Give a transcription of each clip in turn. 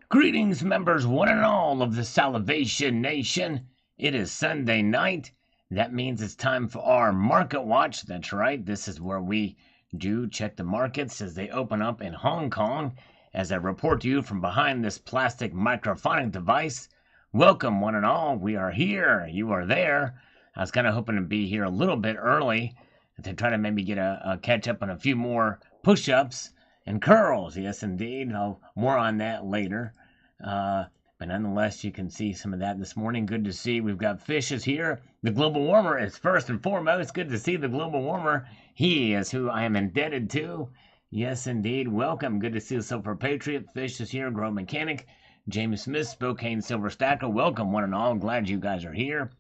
Greetings, members, one and all of the Salivation Nation. It is Sunday night. That means it's time for our Market Watch. That's right. This is where we do check the markets as they open up in Hong Kong. As I report to you from behind this plastic microphonic device. Welcome, one and all. We are here. You are there. I was kind of hoping to be here a little bit early to try to maybe get a catch up on a few more push-ups and curls. Yes, indeed. More on that later. But nonetheless, you can see some of that this morning. Good to see. We've got Fishes here. The global warmer is first and foremost. Good to see the global warmer. He is who I am indebted to. Yes, indeed. Welcome. Good to see the Silver Patriot. Fish is here. Grow Mechanic. James Smith, Spokane Silver Stacker. Welcome, one and all. Glad you guys are here.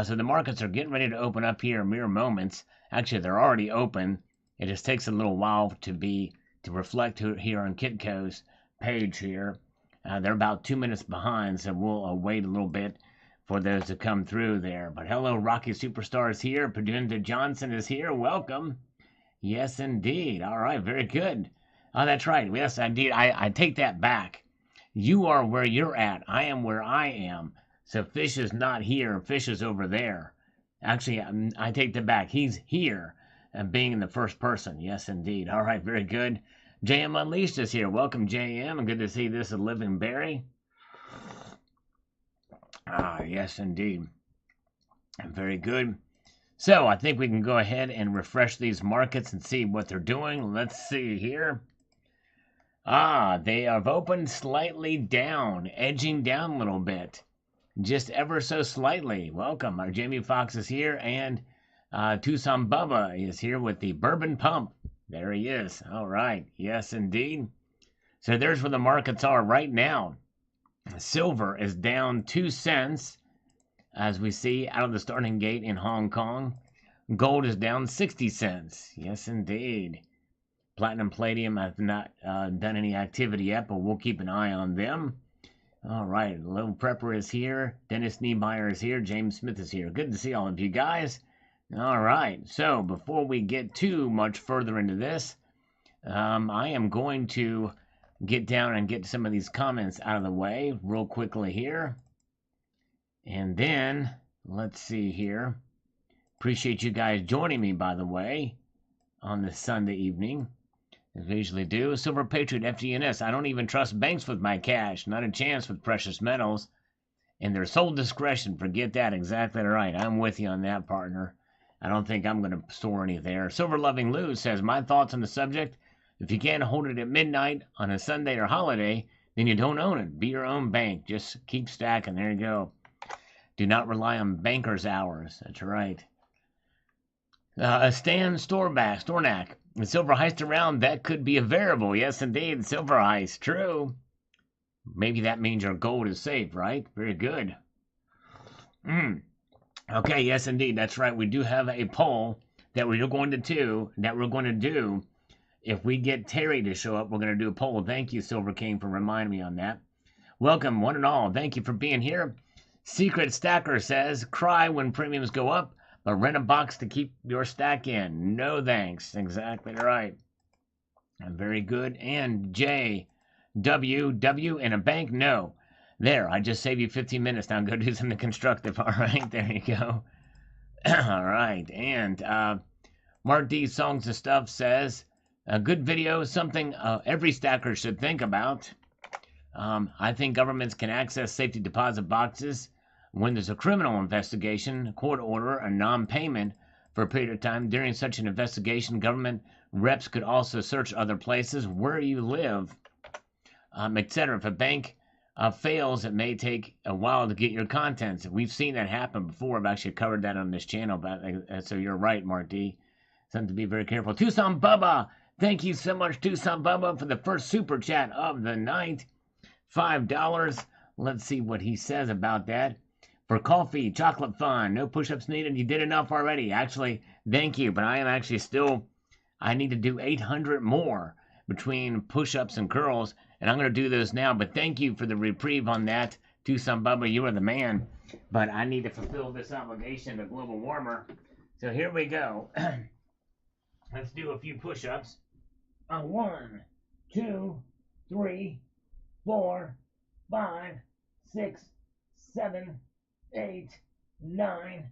So the markets are getting ready to open up here in mere moments. Actually, they're already open. It just takes a little while to reflect here on Kitco's page here. They're about 2 minutes behind, so we'll wait a little bit for those to come through there. But hello, Rocky Superstar is here. Padunda Johnson is here. Welcome. Yes, indeed. All right, very good. Oh, that's right. Yes, indeed. I take that back. You are where you're at. I am where I am. So Fish is not here. Fish is over there. Actually, I take that back. He's here, being in the first person. Yes, indeed. All right, very good. JM Unleashed is here. Welcome, JM. And good to see this is Living Berry. Yes, indeed. Very good. So I think we can go ahead and refresh these markets and see what they're doing. Let's see here. They have opened slightly down, edging down a little bit. Just ever so slightly. Welcome. Our Jamie Foxx is here, and Tucson Bubba is here with the Bourbon Pump. There he is. All right. Yes, indeed. So there's where the markets are right now. Silver is down 2 cents, as we see out of the starting gate in Hong Kong. Gold is down 60 cents. Yes, indeed. Platinum, Palladium have not done any activity yet, but we'll keep an eye on them. All right. Little Prepper is here. Dennis Niemeyer is here. James Smith is here. Good to see all of you guys. All right, so before we get too much further into this, I am going to get down and get some of these comments out of the way real quickly here. And then, let's see here. Appreciate you guys joining me, by the way, on this Sunday evening, as we usually do. Silver Patriot FDNS. I don't even trust banks with my cash. Not a chance with precious metals. And their sole discretion. Forget that. Exactly right. I'm with you on that, partner. I don't think I'm going to store any there. Silver Loving Lou says, my thoughts on the subject. If you can't hold it at midnight on a Sunday or holiday, then you don't own it. Be your own bank. Just keep stacking. There you go. Do not rely on bankers' hours. That's right. Stan Stornack. The silver heist around, that could be a variable. Yes, indeed. Silver heist. True. Maybe that means your gold is safe, right? Very good. Okay, yes, indeed. That's right. We do have a poll that we're going to do. If we get Terry to show up, we're going to do a poll. Thank you, Silver King, for reminding me on that. Welcome, one and all. Thank you for being here. Secret Stacker says, cry when premiums go up, but rent a box to keep your stack in. No thanks. Exactly right. Very good. And W in a bank? No. There, I just saved you 15 minutes. Now go do something constructive. All right, there you go. All right, and Mark D Songs and Stuff says, a good video, something every stacker should think about. I think governments can access safety deposit boxes when there's a criminal investigation, court order, a non-payment for a period of time. During such an investigation, government reps could also search other places where you live, etc. If a bank fails, it may take a while to get your contents. We've seen that happen before. I've actually covered that on this channel, but so you're right, Mark D. Something to be very careful. Tucson Bubba, thank you so much, Tucson Bubba, for the first super chat of the night. $5. Let's see what he says about that. For coffee, chocolate fun, no push-ups needed. You did enough already. Actually, thank you, but I am actually still, I need to do 800 more between push-ups and curls, and I'm going to do those now. But thank you for the reprieve on that, Tucson Bubba. You are the man. But I need to fulfill this obligation to global warmer. So here we go. Let's do a few push-ups. 1, 2, 3, 4, 5, 6, 7, 8, 9,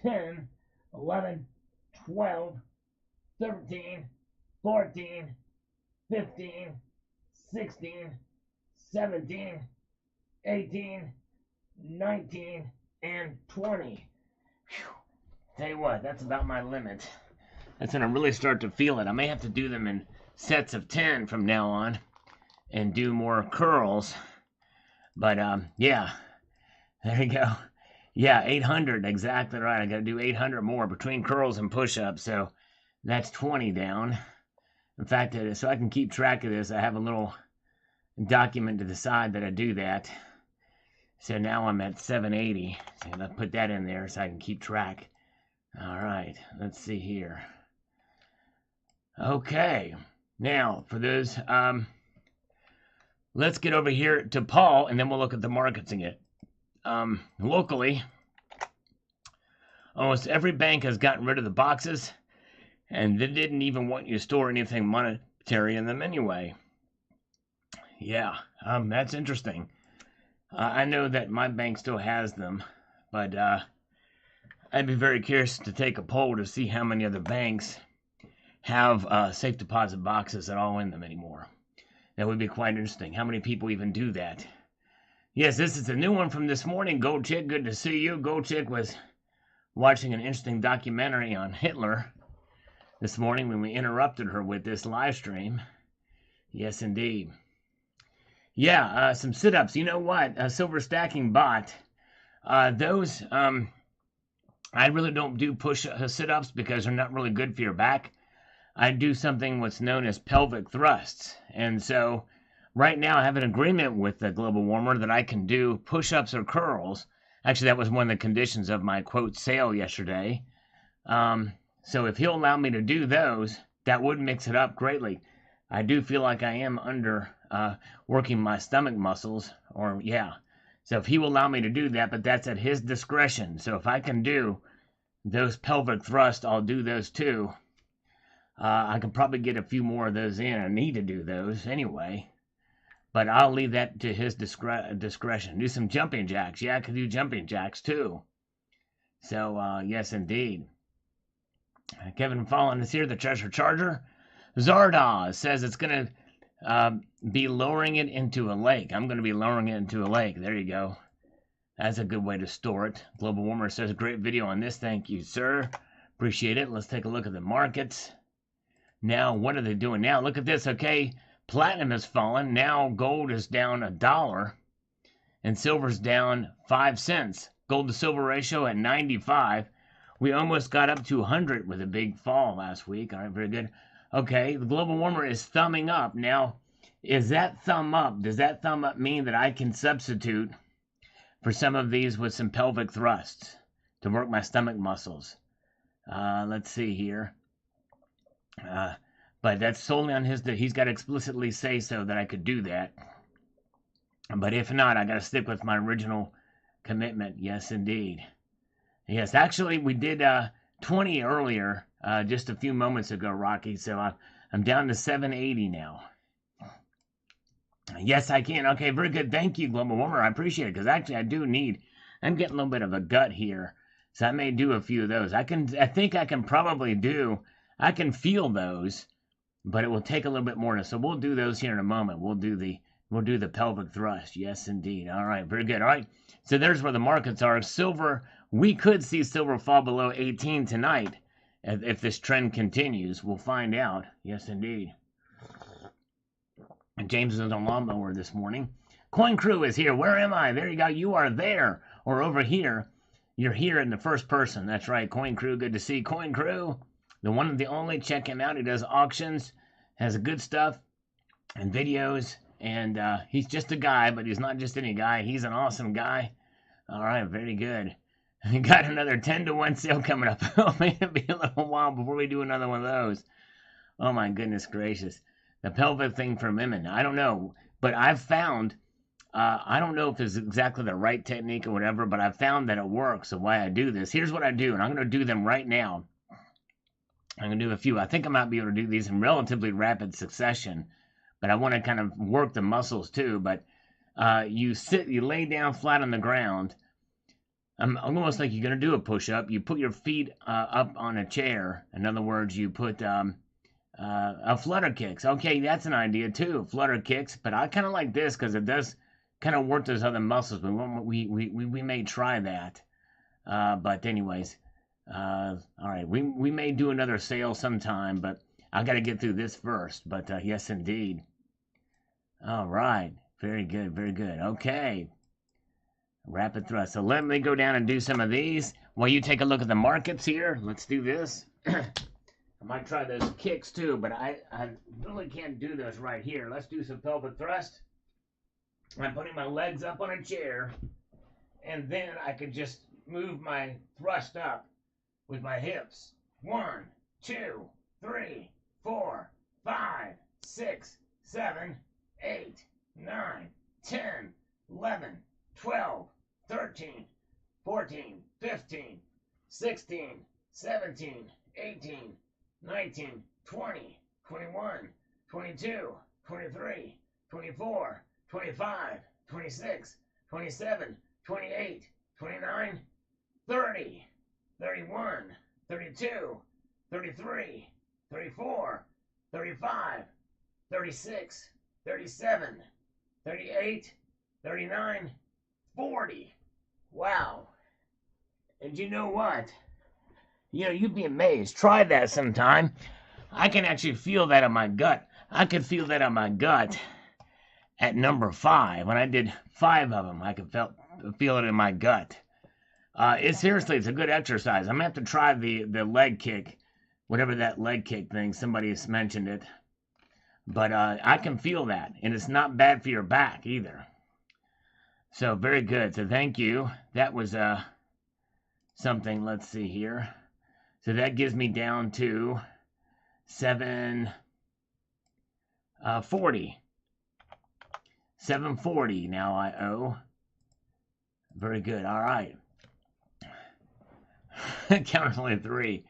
10, 11, 12, 13, 14, 15, 16, 17, 18, 19, and 20. Whew. Tell you what, that's about my limit. That's when I really start to feel it. I may have to do them in sets of 10 from now on and do more curls. But, yeah, there you go. Yeah, 800, exactly right. I got to do 800 more between curls and push-ups. So that's 20 down. In fact, so I can keep track of this, I have a little document to the side that I do that. So now I'm at 780. So I'll put that in there so I can keep track. All right, let's see here. Okay, now for those, let's get over here to Paul, and then we'll look at the markets again. Locally, almost every bank has gotten rid of the boxes, and they didn't even want you to store anything monetary in them anyway. Yeah, that's interesting. I know that my bank still has them, but I'd be very curious to take a poll to see how many other banks have safe deposit boxes at all in them anymore. That would be quite interesting. How many people even do that? Yes, this is a new one from this morning. Gold Chick, good to see you. Gold Chick was watching an interesting documentary on Hitler this morning when we interrupted her with this live stream. Yes, indeed. Yeah, some sit-ups. You know what? Silver Stacking Bot. Those, I really don't do push sit-ups because they're not really good for your back. I do something what's known as pelvic thrusts. And so right now I have an agreement with the Global Warmer that I can do push-ups or curls. Actually, that was one of the conditions of my quote sale yesterday. So if he'll allow me to do those, that would mix it up greatly. I do feel like I am under working my stomach muscles, or yeah. So if he will allow me to do that, but that's at his discretion. So if I can do those pelvic thrusts, I'll do those too. I can probably get a few more of those in. I need to do those anyway. But I'll leave that to his discretion. Do some jumping jacks. Yeah, I can do jumping jacks too. So, yes, indeed. Kevin Fallon is here, the Treasure Charger. Zardoz says it's going to be lowering it into a lake. I'm going to be lowering it into a lake. There you go. That's a good way to store it. Global Warmer says, great video on this. Thank you, sir. Appreciate it. Let's take a look at the markets. Now, what are they doing now? Look at this, okay? Platinum has fallen. Now gold is down $1 and silver's down 5 cents. Gold to silver ratio at 95. We almost got up to 100 with a big fall last week. All right, very good. Okay, the Global Warmer is thumbing up. Now, is that thumb up? Does that thumb up mean that I can substitute for some of these with some pelvic thrusts to work my stomach muscles? Let's see here. But that's solely on his, he's got to explicitly say so that I could do that. But if not, I got to stick with my original commitment. Yes, indeed. Yes, actually, we did 20 earlier, just a few moments ago, Rocky. So I'm down to 780 now. Yes, I can. Okay, very good. Thank you, Global Warmer. I appreciate it because actually I do need, I'm getting a little bit of a gut here. So I may do a few of those. I think I can probably do, I can feel those, but it will take a little bit more. So we'll do those here in a moment. We'll do the pelvic thrust. Yes, indeed. All right, very good. All right, so there's where the markets are. Silver, we could see silver fall below 18 tonight if this trend continues. We'll find out. Yes, indeed. And James is on lawnmower this morning. Coin Crew is here. Where am I? There you go. You are there or over here. You're here in the first person. That's right. Coin Crew. Good to see Coin Crew. The one and the only. Check him out. He does auctions. Has good stuff and videos. And he's just a guy, but he's not just any guy. He's an awesome guy. All right. Very good. We got another 10-to-1 sale coming up. Oh, man, it'll be a little while before we do another one of those. Oh, my goodness gracious. The pelvic thing for women. I don't know. But I've found, I don't know if it's exactly the right technique or whatever, but I've found that it works. So why I do this. Here's what I do, and I'm going to do them right now. I'm going to do a few. I think I might be able to do these in relatively rapid succession, but I want to kind of work the muscles too. But you lay down flat on the ground. Almost like you're gonna do a push-up. You put your feet up on a chair. In other words, you put a flutter kicks. Okay, that's an idea too. Flutter kicks, but I kind of like this because it does kind of work those other muscles. We may try that. But anyways, all right, we may do another sale sometime, but I got to get through this first. But yes, indeed. All right, very good, very good. Okay, rapid thrust. So let me go down and do some of these while you take a look at the markets here. Let's do this. I might try those kicks too, but I really can't do those right here. Let's do some pelvic thrust. I'm putting my legs up on a chair, and then I could just move my thrust up with my hips. 1, 2, 3, 4, 5, 6, 7, 8, 9, 10, 11, 12, 13, 14, 15, 16, 17, 18, 19, 20, 21, 22, 23, 24, 25, 26, 27, 28, 29, 30, 31, 32, 33, 34, 35, 36, 37, 38, 39, 40. Wow. And you know what? You know, you'd be amazed. Try that sometime. I can actually feel that in my gut. I could feel that in my gut at number 5. When I did 5 of them, I could feel it in my gut. It's a good exercise. I'm going to have to try the leg kick, whatever that leg kick thing, somebody has mentioned it. But I can feel that, and it's not bad for your back either. So very good. So thank you. That was something. Let's see here. So that gives me down to 740. 740 now I owe. Very good. All right. Count only 3.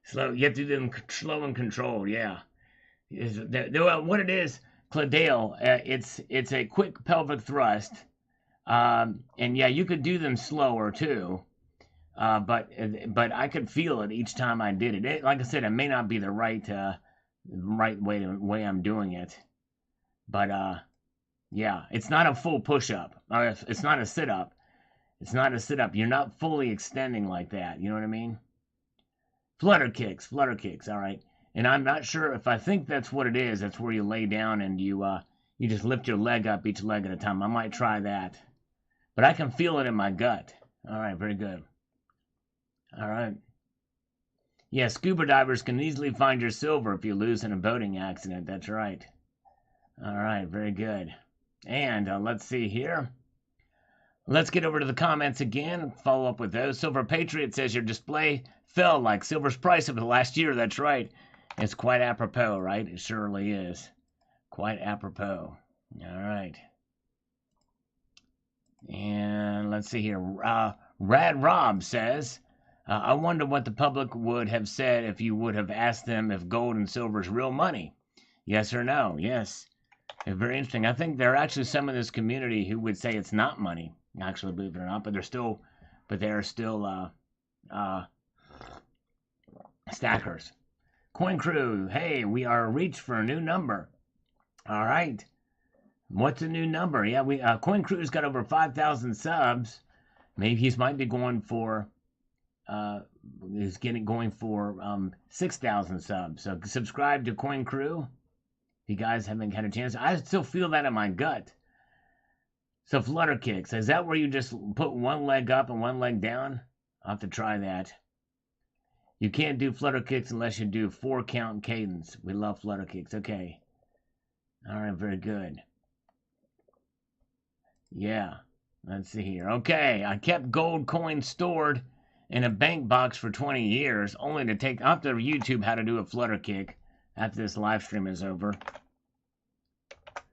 Slow. You have to do them slow and controlled. Yeah. What it is, Cladale, it's a quick pelvic thrust. And yeah, you could do them slower too. But I could feel it each time I did it. Like I said, it may not be the right way I'm doing it, but yeah, it's not a full push-up. It's not a sit-up. It's not a sit-up. You're not fully extending like that. You know what I mean? Flutter kicks. All right. And I'm not sure if I think that's what it is. That's where you lay down and you just lift your leg up each leg at a time. I might try that, but I can feel it in my gut. All right, very good. All right. Yeah, scuba divers can easily find your silver if you lose in a boating accident. That's right. All right, very good. And let's see here. Let's get over to the comments again. Follow up with those. Silver Patriot says your display fell like silver's price over the last year. That's right. It's quite apropos, right? It surely is. Quite apropos. All right. And let's see here. Rad Rob says, I wonder what the public would have said if you would have asked them if gold and silver is real money. Yes or no? Yes. Very interesting. I think there are actually some in this community who would say it's not money, actually, believe it or not, but they're still stackers. Coin Crew, hey, we are reached for a new number. All right. What's a new number? Yeah, Coin Crew's got over 5,000 subs. Maybe he might be going for 6,000 subs. So subscribe to Coin Crew. If you guys haven't had a chance, I still feel that in my gut. So flutter kicks, is that where you just put one leg up and one leg down? I'll have to try that. You can't do flutter kicks unless you do 4 count cadence. We love flutter kicks. Okay. All right, very good. Yeah. Let's see here. Okay, I kept gold coins stored in a bank box for 20 years, only to take up to YouTube how to do a flutter kick after this live stream is over.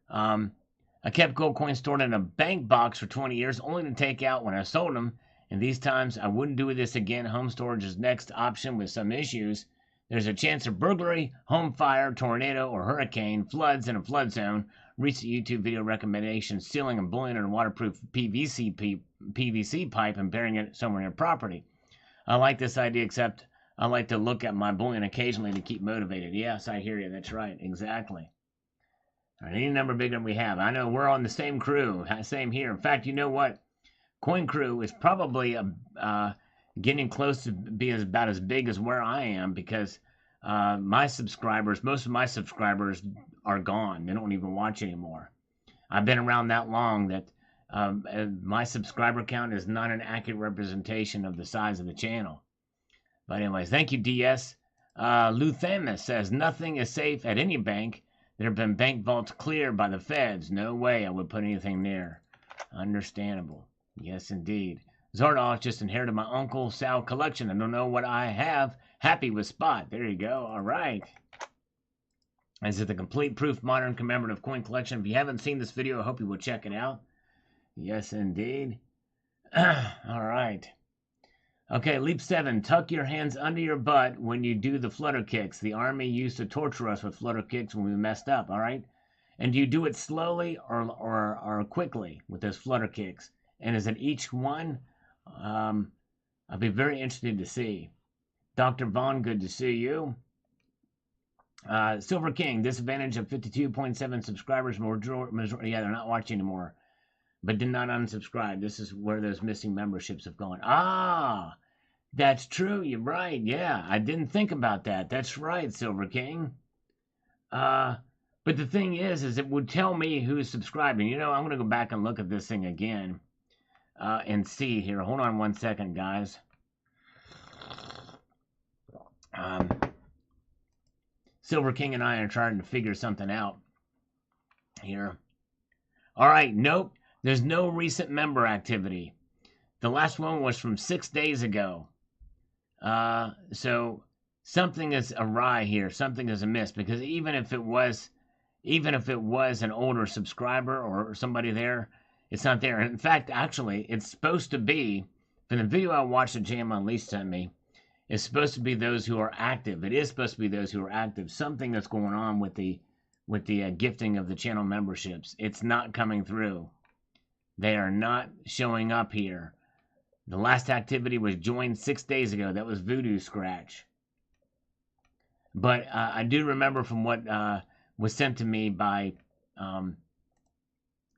I kept gold coins stored in a bank box for 20 years, only to take out when I sold them. And these times, I wouldn't do this again. Home storage is next option with some issues. There's a chance of burglary, home fire, tornado, or hurricane, floods in a flood zone. Recent YouTube video recommendation: sealing a bullion in a waterproof PVC pipe and burying it somewhere near property. I like this idea, except I like to look at my bullion occasionally to keep motivated. Yes, I hear you. That's right. Exactly. All right, any number bigger than we have. I know we're on the same crew. Same here. In fact, you know what? Coin Crew is probably getting close to being about as big as where I am, because most of my subscribers are gone. They don't even watch anymore. I've been around that long that my subscriber count is not an accurate representation of the size of the channel. But anyways, thank you, DS. Luthamus says, nothing is safe at any bank. There have been bank vaults cleared by the feds. No way I would put anything there. Understandable. Yes, indeed. Zardoz just inherited my Uncle Sal collection. I don't know what I have. Happy with Spot. There you go. All right. Is it the complete proof modern commemorative coin collection? If you haven't seen this video, I hope you will check it out. Yes, indeed. All right. Okay, Leap 7. Tuck your hands under your butt when you do the flutter kicks. The army used to torture us with flutter kicks when we messed up, all right? And do you do it slowly or quickly with those flutter kicks? And is it each one? I'd be very interested to see. Dr. Vaughn, good to see you. Silver King, disadvantage of 52.7 subscribers. Yeah, they're not watching anymore, but did not unsubscribe. This is where those missing memberships have gone. Ah, that's true. You're right. Yeah, I didn't think about that. That's right, Silver King. But the thing is it would tell me who's subscribing. You know, I'm going to go back and look at this thing again and see here. Hold on 1 second, guys. Silver King and I are trying to figure something out here. All right, nope. There's no recent member activity. The last one was from 6 days ago. So something is awry here. Something is amiss, because even if it was an older subscriber or somebody there, it's not there. In fact, actually, it's supposed to be, from the video I watched that JM Unleashed sent me, it's supposed to be those who are active. It is supposed to be those who are active. Something that's going on with the gifting of the channel memberships. It's not coming through. They are not showing up here. The last activity was joined 6 days ago. That was Voodoo Scratch. But I do remember from what was sent to me by JM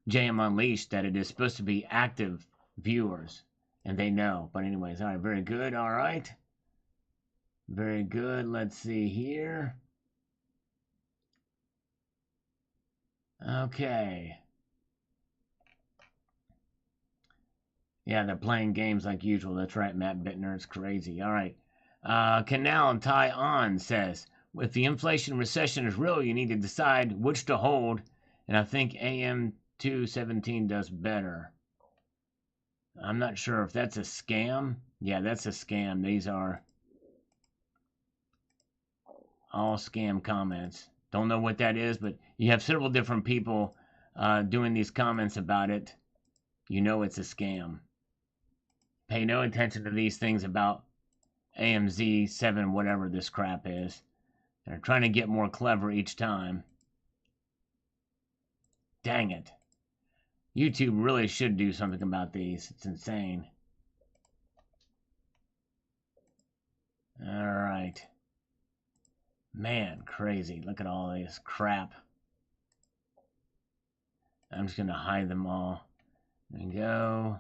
Unleashed that it is supposed to be active viewers. And they know. But anyways, all right, very good. All right. Very good. Let's see here. Okay. Yeah, they're playing games like usual. That's right, Matt Bittner. It's crazy. All right. Canal and Tai On says, if the inflation recession is real, you need to decide which to hold. And I think AM217 does better. I'm not sure if that's a scam. Yeah, that's a scam. These are all scam comments. Don't know what that is, but you have several different people doing these comments about it. You know it's a scam. Pay no attention to these things about AMZ7, whatever this crap is. They're trying to get more clever each time. Dang it. YouTube really should do something about these. It's insane. All right. Man, crazy. Look at all this crap. I'm just going to hide them all. There we go.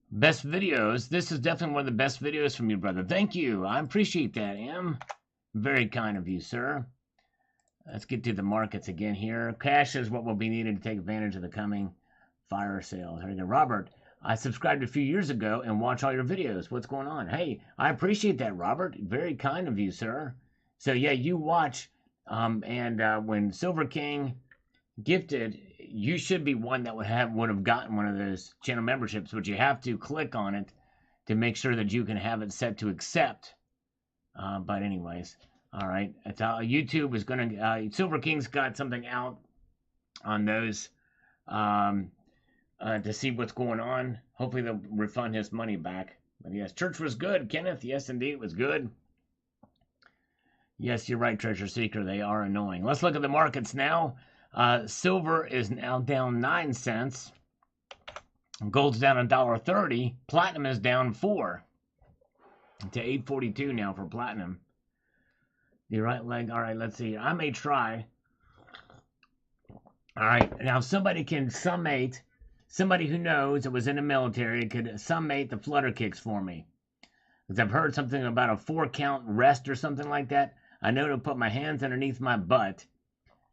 Best videos. This is definitely one of the best videos from you, brother. Thank you. I appreciate that, Em. Very kind of you, sir. Let's get to the markets again here. Cash is what will be needed to take advantage of the coming fire sales. There you go. Robert, I subscribed a few years ago and watch all your videos. What's going on? Hey, I appreciate that, Robert. Very kind of you, sir. So, yeah, you watch. When Silver King gifted, you should be one that would have gotten one of those channel memberships, but you have to click on it to make sure that you can have it set to accept. But anyways, all right. It's, YouTube is going to, Silver King's got something out on those to see what's going on. Hopefully they'll refund his money back. But yes, church was good, Kenneth. Yes, indeed, it was good. Yes, you're right, Treasure Seeker. They are annoying. Let's look at the markets now. Silver is now down 9 cents. Gold's down $1.30. Platinum is down 4 to 842 now for platinum. The right leg. All right, let's see. I may try. All right, now somebody can summate. Somebody who knows that was in the military could summate the flutter kicks for me. Because I've heard something about a 4-count rest or something like that. I know to put my hands underneath my butt.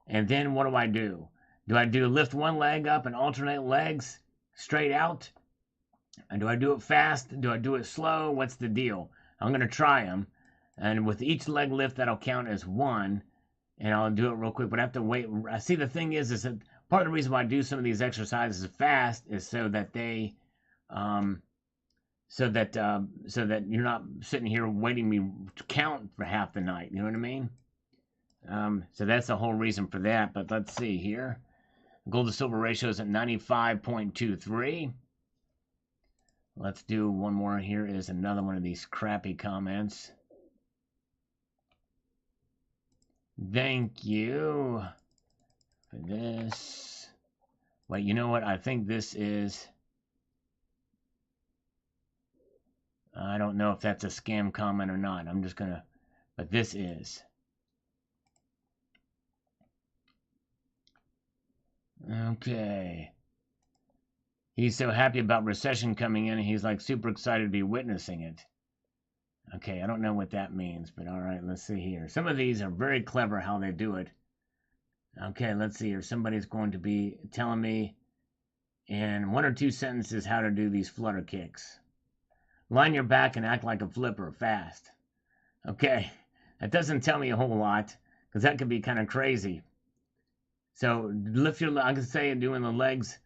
And then what do? Do I do lift one leg up and alternate legs straight out? And do I do it fast? Do I do it slow? What's the deal? I'm going to try them. And with each leg lift, that'll count as 1. And I'll do it real quick, but I have to wait. I see the thing is that part of the reason why I do some of these exercises fast is so that they, so that you're not sitting here waiting me to count for half the night. You know what I mean? So that's the whole reason for that. But let's see here. Gold to silver ratio is at 95.23. Let's do one more. Here is another one of these crappy comments. Thank you for this. Wait, you know what? I think this is... I don't know if that's a scam comment or not. I'm just gonna... But this is. Okay. He's so happy about recession coming in, and he's like super excited to be witnessing it. Okay, I don't know what that means, but all right, let's see here. Some of these are very clever how they do it. Okay, let's see here. Somebody's going to be telling me in 1 or 2 sentences how to do these flutter kicks. Line your back and act like a flipper fast. Okay, that doesn't tell me a whole lot, because that could be kind of crazy. So lift your, I can say doing the legs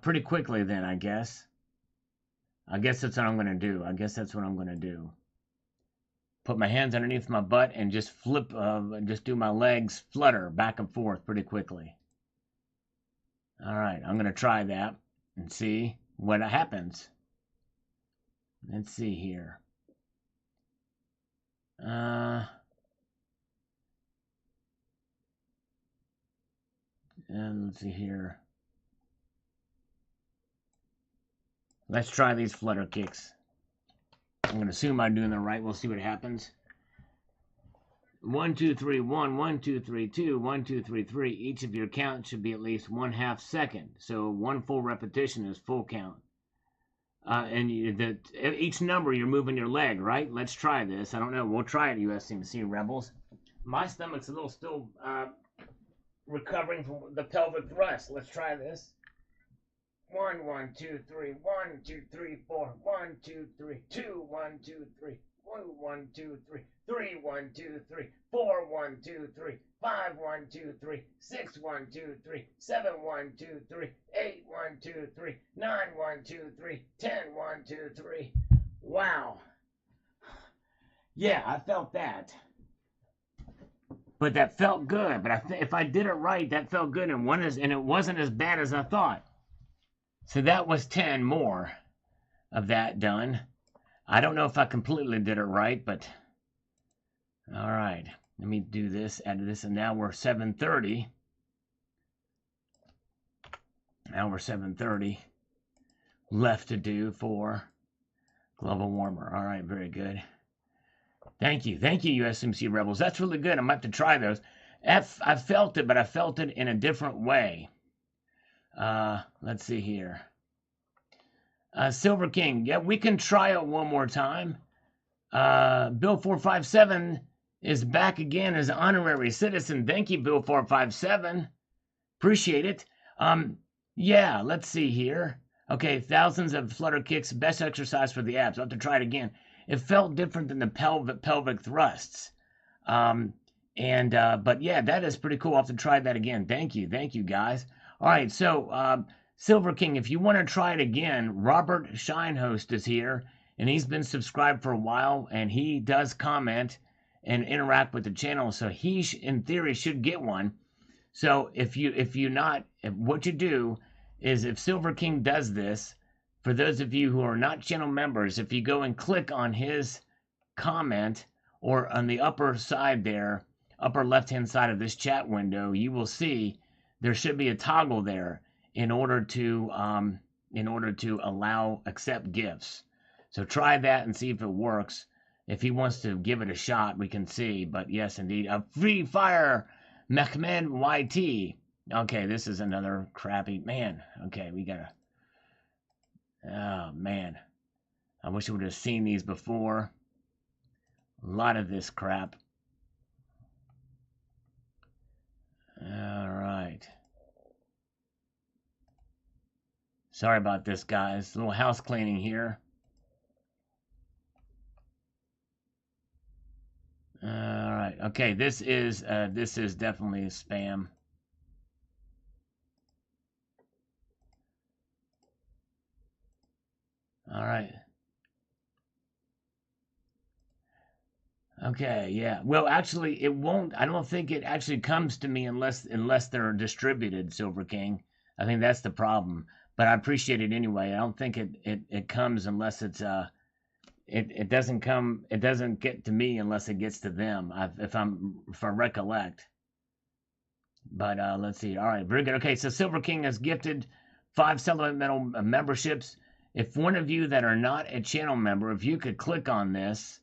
pretty quickly then, I guess. I guess that's what I'm going to do. Put my hands underneath my butt and just flip, just do my legs flutter back and forth pretty quickly. All right, I'm going to try that and see what happens. Let's see here. And let's see here. Let's try these flutter kicks. I'm going to assume I'm doing it right. We'll see what happens. 1, 2, 3, 1, 1, 2, 3, 2, 1, 2, 3, 3. Each of your counts should be at least 1/2 second. So 1 full repetition is full count. And each number you're moving your leg, right? Let's try this. I don't know. We'll try it, USMC Rebels. My stomach's a little still recovering from the pelvic thrust. Let's try this. 1, 1, 2, 3, 1, 2, 3, 4, 1, 2, 3, 2, 1, 2, 3, 1, 1, 2, 3, 3, 1, 2, 3, 4, 1, 2, 3, 5, 1, 2, 3, 6, 1, 2, 3, 7, 1, 2, 3, 8, 1, 2, 3, 9, 1, 2, 3, 10, 1, 2, 3. Wow. Yeah, I felt that. But that felt good. But if I did it right, that felt good, and it wasn't as bad as I thought. So that was 10 more of that done. I don't know if I completely did it right, but all right. Let me do this, add this, and now we're 7:30. Now we're 7:30 left to do for global warmer. All right, very good. Thank you, USMC Rebels. That's really good. I'm about to try those. I felt it, but I felt it in a different way. Let's see here. Silver King. Yeah, we can try it one more time. Bill 457 is back again as an honorary citizen. Thank you, Bill 457. Appreciate it. Yeah, let's see here. Okay, thousands of flutter kicks. Best exercise for the abs. I'll have to try it again. It felt different than the pelvic thrusts. But yeah, that is pretty cool. I'll have to try that again. Thank you, guys. All right, so Silver King, if you want to try it again, Robert Shinehost is here, and he's been subscribed for a while, and he does comment and interact with the channel, so he, in theory, should get one. So what you do is if Silver King does this, For those of you who are not channel members, if you go and click on his comment or on the upper side there, upper left-hand side of this chat window, you will see there should be a toggle there in order to accept gifts. So try that and see if it works. If he wants to give it a shot, we can see. But yes, indeed, a free fire, Mehmed YT. Okay, this is another crappy man. Okay, we gotta. Oh man, I wish I would have seen these before. A lot of this crap. All right. Sorry about this, guys. A little house cleaning here. All right. Okay, this is definitely spam. All right. Okay, yeah. Well, actually, it won't. I don't think it actually comes to me unless they're distributed, Silver King. I think that's the problem. But I appreciate it anyway. I don't think it comes unless it's it doesn't come. It doesn't get to me unless it gets to them. If I recollect. But let's see. All right, very good. Okay, so Silver King has gifted 5 supplemental memberships. If one of you that are not a channel member, if you could click on this.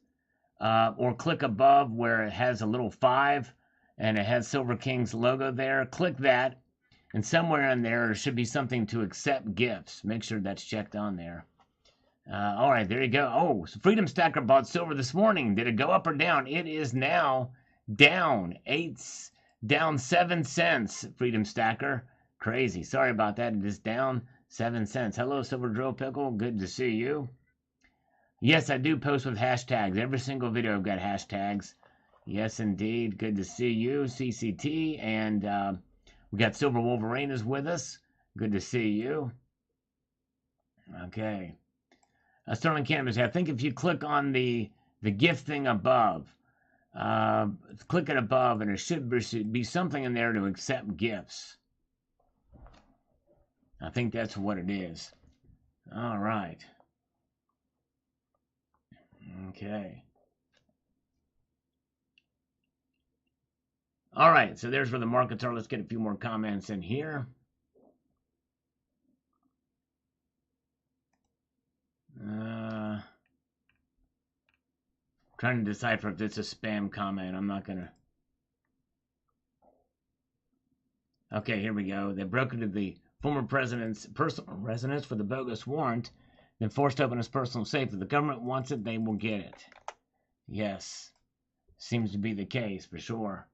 Or click above where it has a little 5 and it has Silver King's logo there. Click that, and somewhere in there should be something to accept gifts. Make sure that's checked on there. All right, there you go. Oh, so Freedom Stacker bought silver this morning. Did it go up or down? It is now down down 7 cents. Freedom Stacker, crazy. Sorry about that. It is down 7 cents. Hello, Silver Drill Pickle. Good to see you. Yes, I do post with hashtags. Every single video I've got hashtags. Yes, indeed. Good to see you, CCT. And we got Silver Wolverine is with us. Good to see you. Okay. Sterling Cannabis. I think if you click on the gift thing above, click it above, and there should be something in there to accept gifts. I think that's what it is. All right. Okay. All right, so there's where the markets are. Let's get a few more comments in here. Trying to decipher if it's a spam comment. I'm not gonna. Okay, here we go. They broke into the former president's personal residence for the bogus warrant, then forced open his personal safe. If the government wants it, they will get it. Yes, seems to be the case for sure.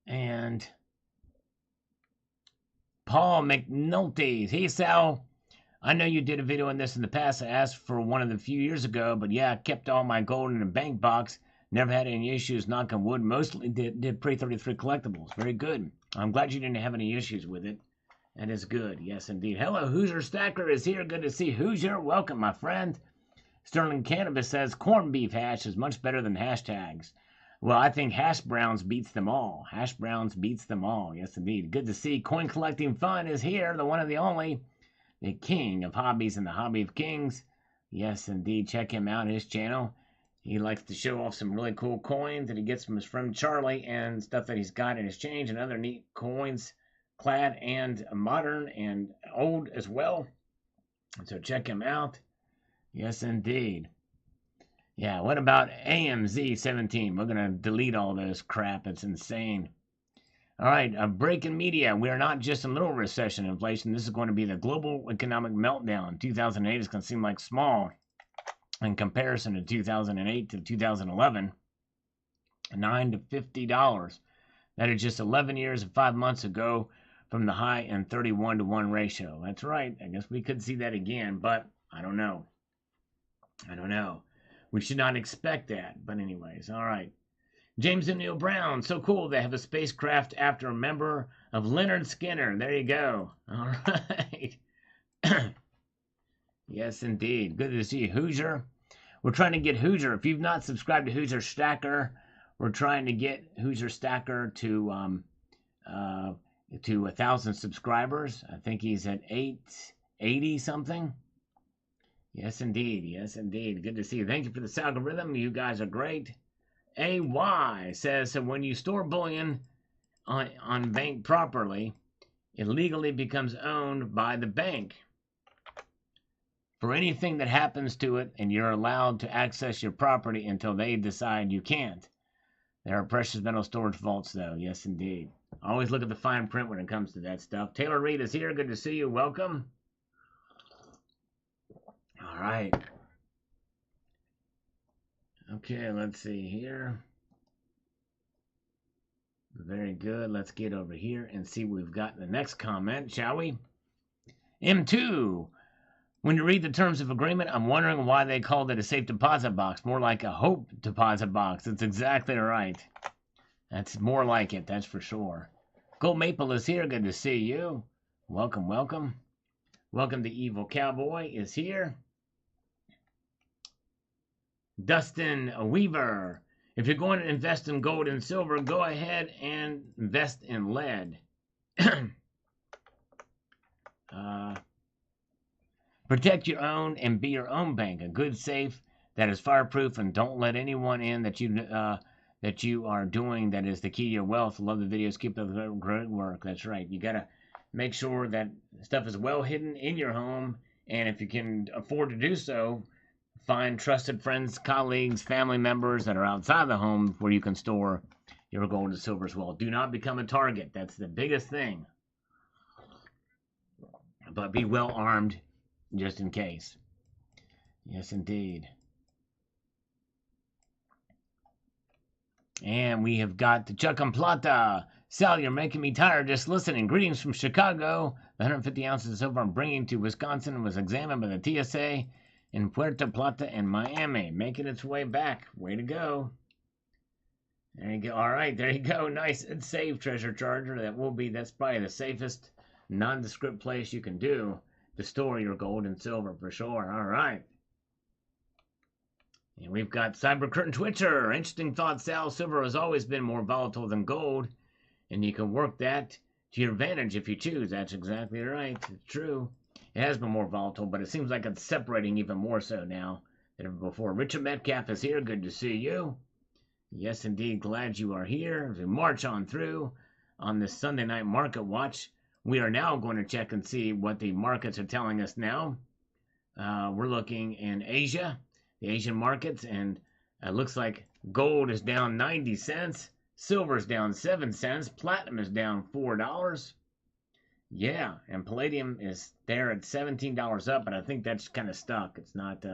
And Paul McNulty. Hey, Sal. I know you did a video on this in the past. I asked for one of the few years ago, but yeah, I kept all my gold in a bank box. Never had any issues, knock on wood. Mostly did pre-33 collectibles. Very good. I'm glad you didn't have any issues with it. That is good. Yes, indeed. Hello, Hoosier Stacker is here. Good to see Hoosier. Welcome, my friend. Sterling Cannabis says corned beef hash is much better than hashtags. Well, I think hash browns beats them all. Hash browns beats them all. Yes, indeed. Good to see Coin Collecting Fun is here. The one and the only. The king of hobbies and the hobby of kings. Yes, indeed. Check him out, his channel. He likes to show off some really cool coins that he gets from his friend Charlie and stuff that he's got in exchange and other neat coins, clad and modern and old as well. So check him out. Yes, indeed. Yeah, what about AMZ17? We're going to delete all this crap. It's insane. All right, a break in media. We are not just in little recession inflation. This is going to be the global economic meltdown. 2008 is going to seem like small in comparison to 2008 to 2011. $9 to $50. That is just 11 years and 5 months ago from the high and 31 to 1 ratio. That's right. I guess we could see that again, but I don't know. I don't know. We should not expect that. But anyways, all right. James and Neil Brown, so cool. They have a spacecraft after a member of Leonard Skinner. There you go. All right. Yes, indeed. Good to see you, Hoosier. We're trying to get Hoosier. If you've not subscribed to Hoosier Stacker, we're trying to get Hoosier Stacker to to 1,000 subscribers. I think he's at 880 something. Yes, indeed. Yes, indeed. Good to see you. Thank you for this algorithm. You guys are great. AY says, so when you store bullion on bank properly, it legally becomes owned by the bank for anything that happens to it, and you're allowed to access your property until they decide you can't. There are precious metal storage vaults, though. Yes, indeed. Always look at the fine print when it comes to that stuff. Taylor Reed is here. Good to see you. Welcome. All right. Okay, let's see here. Very good. Let's get over here and see what we've got in the next comment, shall we? M2. When you read the terms of agreement, I'm wondering why they called it a safe deposit box. More like a hope deposit box. That's exactly right. That's more like it, that's for sure. Gold Maple is here. Good to see you. Welcome, welcome. Welcome to Evil Cowboy is here. Dustin Weaver. If you're going to invest in gold and silver, go ahead and invest in lead. Protect your own and be your own bank. A good safe that is fireproof, and don't let anyone in that you are doing that is the key to your wealth. Love the videos. Keep up the great work. That's right. You got to make sure that stuff is well hidden in your home, and if you can afford to do so, find trusted friends, colleagues, family members that are outside the home where you can store your gold and silver as well. Do not become a target. That's the biggest thing. But be well armed just in case. Yes, indeed. And we have got the Chuck and Plata. Sal, you're making me tired just listening. Greetings from Chicago. The 150 ounces of silver I'm bringing to Wisconsin was examined by the TSA in Puerto Plata and Miami. Making its way back. Way to go. There you go. All right, there you go. Nice and safe, Treasure Charger. That's probably the safest nondescript place you can do to store your gold and silver for sure. All right. And we've got Cyber Curtain Twitcher. Interesting thought, Sal. Silver has always been more volatile than gold, and you can work that to your advantage if you choose. That's exactly right. It's true. It has been more volatile, but it seems like it's separating even more so now than ever before. Richard Metcalf is here. Good to see you. Yes, indeed. Glad you are here. As we march on through on this Sunday night market watch, we are now going to check and see what the markets are telling us now. We're looking in Asia, the Asian markets, and it looks like gold is down 90 cents, silver is down 7 cents, platinum is down $4. Yeah, and palladium is there at $17 up, but I think that's kind of stuck. It's not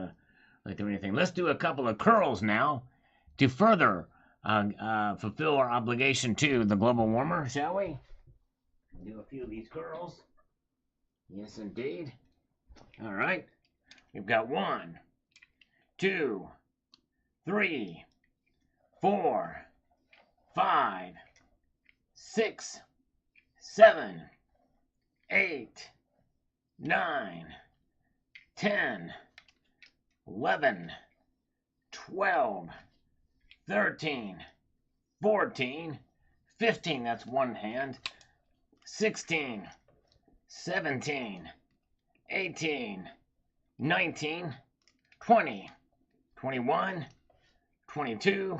like doing anything. Let's do a couple of curls now to further fulfill our obligation to the global warmer, shall we? Do a few of these curls. Yes, indeed. All right. We've got 1, 2, 3, 4, 5, 6, 7, 8, 9, 10, 11, 12, 13, 14, 15, that's one hand, 16, 17, 18, 19, 20, 21, 22,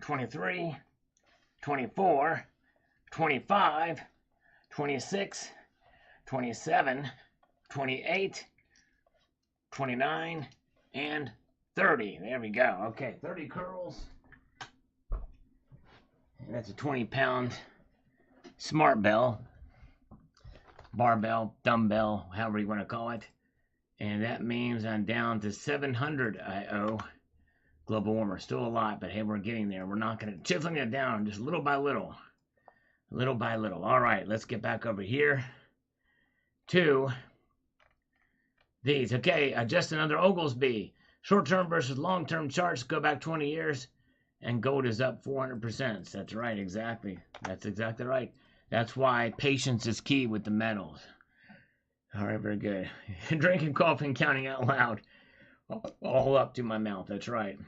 23, 24, 25, 26, 27, 28, 29, and 30. There we go. Okay, 30 curls. And that's a 20-pound smart bell, barbell, dumbbell, however you want to call it. And that means I'm down to 700 I owe global warmer. Still a lot, but hey, we're getting there. We're not going to chiseling it down just little by little. Little by little. All right, let's get back over here to these. Okay, Justin under Oglesby. Short-term versus long-term charts go back 20 years, and gold is up 400%. That's right, exactly. That's exactly right. That's why patience is key with the metals. All right, very good. Drinking coffee and counting out loud. All up to my mouth. That's right.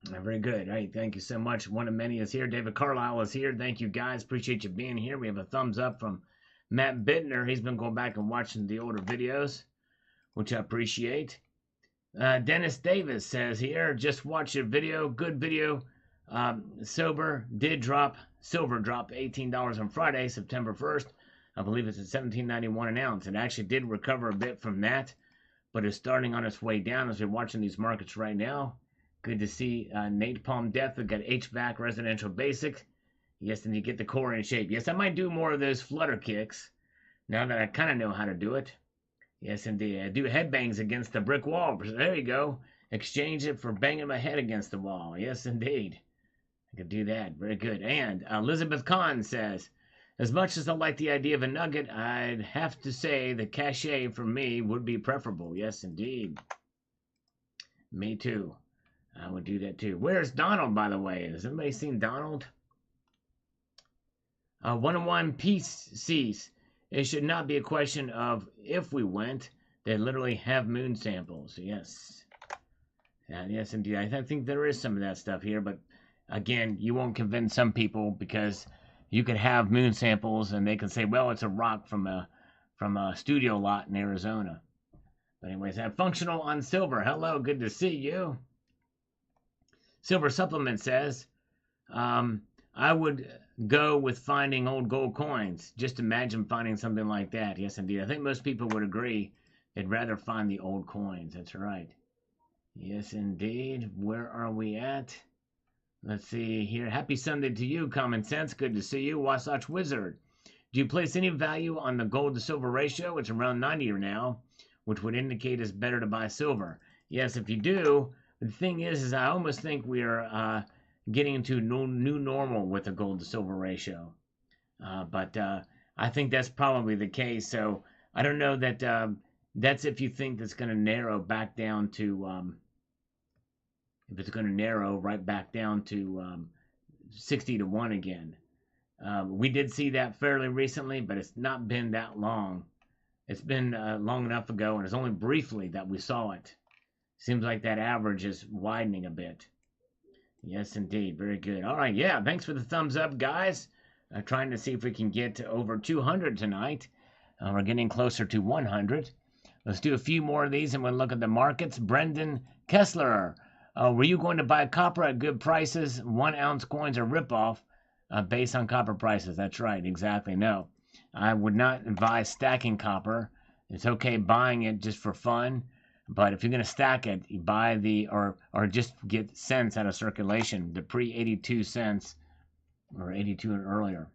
Very good. Hey, thank you so much. One of many is here. David Carlisle is here. Thank you, guys. Appreciate you being here. We have a thumbs up from Matt Bittner. He's been going back and watching the older videos, which I appreciate. Dennis Davis says here, just watch your video. Good video. Silver dropped $18 on Friday, September 1st. I believe it's at $17.91 an ounce. It actually did recover a bit from that, but it's starting on its way down as we're watching these markets right now. Good to see Nate Palm Death. We've got HVAC Residential Basic. Yes, and you get the core in shape. Yes, I might do more of those flutter kicks now that I kind of know how to do it. Yes, indeed. I do headbangs against the brick wall. There you go. Exchange it for banging my head against the wall. Yes, indeed. I could do that. Very good. And Elizabeth Kahn says, as much as I like the idea of a nugget, I'd have to say the cachet for me would be preferable. Yes, indeed. Me too. I would do that too. Where's Donald, by the way? Has anybody seen Donald? 101 PCs. It should not be a question of if we went. They literally have moon samples. Yes. Yes, indeed. I think there is some of that stuff here, but again, you won't convince some people because you could have moon samples and they can say, well, it's a rock from a studio lot in Arizona. But anyways, functional on silver. Hello, good to see you. Silver Supplement says, I would go with finding old gold coins. Just imagine finding something like that. Yes, indeed. I think most people would agree they'd rather find the old coins. That's right. Yes, indeed. Where are we at? Let's see here. Happy Sunday to you, Common Sense. Good to see you. Wasatch Wizard. Do you place any value on the gold to silver ratio? It's around 90 now, which would indicate it's better to buy silver. Yes, if you do. The thing is I almost think we are getting into new normal with the gold to silver ratio. But I think that's probably the case. So I don't know that that's if you think that's going to narrow back down to if it's going to narrow right back down to 60 to 1 again. We did see that fairly recently, but it's not been that long. It's been long enough ago, and it's only briefly that we saw it. Seems like that average is widening a bit. Yes, indeed. Very good. All right. Yeah. Thanks for the thumbs up, guys. Trying to see if we can get to over 200 tonight. We're getting closer to 100. Let's do a few more of these and we'll look at the markets. Brendan Kessler. Were you going to buy copper at good prices? 1 ounce coins are ripoff based on copper prices. That's right. Exactly. No. I would not advise stacking copper. It's okay buying it just for fun. But if you're going to stack it, you buy the, or just get cents out of circulation, the pre-82 cents, or 82 and earlier.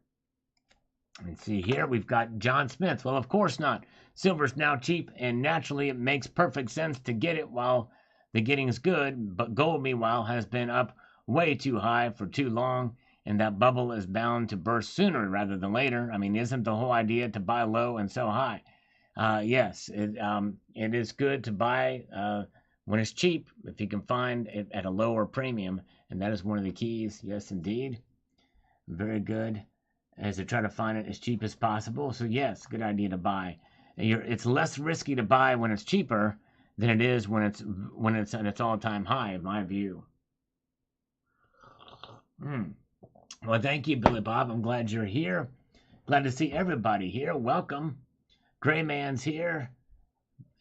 Let's see here, we've got John Smith. Well, of course not. Silver's now cheap, and naturally it makes perfect sense to get it while the getting is good, but gold, meanwhile, has been up way too high for too long, and that bubble is bound to burst sooner rather than later. I mean, isn't the whole idea to buy low and sell high? Yes, it is good to buy when it's cheap, if you can find it at a lower premium, and that is one of the keys. Yes, indeed. Very good. As to try to find it as cheap as possible. So yes, good idea to buy. It's less risky to buy when it's cheaper than it is when it's at its all-time high, in my view. Well, thank you, Billy Bob. I'm glad you're here. Glad to see everybody here. Welcome. Gray Man's here.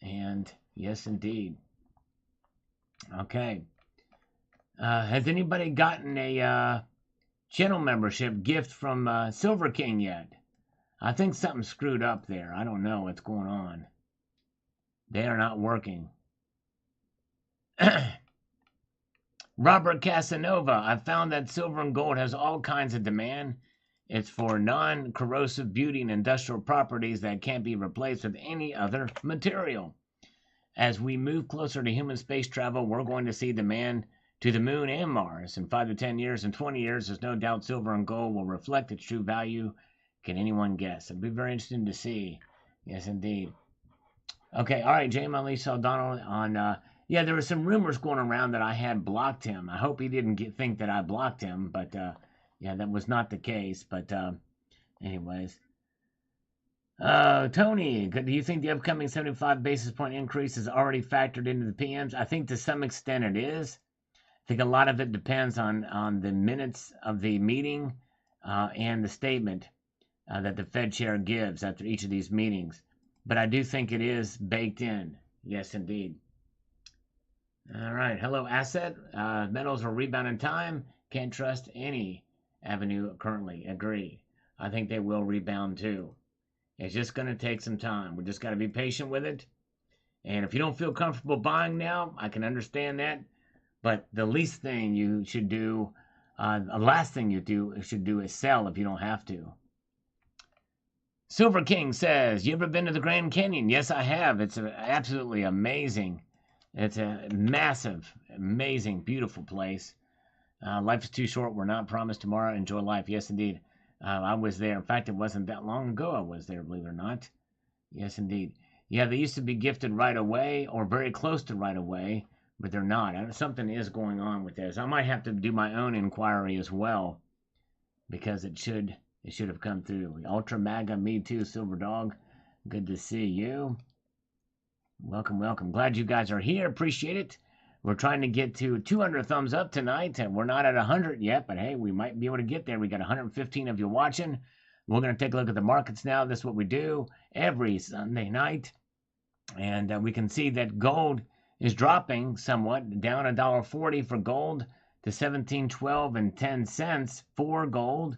And yes, indeed. Okay. Has anybody gotten a channel membership gift from Silver King yet? I think something screwed up there. I don't know what's going on. They are not working. Robert Casanova. I found that silver and gold has all kinds of demand. It's for non-corrosive beauty and industrial properties that can't be replaced with any other material. As we move closer to human space travel, we're going to see demand to the moon and Mars. In 5 to 10 years and 20 years, there's no doubt silver and gold will reflect its true value. Can anyone guess? It'd be very interesting to see. Yes, indeed. Okay, all right, James Lisa O'Donnell on... yeah, there were some rumors going around that I had blocked him. I hope he didn't think that I blocked him, but... yeah, that was not the case, but anyways. Tony, do you think the upcoming 75 basis point increase is already factored into the PMs? I think to some extent it is. think a lot of it depends on the minutes of the meeting and the statement that the Fed chair gives after each of these meetings. But I do think it is baked in. Yes, indeed. All right. Hello, Asset. Metals will rebound in time. Can't trust any avenue currently. Agree. I think they will rebound too. It's just going to take some time. We just got to be patient with it. And if you don't feel comfortable buying now, I can understand that. But the least thing you should do, the last thing you should do is sell if you don't have to. Silver King says, you ever been to the Grand Canyon? Yes, I have. It's absolutely amazing. It's a massive, amazing, beautiful place. Life is too short. We're not promised tomorrow. Enjoy life. Yes, indeed. I was there. In fact, it wasn't that long ago I was there, believe it or not. Yes, indeed. Yeah, they used to be gifted right away or very close to right away, but they're not. Something is going on with this. I might have to do my own inquiry as well because it should have come through. Ultra MAGA, me too, Silver Dog. Good to see you. Welcome, welcome. Glad you guys are here. Appreciate it. We're trying to get to 200 thumbs up tonight, and we're not at 100 yet, but hey, we might be able to get there. We got 115 of you watching. We're going to take a look at the markets now. This is what we do every Sunday night. And we can see that gold is dropping somewhat, down $1.40 for gold to $17.12 and 10 cents for gold.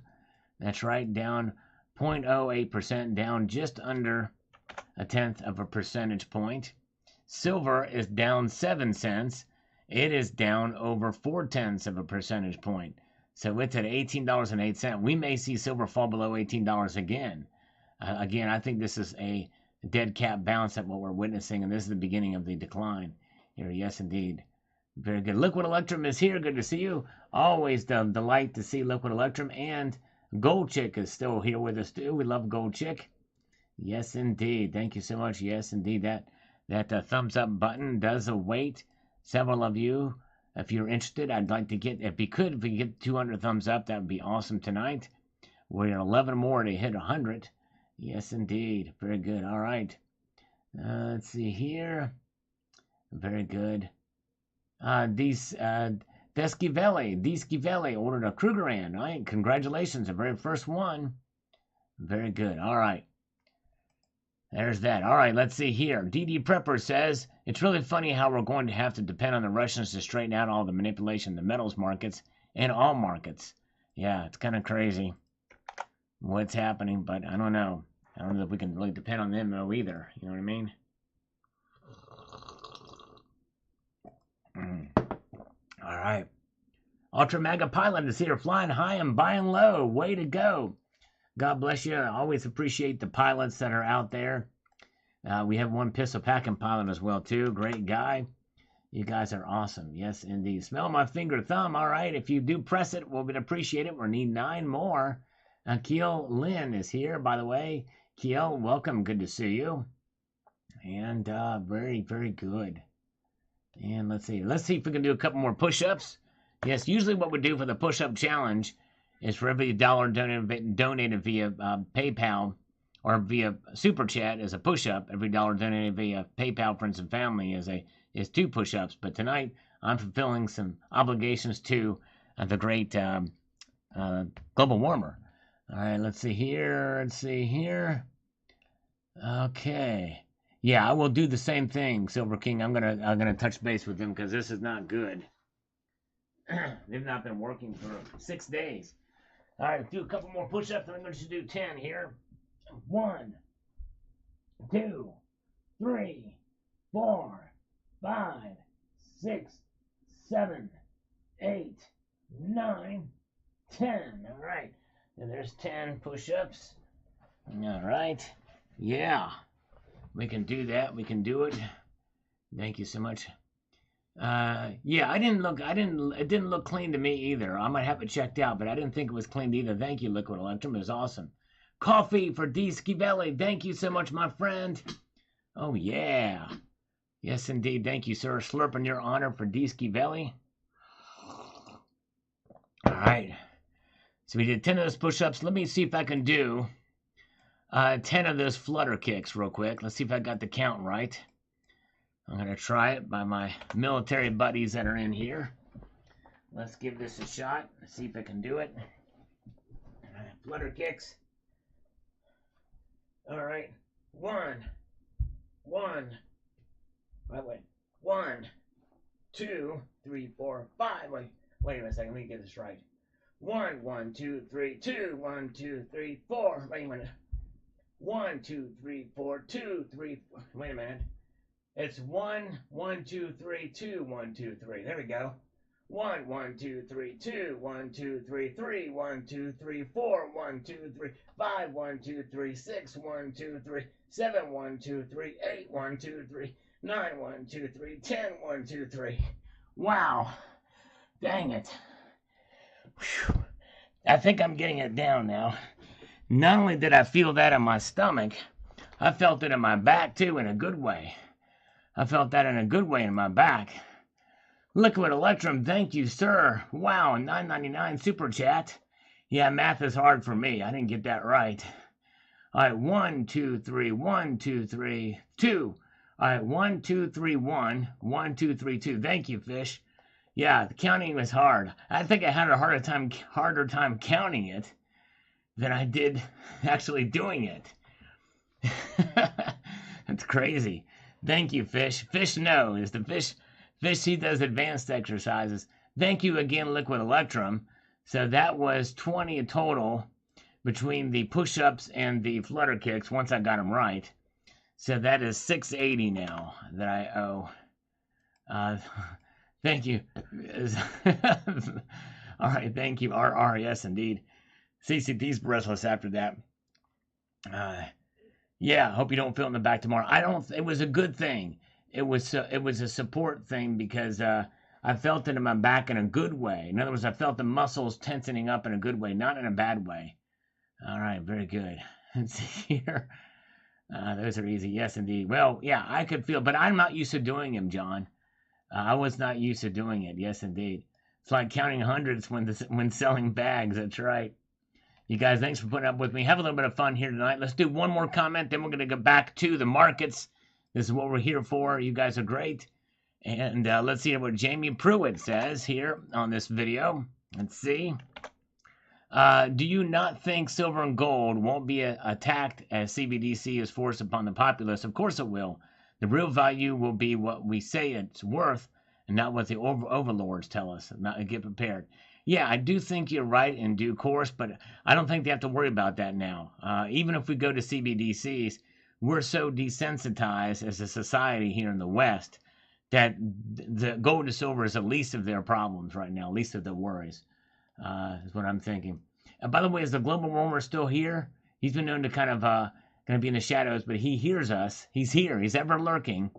That's right, down 0.08%, down just under 1/10 of a percentage point. Silver is down 7 cents. It is down over 0.4 of a percentage point. So it's at $18.08. We may see silver fall below $18 again. Again, I think this is a dead cat bounce at what we're witnessing, and this is the beginning of the decline here. Yes, indeed. Very good. Liquid Electrum is here. Good to see you. Always the delight to see Liquid Electrum. And Gold Chick is still here with us too. We love Gold Chick. Yes, indeed. Thank you so much. Yes, indeed. That thumbs up button does await several of you. If you're interested, I'd like to get, if we get 200 thumbs up, that would be awesome tonight. We're 11 more to hit 100. Yes, indeed. Very good. All right. Let's see here. Very good. Deschivelli ordered a Krugerrand. All right. Congratulations. The very first one. Very good. All right. There's that. All right, let's see here. DD Prepper says, it's really funny how we're going to have to depend on the Russians to straighten out all the manipulation in the metals markets and all markets. Yeah, it's kind of crazy what's happening, but I don't know. I don't know if we can really depend on them, though, either. You know what I mean? All right. Ultra Mega Pilot is here, flying high and buying low. Way to go. God bless you. I always appreciate the pilots that are out there. We have one pistol packing pilot as well, too. Great guy. You guys are awesome. Yes, indeed. Smell my finger thumb. All right. If you do press it, we'll appreciate it. We need 9 more. Keel Lynn is here, by the way. Keel, welcome. Good to see you. And very, very good. And let's see. Let's see if we can do a couple more push-ups. Yes, usually what we do for the push-up challenge is for every dollar donated via PayPal or via Super Chat is a push-up. Every dollar donated via PayPal, friends and family is 2 push-ups. But tonight I'm fulfilling some obligations to the great global warmer. All right, let's see here. Let's see here. Okay. Yeah, I will do the same thing, Silver King. I'm gonna touch base with them because this is not good. They've not been working for 6 days. All right, do a couple more push-ups, and I'm going to do 10 here. 1, 2, 3, 4, 5, 6, 7, 8, 9, 10. All right, and there's 10 push-ups. All right, yeah, we can do that. We can do it. Thank you so much. Yeah, it didn't look clean to me either. I might have it checked out, but I didn't think it was clean either. Thank you, Liquid Electrum. It was awesome. Coffee for D. Schiavelli. Thank you so much, my friend. Oh, yeah. Yes, indeed. Thank you, sir. Slurp in your honor for D. Schiavelli. All right. So we did 10 of those push-ups. Let me see if I can do 10 of those flutter kicks real quick. Let's see if I got the count right. I'm going to try it by my military buddies that are in here. Let's give this a shot. Let's see if I can do it. Flutter kicks. All right. One. Wait. 1, 2, 3, 4, 5. Wait a second. Let me get this right. 1, 1, 2, 3, 2. 1, 2, 3, 4. Wait a minute. 1, 2, 3, 4, 2, 3, 4. Wait a minute. It's 1, 1, 2, 3, 2, 1, 2, 3. There we go. 1, 1, 2, 3, 2, 1, 2, 3, 3, 1, 2, 3, 4, 1, 2, 3, 5, 1, 2, 3, 6, 1, 2, 3, 7, 1, 2, 3, 8, 1, 2, 3, 9, 1, 2, 3, 10, 1, 2, 3. Wow. Dang it. Whew. I think I'm getting it down now. Not only did I feel that in my stomach, I felt it in my back too, in a good way. I felt that in a good way in my back. Liquid Electrum, thank you, sir. Wow, $9.99 super chat. Yeah, math is hard for me. I didn't get that right. All right, 1, 2, 3, 1, 2, 3, 2. All right, 1, 2, 3, 1, 1, 2, 3, 2. Thank you, Fish. Yeah, the counting was hard. I think I had a harder time counting it than I did actually doing it. That's crazy. Thank you, Fish. Fish knows. The Fish, he does advanced exercises. Thank you again, Liquid Electrum. So that was 20 in total between the push-ups and the flutter kicks once I got them right. So that is 680 now that I owe. Thank you. All right, thank you. RR, yes, indeed. CCP's breathless after that. Yeah, hope you don't feel it in the back tomorrow. It was a good thing. It was a support thing because I felt it in my back in a good way. In other words, I felt the muscles tensing up in a good way, not in a bad way. All right, very good. Let's see here. Those are easy. Yes, indeed. Well, yeah, I could feel, but I'm not used to doing them, John. I was not used to doing it. Yes, indeed. It's like counting hundreds when selling bags. That's right. You guys, thanks for putting up with me. Have a little bit of fun here tonight. Let's do one more comment, then we're going to go back to the markets. This is what we're here for. You guys are great. And let's see what Jamie Pruitt says here on this video. Let's see. Do you not think silver and gold won't be attacked as CBDC is forced upon the populace? Of course it will. The real value will be what we say it's worth and not what the overlords tell us. Get prepared. Yeah, I do think you're right in due course, but I don't think they have to worry about that now. Even if we go to CBDCs, we're so desensitized as a society here in the West that the gold and silver is the least of their problems right now, least of their worries, is what I'm thinking. And by the way, is the global warmer still here? He's been known to kind of going to be in the shadows, but he hears us. He's here. He's ever lurking.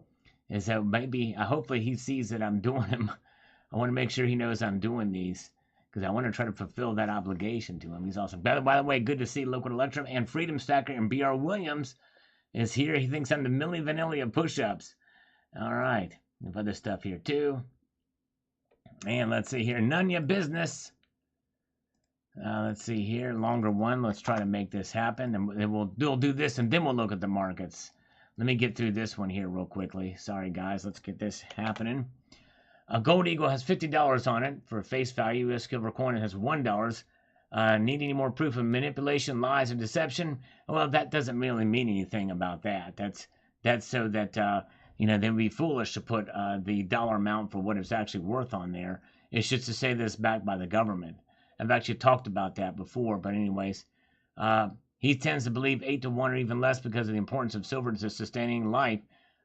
And so maybe, hopefully he sees that I'm doing him. I want to make sure he knows I'm doing these, because I want to try to fulfill that obligation to him. He's awesome. By the way, good to see Liquid Electrum and Freedom Stacker and BR Williams is here. He thinks I'm the Milli Vanilli of push-ups. All right. We have other stuff here too. And let's see here. None your business. Let's see here. Longer one. Let's try to make this happen. And we'll do this and then we'll look at the markets. Let me get through this one here real quickly. Sorry, guys. Let's get this happening. Gold Eagle has $50 on it for face value. US Silver Coin has $1. Need any more proof of manipulation, lies, and deception? Well, that doesn't really mean anything about that. That's so that they'd be foolish to put the dollar amount for what it's actually worth on there. It's just to say that it's backed by the government. I've actually talked about that before, but anyways, he tends to believe 8 to 1 or even less because of the importance of silver to sustaining life.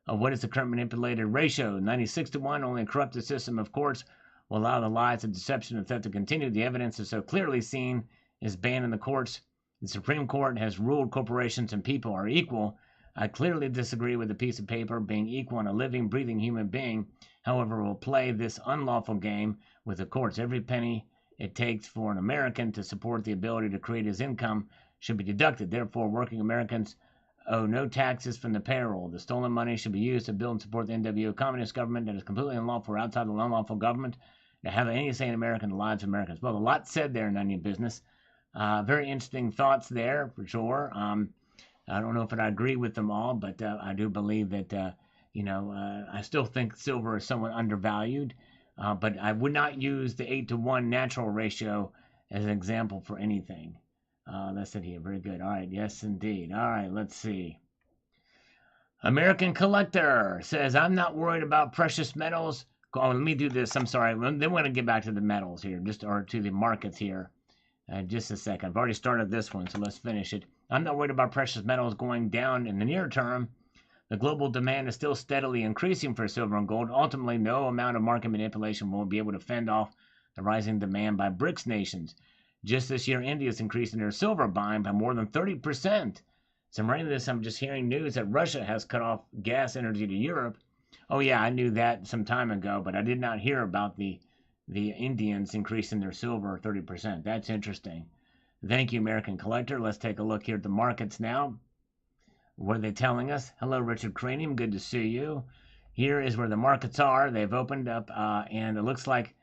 What is the current manipulated ratio? 96 to 1. Only a corrupted system of courts will allow the lies and deception and theft to continue. The evidence is so clearly seen is banned in the courts. The Supreme Court has ruled corporations and people are equal. I clearly disagree with a piece of paper being equal and a living, breathing human being. However, we'll play this unlawful game with the courts. Every penny it takes for an American to support the ability to create his income should be deducted. Therefore, working Americans owe no taxes from the payroll. The stolen money should be used to build and support the NWO communist government that is completely unlawful or outside the unlawful government to have any say in America and the lives of Americans. Well, a lot said there in Onion Business. Very interesting thoughts there, for sure. I don't know if I agree with them all, but I do believe that, I still think silver is somewhat undervalued. But I would not use the 8-to-1 natural ratio as an example for anything. That's it here. Very good. All right. Yes, indeed. All right. Let's see. American Collector says, I'm not worried about precious metals. Oh, let me do this. I'm sorry. Then we're going to get back to the metals here, or to the markets here. Just a second. I've already started this one, so let's finish it. I'm not worried about precious metals going down in the near term. The global demand is still steadily increasing for silver and gold. Ultimately, no amount of market manipulation will be able to fend off the rising demand by BRICS nations. Just this year, India is increasing their silver buying by more than 30%. So I'm writing this, I'm just hearing news that Russia has cut off gas energy to Europe. Oh yeah, I knew that some time ago, but I did not hear about the Indians increasing their silver 30%. That's interesting. Thank you, American Collector. Let's take a look here at the markets now. What are they telling us? Hello, Richard Cranium. Good to see you. Here is where the markets are. They've opened up, and it looks like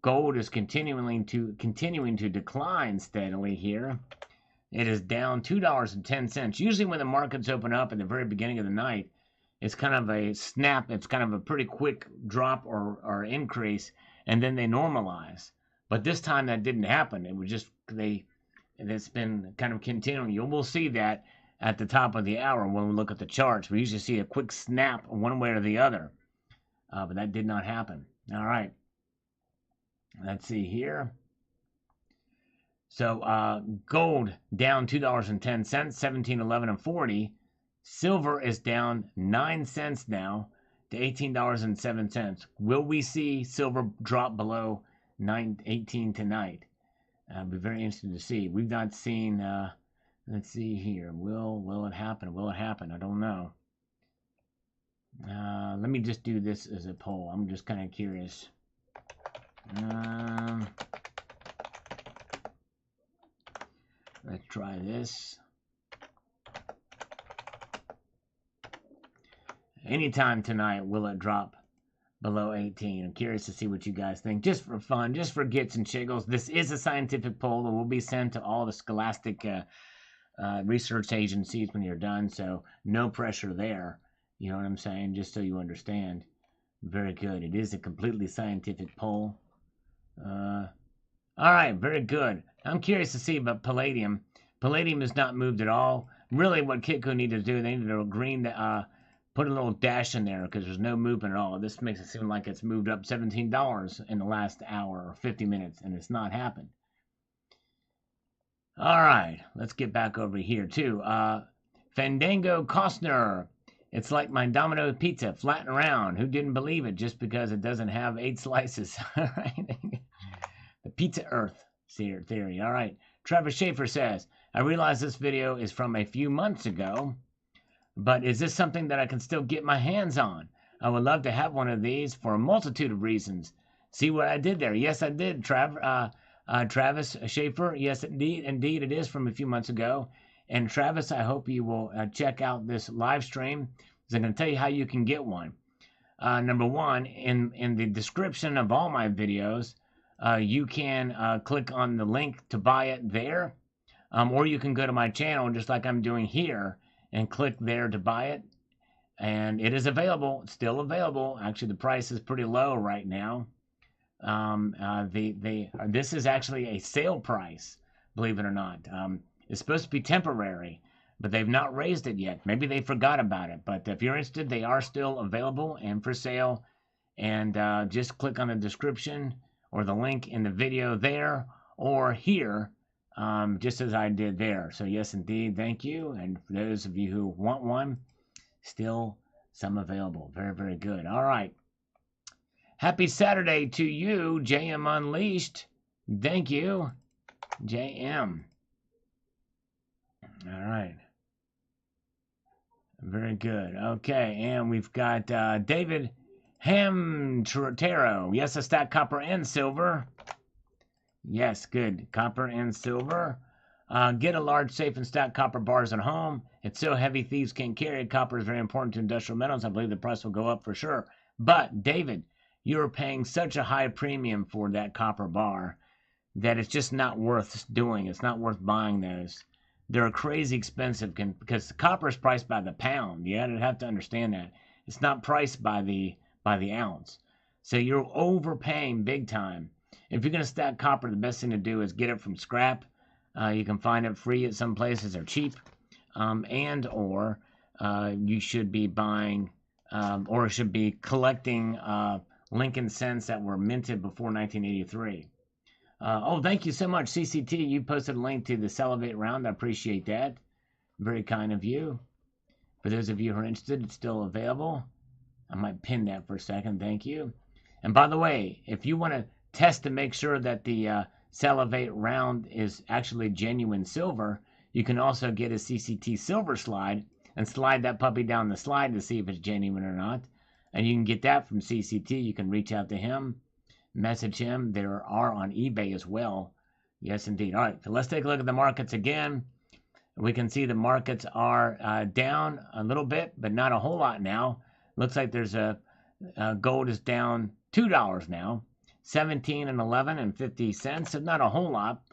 gold is continuing to decline steadily here. It is down $2.10. Usually when the markets open up at the very beginning of the night, it's kind of a snap. It's kind of a pretty quick drop or increase, and then they normalize. But this time that didn't happen. It was just it's been kind of continuing. You will see that at the top of the hour when we look at the charts. We usually see a quick snap one way or the other. But that did not happen. All right. Let's see here. So gold down $2.10, $17.11.40. Silver is down 9 cents now to $18.07. Will we see silver drop below 9.18 tonight? I'll be very interested to see. We've not seen. Let's see here. Will it happen? Will it happen? I don't know. Let me just do this as a poll. I'm just kind of curious. Let's try this. Anytime tonight, will it drop below 18? I'm curious to see what you guys think. Just for fun, just for gits and shiggles. This is a scientific poll that will be sent to all the scholastic research agencies when you're done, so no pressure there. You know what I'm saying? Just so you understand. Very good. It is a completely scientific poll. All right, very good. I'm curious to see about palladium. Palladium has not moved at all. Really, what Kitco needed to do, they needed to put a little dash in there because there's no movement at all. This makes it seem like it's moved up $17 in the last hour or 50 minutes, and it's not happened. All right, let's get back over here too. Fandango Costner. It's like my Domino's pizza, flat and round. Who didn't believe it just because it doesn't have 8 slices? All right. The Pizza Earth theory. All right. Travis Schaefer says, I realize this video is from a few months ago, but is this something that I can still get my hands on? I would love to have one of these for a multitude of reasons. See what I did there? Yes, I did, Travis Schaefer. Yes, indeed, it is from a few months ago. And Travis, I hope you will check out this live stream, because I'm going to tell you how you can get one. Number one, in the description of all my videos, you can click on the link to buy it there, or you can go to my channel, just like I'm doing here, and click there to buy it. And it is available. It's still available. Actually, the price is pretty low right now. This is actually a sale price, believe it or not. It's supposed to be temporary, but they've not raised it yet. Maybe they forgot about it. But if you're interested, they are still available and for sale. And just click on the description or the link in the video there or here, just as I did there. So yes, indeed, thank you. And for those of you who want one, still some available. Very, very good. All right. Happy Saturday to you, JM Unleashed. Thank you, JM. All right. Very good. Okay, and we've got David Hamtaro. Yes, I stack copper and silver. Yes, good. Copper and silver. Get a large safe and stack copper bars at home. It's so heavy thieves can't carry it. Copper is very important to industrial metals. I believe the price will go up for sure. But, David, you're paying such a high premium for that copper bar that it's just not worth doing. It's not worth buying those. They're crazy expensive because the copper is priced by the pound. You have to understand that. It's not priced by the ounce. So you're overpaying big time. If you're going to stack copper, the best thing to do is get it from scrap. You can find it free at some places or cheap. And or you should be buying or should be collecting Lincoln cents that were minted before 1983. Oh, thank you so much, CCT. You posted a link to the Salivate round. I appreciate that. Very kind of you. For those of you who are interested, it's still available. I might pin that for a second. Thank you. And by the way, if you want to test to make sure that the Salivate round is actually genuine silver, you can also get a CCT silver slide and slide that puppy down the slide to see if it's genuine or not. And you can get that from CCT. You can reach out to him, message him. There are on eBay as well. Yes, indeed. All right, so let's take a look at the markets again. We can see the markets are down a little bit, but not a whole lot now. Looks like there's gold is down $2 now, 17 and 11 and 50 cents. So not a whole lot.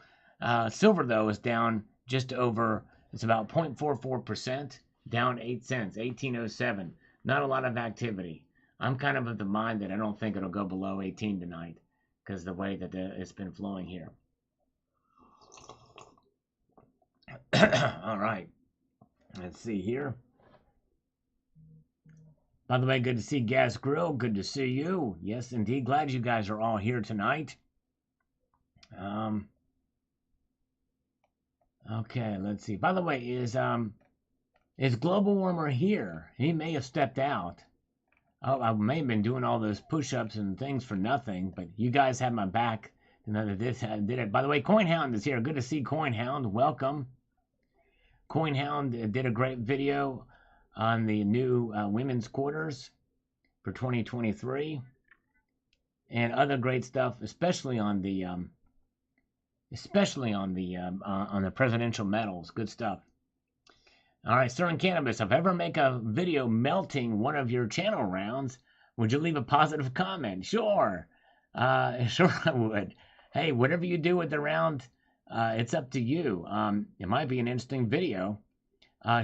Silver though is down just over. It's about 0.44%, down 8 cents, 1807. Not a lot of activity. I'm kind of the mind that I don't think it'll go below 18 tonight because the way that it's been flowing here. All right. Let's see here. By the way, good to see Gas Grill. Good to see you. Yes, indeed. Glad you guys are all here tonight. Okay, let's see. By the way, is Global Warmer here? He may have stepped out. Oh, I may have been doing all those push-ups and things for nothing, but you guys have my back. You know that this did it. By the way, CoinHound is here. Good to see CoinHound. Welcome. CoinHound did a great video on the new women's quarters for 2023 and other great stuff, especially on the presidential medals. Good stuff. All right, Sir and Cannabis, if I ever make a video melting one of your channel rounds, would you leave a positive comment? Sure. Sure I would. Hey, whatever you do with the round, it's up to you. It might be an interesting video.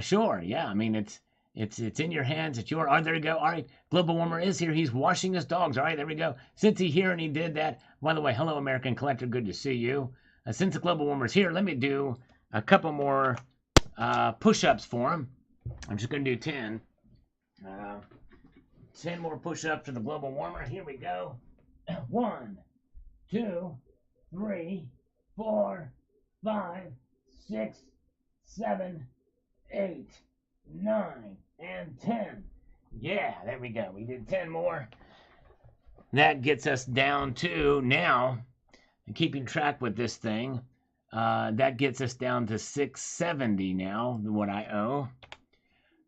Sure, yeah. I mean, it's in your hands. It's your. Oh, there you go. All right, Global Warmer is here. He's washing his dogs. All right, there we go. Since he's here and he did that. By the way, hello, American Collector. Good to see you. Since the Global Warmer's here, let me do a couple more push-ups for him. I'm just going to do 10. 10 more push-ups for the Global Warmer. Here we go. 1, 2, 3, 4, 5, 6, 7, 8, 9, and 10. Yeah, there we go. We did 10 more. That gets us down to now, keeping track with this thing, that gets us down to 670 now, what I owe,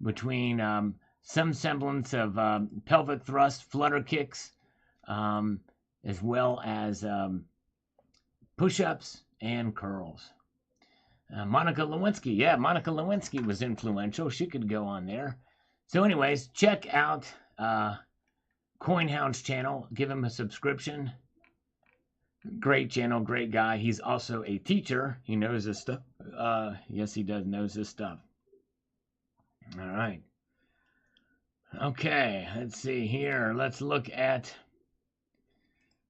between some semblance of pelvic thrust, flutter kicks, as well as push-ups and curls. Monica Lewinsky. Yeah, Monica Lewinsky was influential. She could go on there. So anyways, check out CoinHound's channel. Give him a subscription. Great channel, great guy. He's also a teacher. He knows this stuff. Yes, he does knows this stuff. All right. Okay, let's see here. Let's look at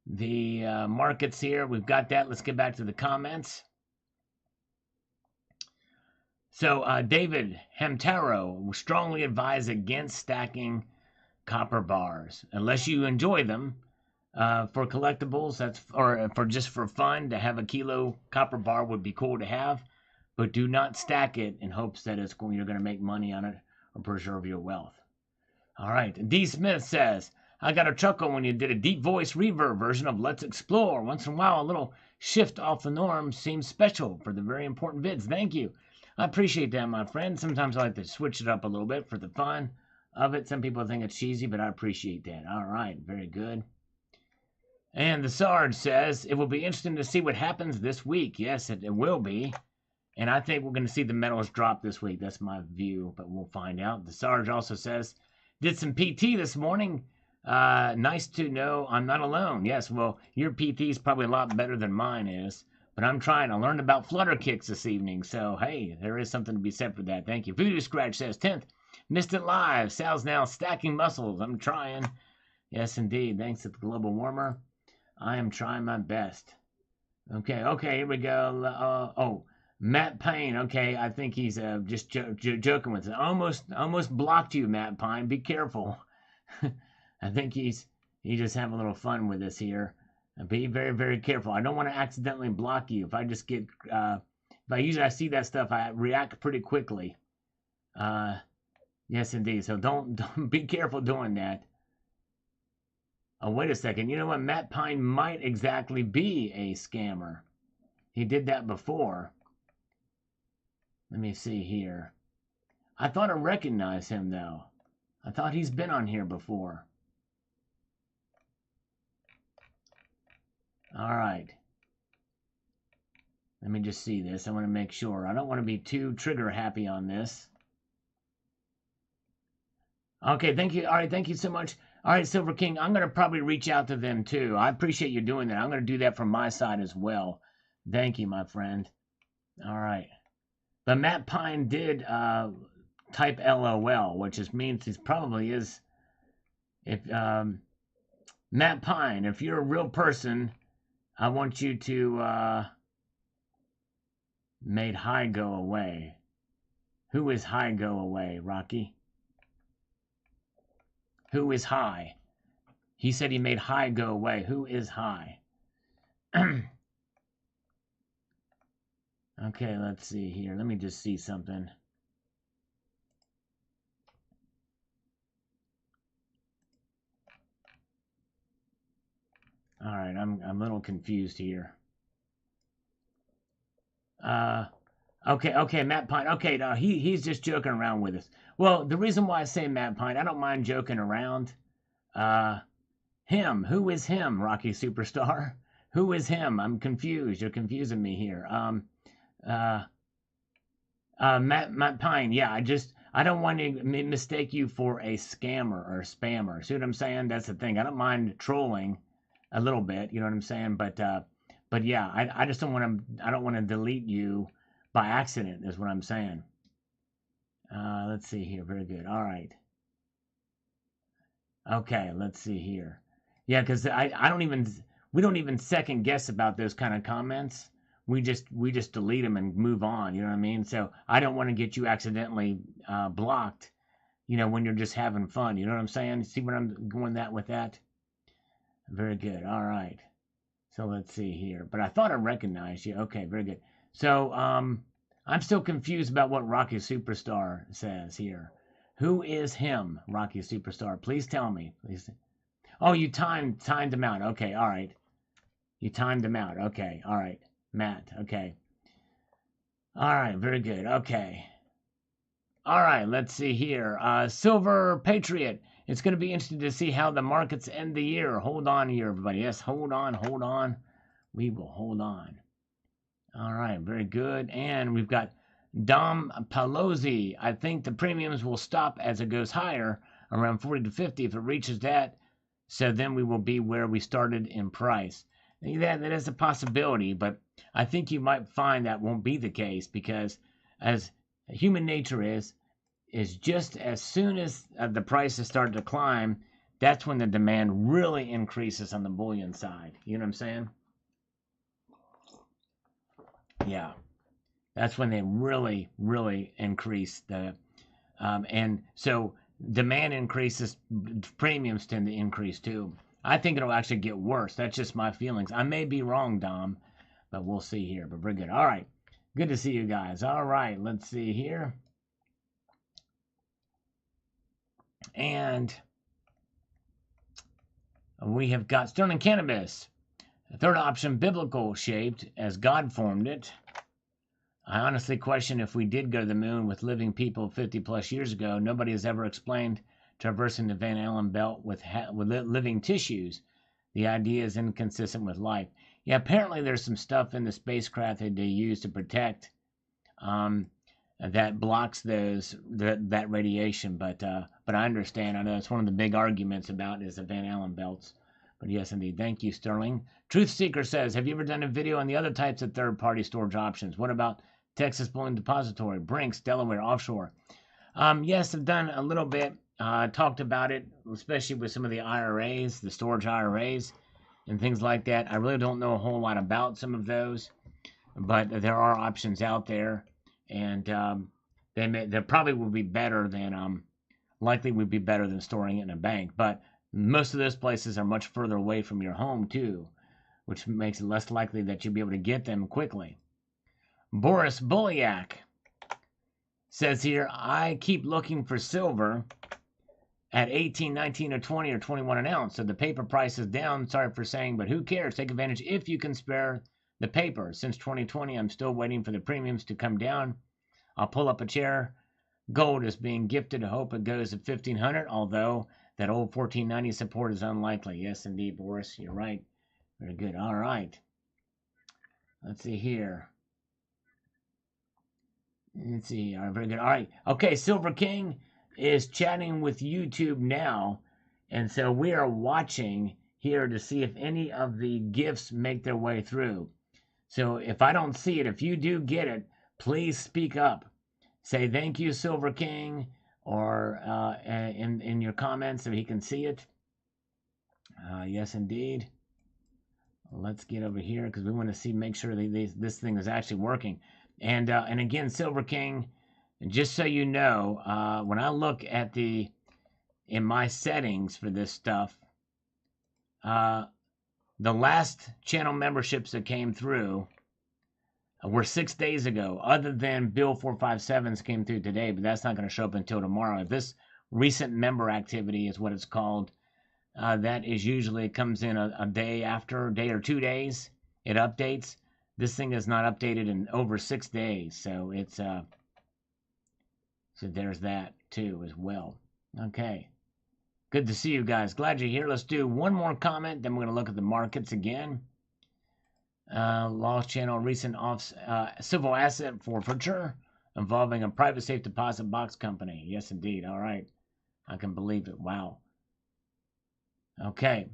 the markets here. We've got that. Let's get back to the comments. So David Hamtaro strongly advised against stacking copper bars unless you enjoy them. For collectibles, or for just for fun, to have a kilo copper bar would be cool to have, but do not stack it in hopes that you're going to make money on it or preserve your wealth. All right, D. Smith says, I got a chuckle when you did a deep voice reverb version of Let's Explore. Once in a while, a little shift off the norm seems special for the very important vids. Thank you. I appreciate that, my friend. Sometimes I like to switch it up a little bit for the fun of it. Some people think it's cheesy, but I appreciate that. All right, very good. And the Sarge says, it will be interesting to see what happens this week. Yes, it will be. And I think we're going to see the metals drop this week. That's my view, but we'll find out. The Sarge also says, did some PT this morning. Nice to know I'm not alone. Yes, well, your PT is probably a lot better than mine is. But I'm trying. I learned about flutter kicks this evening. So, hey, there is something to be said for that. Thank you. Voodoo Scratch says, 10th. Missed it live. Sal's now stacking muscles. I'm trying. Yes, indeed. Thanks to the global warmer. I am trying my best. Okay, here we go. Oh, Matt Payne. Okay, I think he's just joking with it. Almost blocked you, Matt Pine. Be careful. I think he's just having a little fun with us here. Be very, very careful. I don't want to accidentally block you. If I just get, if I see that stuff, I react pretty quickly. Yes, indeed. So don't be careful doing that. Oh, wait a second. You know what? Matt Pine might exactly be a scammer. He did that before. Let me see here. I thought I recognized him, though. I thought he's been on here before. All right. Let me just see this. I want to make sure. I don't want to be too trigger happy on this. Okay, thank you. All right, thank you so much. All right, Silver King, I'm going to probably reach out to them too. I appreciate you doing that. I'm going to do that from my side as well. Thank you, my friend. All right. But Matt Pine did type LOL, which means he probably is. If Matt Pine, if you're a real person, I want you to made high go away. Who is high go away, Rocky? Who is high? He said he made high go away. Who is high? Okay, let's see here. Let me just see something. All right, I'm a little confused here. Okay, Matt Pine. Okay, no, he's just joking around with us. Well, the reason why I say Matt Pine, I don't mind joking around. Him. Who is him, Rocky Superstar? Who is him? I'm confused. You're confusing me here. Matt Pine. Yeah, I don't want to mistake you for a scammer or a spammer. See what I'm saying? That's the thing. I don't mind trolling a little bit. You know what I'm saying? But yeah, I just don't want to. I don't want to delete you by accident. Is what I'm saying. Let's see here. Very good. All right. Okay, let's see here. Yeah, because we don't even second guess about those kind of comments. We just delete them and move on. You know what I mean? So I don't want to get you accidentally blocked. You know, when you're just having fun. You know what I'm saying? See what I'm going with that? Very good. All right. So let's see here. But I thought I recognized you. Okay, very good. So I'm still confused about what Rocky Superstar says here. Who is him, Rocky Superstar? Please tell me. Please. Oh, you timed him out. Okay, all right. You timed him out. Okay, all right. Matt, okay. All right, very good. Okay. All right, let's see here. Silver Patriot. It's going to be interesting to see how the markets end the year. Hold on here, everybody. Yes, hold on. We will hold on. All right, very good. And we've got Dom Palozzi. I think the premiums will stop as it goes higher, around 40 to 50 if it reaches that. So then we will be where we started in price. That is a possibility, but I think you might find that won't be the case because as human nature is just as soon as the prices start to climb, that's when the demand really increases on the bullion side. You know what I'm saying? Yeah. That's when they really, really increase the, and so demand increases, premiums tend to increase too. I think it'll actually get worse. That's just my feelings. I may be wrong, Dom, but we'll see here. But we're good. All right. Good to see you guys. All right. Let's see here. And we have got Sterling Cannabis. The third option, biblical shaped as God formed it. I honestly question if we did go to the moon with living people 50 plus years ago. Nobody has ever explained traversing the Van Allen belt with living tissues. The idea is inconsistent with life. Yeah, apparently there's some stuff in the spacecraft that they use to protect that blocks that radiation. But I understand. I know it's one of the big arguments about is the Van Allen belts. But yes, indeed. Thank you, Sterling. Truth Seeker says, have you ever done a video on the other types of third-party storage options? What about Texas Bullion Depository, Brinks, Delaware, offshore? Yes, I've done a little bit. talked about it, especially with some of the IRAs, the storage IRAs, and things like that. I really don't know a whole lot about some of those, but there are options out there, and they probably would be better than likely would be better than storing it in a bank. But most of those places are much further away from your home too, which makes it less likely that you'll be able to get them quickly. Boris Bulyak says here, I keep looking for silver at 18, 19, or 20 or 21 an ounce. So the paper price is down. Sorry for saying, but who cares? Take advantage if you can spare the paper. Since 2020, I'm still waiting for the premiums to come down. I'll pull up a chair. Gold is being gifted. I hope it goes to 1500, although that old 1490 support is unlikely. Yes, indeed, Boris. You're right. Very good. All right. Let's see here. Let's see. All right, very good. All right. Okay, Silver King is chatting with YouTube now. And so we are watching here to see if any of the gifts make their way through. So if I don't see it, if you do get it, please speak up. Say thank you, Silver King, or in your comments so he can see it. Yes, indeed. Let's get over here because we want to see, make sure that this thing is actually working. And again, Silver King, just so you know, when I look at in my settings for this stuff, the last channel memberships that came through were 6 days ago, other than Bill 457's came through today, but that's not going to show up until tomorrow. If this recent member activity is what it's called, that is usually, it comes in a day after, a day or 2 days, it updates. This thing is not updated in over 6 days, so it's so there's that too as well. Okay, good to see you guys. Glad you're here. Let's do one more comment, then we're going to look at the markets again. Lost channel, recent civil asset forfeiture involving a private safe deposit box company. Yes, indeed. All right, I can believe it. Wow. Okay,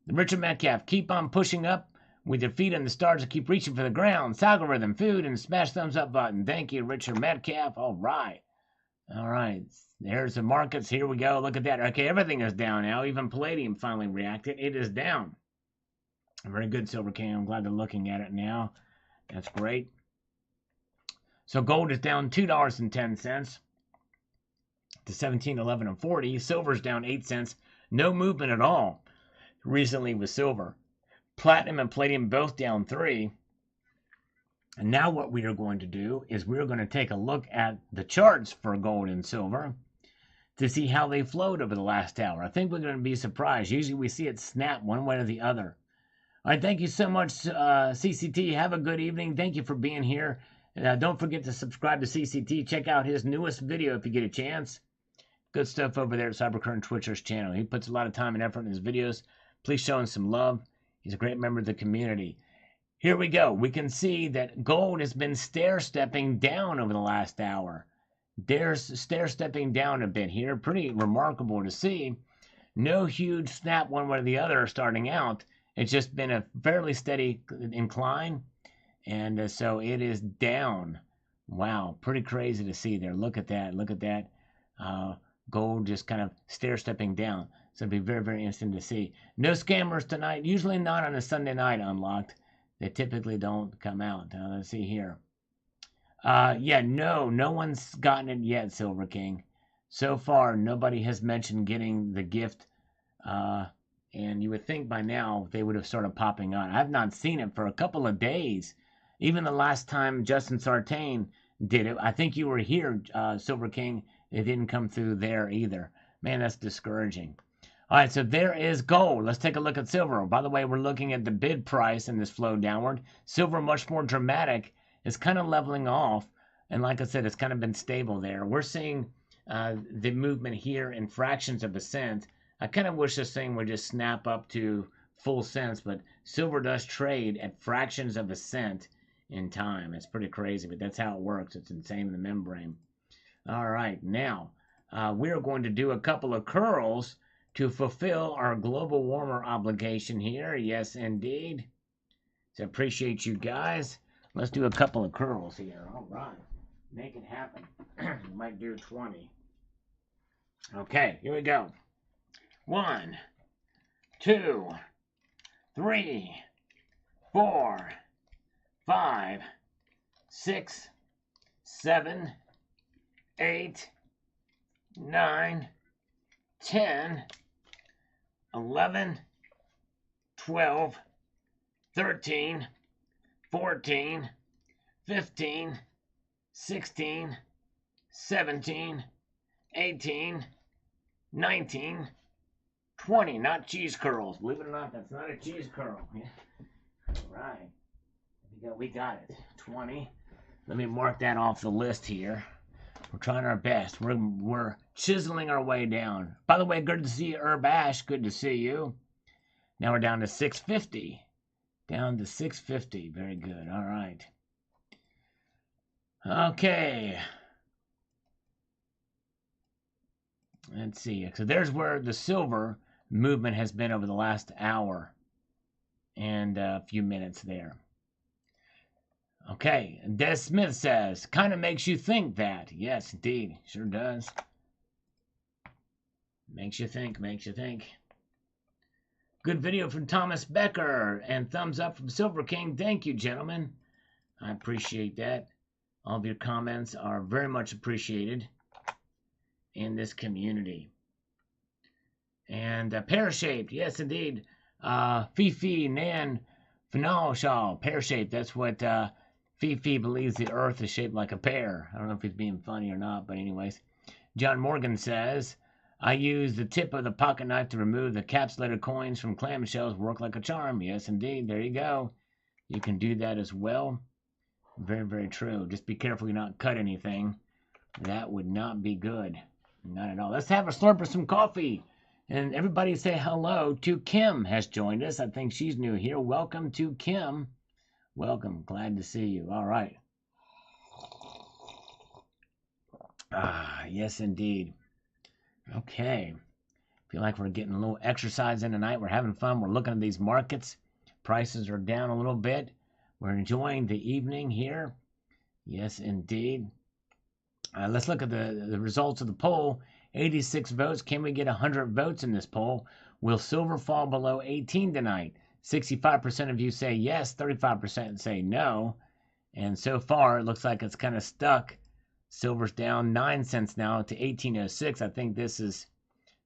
Richard Metcalf, keep on pushing up with your feet on the stars and keep reaching for the ground. Algorithm, food, and smash thumbs up button. Thank you, Richard Metcalf. All right. All right. There's the markets. Here we go. Look at that. Okay, everything is down now. Even palladium finally reacted. It is down. Very good, Silver King. I'm glad they're looking at it now. That's great. So gold is down $2.10 to $17.11.40. Silver's down 8 cents. No movement at all recently with silver. Platinum and palladium both down 3. And now what we are going to do is we're going to take a look at the charts for gold and silver to see how they flowed over the last hour. I think we're going to be surprised. Usually we see it snap one way or the other. All right, thank you so much, CCT. Have a good evening. Thank you for being here. Don't forget to subscribe to CCT. Check out his newest video if you get a chance. Good stuff over there at Cybercurrent Twitcher's channel. He puts a lot of time and effort in his videos. Please show him some love. He's a great member of the community. Here we go. We can see that gold has been stair-stepping down over the last hour. There's stair-stepping down a bit here. Pretty remarkable to see. No huge snap one way or the other starting out. It's just been a fairly steady incline. And so it is down. Wow, pretty crazy to see there. Look at that. Look at that. Gold just kind of stair-stepping down. So it'll be very, very interesting to see. No scammers tonight. Usually not on a Sunday night unlocked. They typically don't come out. Let's see here. Yeah, no one's gotten it yet, Silver King. So far, nobody has mentioned getting the gift. And you would think by now they would have started popping on. I've not seen it for a couple of days. Even the last time Justin Sartain did it, I think you were here, Silver King. It didn't come through there either. Man, that's discouraging. All right, so there is gold. Let's take a look at silver. By the way, we're looking at the bid price in this flow downward. Silver, much more dramatic, is kind of leveling off. And like I said, it's kind of been stable there. We're seeing the movement here in fractions of a cent. I kind of wish this thing would just snap up to full cents, but silver does trade at fractions of a cent in time. It's pretty crazy, but that's how it works. It's insane in the membrane. All right, now we're going to do a couple of curls to fulfill our global warmer obligation here. Yes, indeed. So appreciate you guys. Let's do a couple of curls here. All right. Make it happen. Might do 20. Okay, here we go. 1, 2, 3, 4, 5, 6, 7, 8, 9, 10, 11, 12, 13, 14, 15, 16, 17, 18, 19, 20. Not cheese curls. Believe it or not, that's not a cheese curl. Yeah. All right. We got it. 20. Let me mark that off the list here. We're trying our best. We're chiseling our way down. By the way, good to see you, Herb Ash. Good to see you. Now we're down to 650. Down to 650. Very good. All right. Okay. Let's see. So there's where the silver movement has been over the last hour and a few minutes there. Okay. Des Smith says, kind of makes you think that. Yes, indeed. Sure does. Makes you think. Makes you think. Good video from Thomas Becker and thumbs up from Silver King. Thank you, gentlemen. I appreciate that. All of your comments are very much appreciated in this community. And pear-shaped, yes, indeed. Fifi Nan Finalshaw, pear-shaped. That's what Fifi believes the earth is shaped like a pear. I don't know if he's being funny or not, but anyways. John Morgan says, I use the tip of the pocket knife to remove the capsulated coins from clamshells. Work like a charm. Yes, indeed. There you go. You can do that as well. Very, very true. Just be careful you not cut anything. That would not be good. Not at all. Let's have a slurp of some coffee. And everybody say hello to Kim has joined us. I think she's new here. Welcome to Kim. Welcome. Glad to see you. All right. Yes, indeed. Okay. Feel like we're getting a little exercise in tonight. We're having fun. We're looking at these markets. Prices are down a little bit. We're enjoying the evening here. Yes, indeed. Let's look at the results of the poll. 86 votes. Can we get 100 votes in this poll? Will silver fall below 18 tonight? 65% of you say yes. 35% say no. And so far, it looks like it's kind of stuck. Silver's down 9 cents now to 18.06. I think this is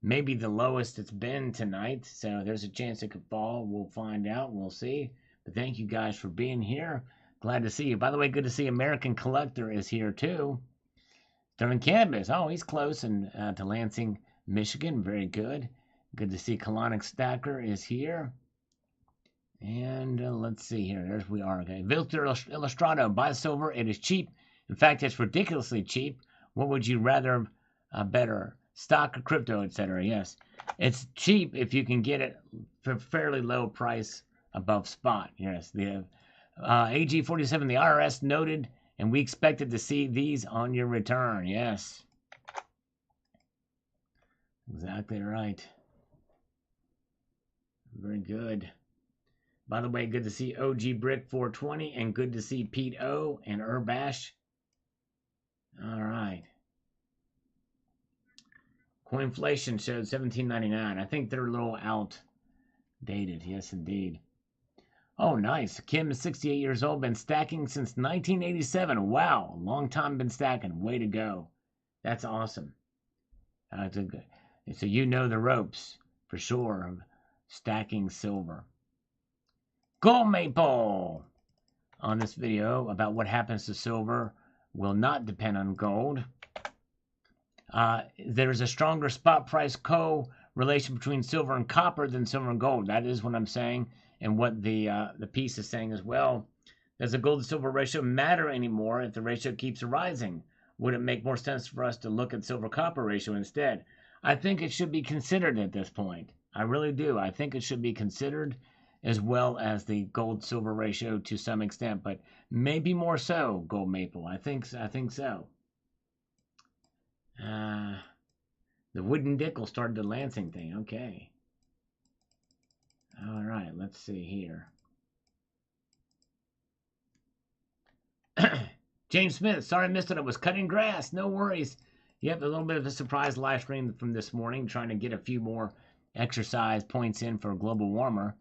maybe the lowest it's been tonight. So there's a chance it could fall. We'll find out. We'll see. But thank you guys for being here. Glad to see you. By the way, good to see American Collector is here too. Sterling Cannabis. Oh, he's close and to Lansing, Michigan. Very good. Good to see Colonic Stacker is here. And let's see here. There's we are. Okay. Victor Illustrado. Buy silver. It is cheap. In fact, it's ridiculously cheap. What would you rather better? Stock or crypto, etc. Yes. It's cheap if you can get it for fairly low price above spot. Yes. The AG47, the IRS noted, and we expected to see these on your return. Yes. Exactly right. Very good. By the way, good to see OG Brick 420 and good to see Pete O and Urbash. All right. Coinflation showed $17.99. I think they're a little outdated. Yes, indeed. Oh, nice. Kim is 68 years old, been stacking since 1987. Wow, long time been stacking. Way to go. That's awesome. So you know the ropes for sure of stacking silver. Gold Maple on this video about what happens to silver will not depend on gold. There's a stronger spot price correlation between silver and copper than silver and gold. That is what I'm saying, and what the piece is saying as well. Does the gold to silver ratio matter anymore if the ratio keeps rising? Would it make more sense for us to look at silver copper ratio instead? I think it should be considered at this point. I really do. I think it should be considered, as well as the gold silver ratio to some extent, but maybe more so, Gold Maple. I think so. The wooden dickle started the Lansing thing. Okay. All right, let's see here. James Smith, sorry I missed it. I was cutting grass. No worries. Yep, a little bit of a surprise live stream from this morning, trying to get a few more exercise points in for global warmer.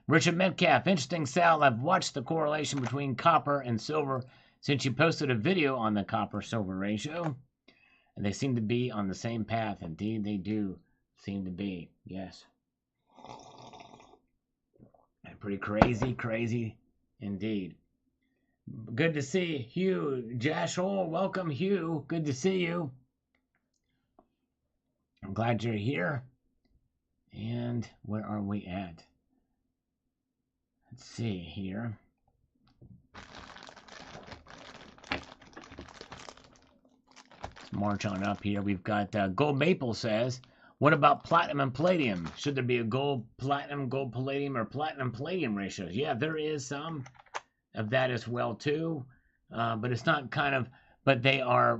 Richard Metcalf, interesting, Sal. I've watched the correlation between copper and silver since you posted a video on the copper-silver ratio, and they seem to be on the same path. Indeed, they do seem to be. Yes. Pretty crazy indeed. Good to see Hugh Jashol. Welcome, Hugh. Good to see you. I'm glad you're here. And where are we at? Let's see here. Let's march on up here. We've got Gold Maple says, what about platinum and palladium? Should there be a gold palladium, or platinum palladium ratios? Yeah, there is some of that as well too, but it's not but they are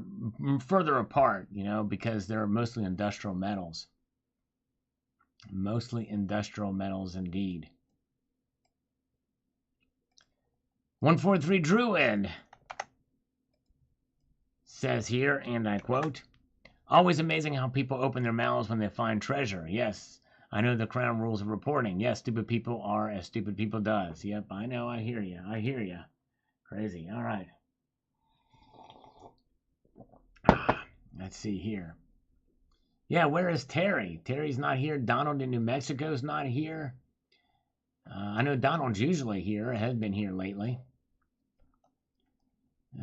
further apart, because they're mostly industrial metals. Mostly industrial metals indeed. 143 Druid says here, and I quote, always amazing how people open their mouths when they find treasure. Yes, I know the crown rules of reporting. Yes, stupid people are as stupid people does. Yep, I know. I hear you. Crazy. All right. Let's see here. Yeah, where is Terry? Terry's not here. Donald in New Mexico's not here. I know Donald's usually here. Has been here lately.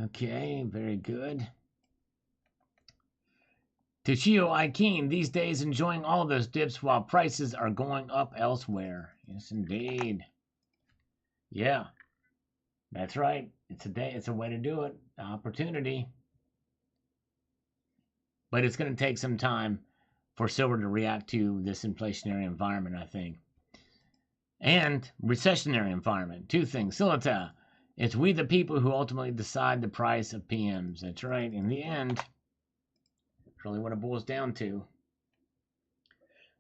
Okay, very good. Toshio Aikin, these days enjoying all those dips while prices are going up elsewhere. Yes, indeed. Yeah, that's right. It's a way to do it. Opportunity. But it's going to take some time for silver to react to this inflationary environment, I think. And recessionary environment. Two things. Silita, it's we the people who ultimately decide the price of PMs. That's right. In the end, that's really what it boils down to.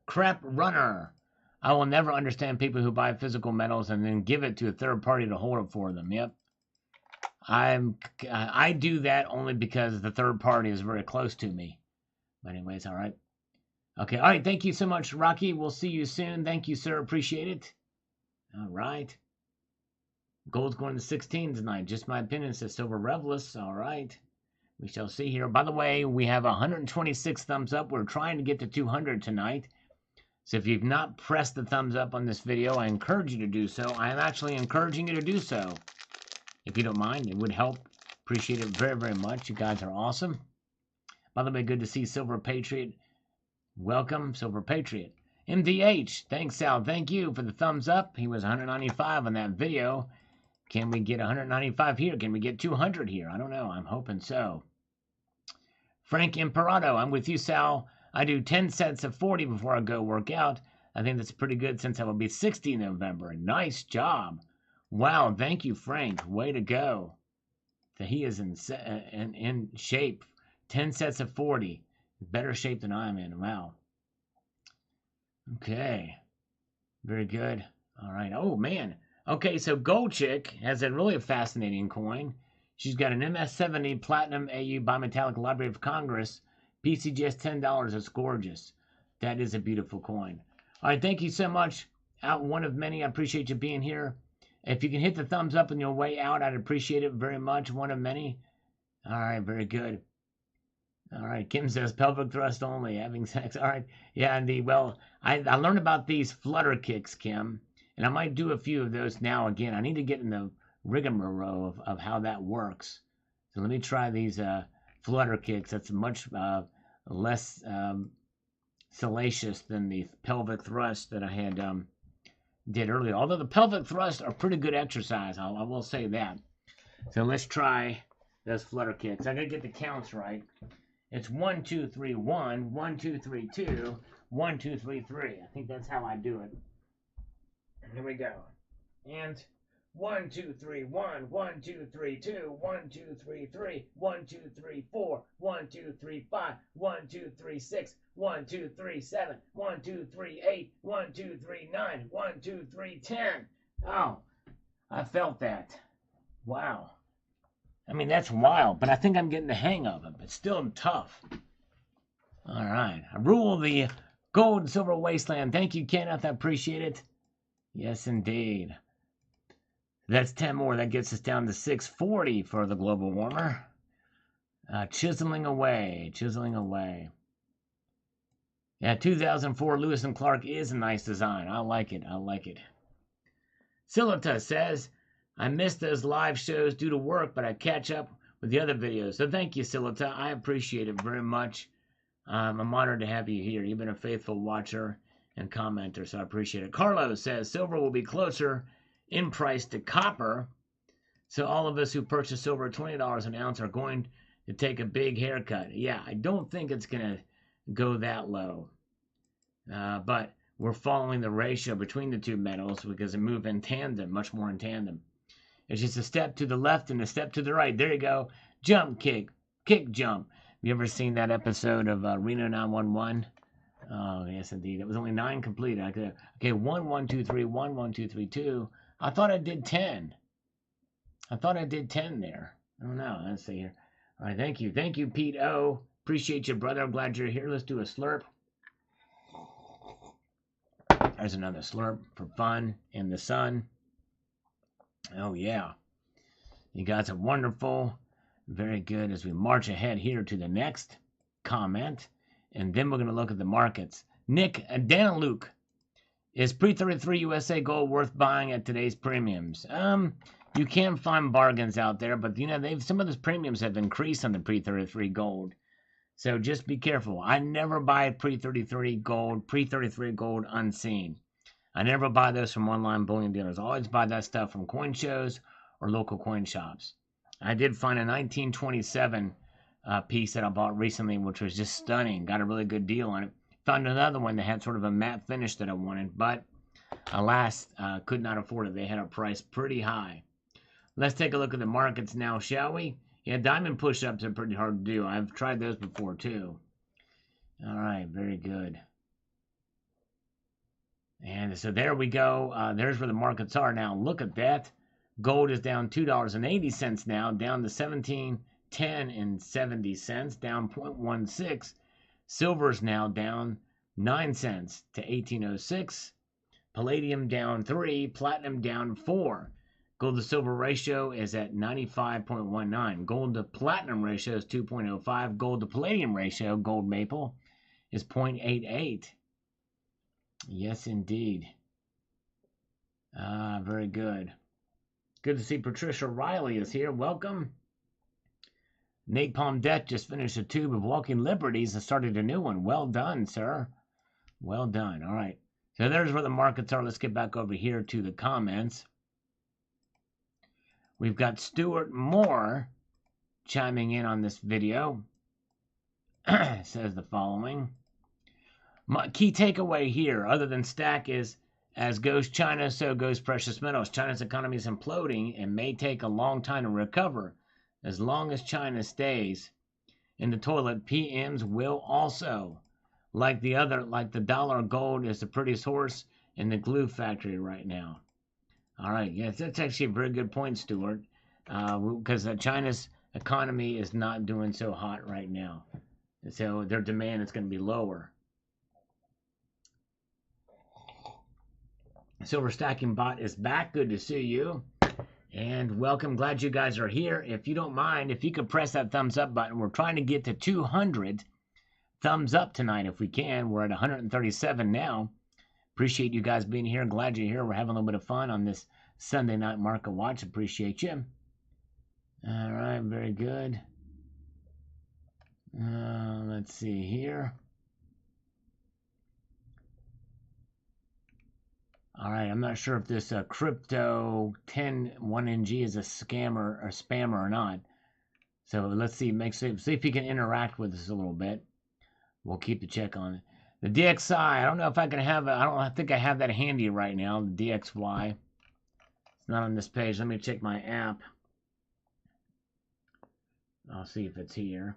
Crap Runner. I will never understand people who buy physical metals and then give it to a third party to hold it for them. Yep. I do that only because the third party is very close to me. But anyways, all right. Okay, all right. Thank you so much, Rocky. We'll see you soon. Thank you, sir. Appreciate it. All right. Gold's going to 16 tonight. Just my opinion, says Silver Revelist. All right. We shall see here. By the way, we have 126 thumbs up. We're trying to get to 200 tonight. So if you've not pressed the thumbs up on this video, I encourage you to do so. I am actually encouraging you to do so. If you don't mind, it would help. Appreciate it very, very much. You guys are awesome. By the way, good to see Silver Patriot. Welcome, Silver Patriot. MDH, thanks, Sal. Thank you for the thumbs up. He was 195 on that video. Can we get 195 here? Can we get 200 here? I don't know. I'm hoping so. Frank Imperato, I'm with you, Sal. I do 10 sets of 40 before I go work out. I think that's pretty good since I will be 60 in November. Nice job. Wow, thank you, Frank. Way to go. So he is in shape. 10 sets of 40. Better shape than I'm in. Wow. Okay. Very good. All right. Oh, man. Okay, so Gold Chick has a really fascinating coin. She's got an MS-70 Platinum AU Bimetallic Library of Congress. PCGS $10. It's gorgeous. That is a beautiful coin. All right, thank you so much. Out one of many. I appreciate you being here. If you can hit the thumbs up on your way out, I'd appreciate it very much. One of many. All right, very good. All right, Kim says pelvic thrust only, having sex. All right, yeah, indeed. Well, I learned about these flutter kicks, Kim, and I might do a few of those now again. I need to get in the rigmarole of how that works. So let me try these flutter kicks. That's much less salacious than the pelvic thrust that I had did earlier. Although the pelvic thrusts are pretty good exercise, I will say that. So let's try those flutter kicks. I gotta get the counts right. It's 1, 2, 3, 1, 1, 2, 3, 2, 1, 2, 3, 3. I think that's how I do it. Here we go. And 1, 2, 3, 1, 1, 2, 3, 2, 1, 2, 3, 3, 1, 2, 3, 4, 1, 2, 3, 5, 1, 2, 3, 6, 1, 2, 3, 7, 1, 2, 3, 8, 1, 2, 3, 9, 1, 2, 3, 10. Oh, I felt that. Wow. I mean, that's wild, but I think I'm getting the hang of it, but still tough. All right. I rule the gold and silver wasteland. Thank you, Kenneth. I appreciate it. Yes, indeed. That's 10 more. That gets us down to 640 for the global warmer. Chiseling away. Chiseling away. Yeah, 2004 Lewis and Clark is a nice design. I like it. I like it. Silita says, I missed those live shows due to work, but I catch up with the other videos. So thank you, Silita. I appreciate it very much. I'm honored to have you here. You've been a faithful watcher and commenter, so I appreciate it. Carlos says, silver will be closer in price to copper. So all of us who purchase silver at $20 an ounce are going to take a big haircut. Yeah, I don't think it's going to go that low. But we're following the ratio between the two metals because they move in tandem, much more in tandem. It's just a step to the left and a step to the right. There you go. Jump, kick, kick, jump. Have you ever seen that episode of Reno 911? Oh, yes, indeed. It was only 9 complete. Okay, 1, 1, 2, 3, 1, 1, 2, 3, 2. I thought I did 10. I thought I did 10 there. I don't know. Let's see here. All right, thank you. Thank you, Pete O. Appreciate you, brother. I'm glad you're here. Let's do a slurp. There's another slurp for fun in the sun. Oh, yeah. You guys are wonderful. Very good as we march ahead here to the next comment. And then we're going to look at the markets. Nick Danaluke. Is pre-33 USA gold worth buying at today's premiums? You can find bargains out there, but you know, some of those premiums have increased on the pre-33 gold. So just be careful. I never buy pre-33 gold unseen. I never buy those from online bullion dealers. I always buy that stuff from coin shows or local coin shops. I did find a 1927 piece that I bought recently, which was just stunning. Got a really good deal on it. Found another one that had sort of a matte finish that I wanted, but alas, could not afford it. They had a price pretty high. Let's take a look at the markets now, shall we? Yeah, diamond push-ups are pretty hard to do. I've tried those before, too. All right, very good. And so there we go. There's where the markets are now. Look at that. Gold is down $2.80 now, down to $17.10 down 0.16. Silver is now down 9 cents to 18.06. Palladium down 3. Platinum down 4. Gold to silver ratio is at 95.19. Gold to platinum ratio is 2.05. Gold to palladium ratio, gold maple, is 0.88. Yes, indeed. Very good. Good to see Patricia Riley is here. Welcome. Napalm Death just finished a tube of Walking Liberties and started a new one. Well done, sir. Well done. All right. So there's where the markets are. Let's get back over here to the comments. We've got Stuart Moore chiming in on this video. Says the following. My key takeaway here, other than stack, is as goes China, so goes precious metals. China's economy is imploding and may take a long time to recover. As long as China stays in the toilet, PMs will also. Like the dollar, gold is the prettiest horse in the glue factory right now. All right, yes, that's actually a very good point, Stuart, because China's economy is not doing so hot right now. So their demand is going to be lower. Silver Stacking Bot is back. Good to see you. And welcome. Glad you guys are here. If you don't mind, if you could press that thumbs up button. We're trying to get to 200 thumbs up tonight if we can. We're at 137 now. Appreciate you guys being here. Glad you're here. We're having a little bit of fun on this Sunday night market watch. Appreciate you. All right. Very good. Let's see here. All right, I'm not sure if this crypto 1NG is a scammer or spammer or not. So let's see, see if you can interact with us a little bit. We'll keep the check on it. The DXI, I don't know if I can have it. I think I have that handy right now. The DXY. It's not on this page. Let me check my app. I'll see if it's here.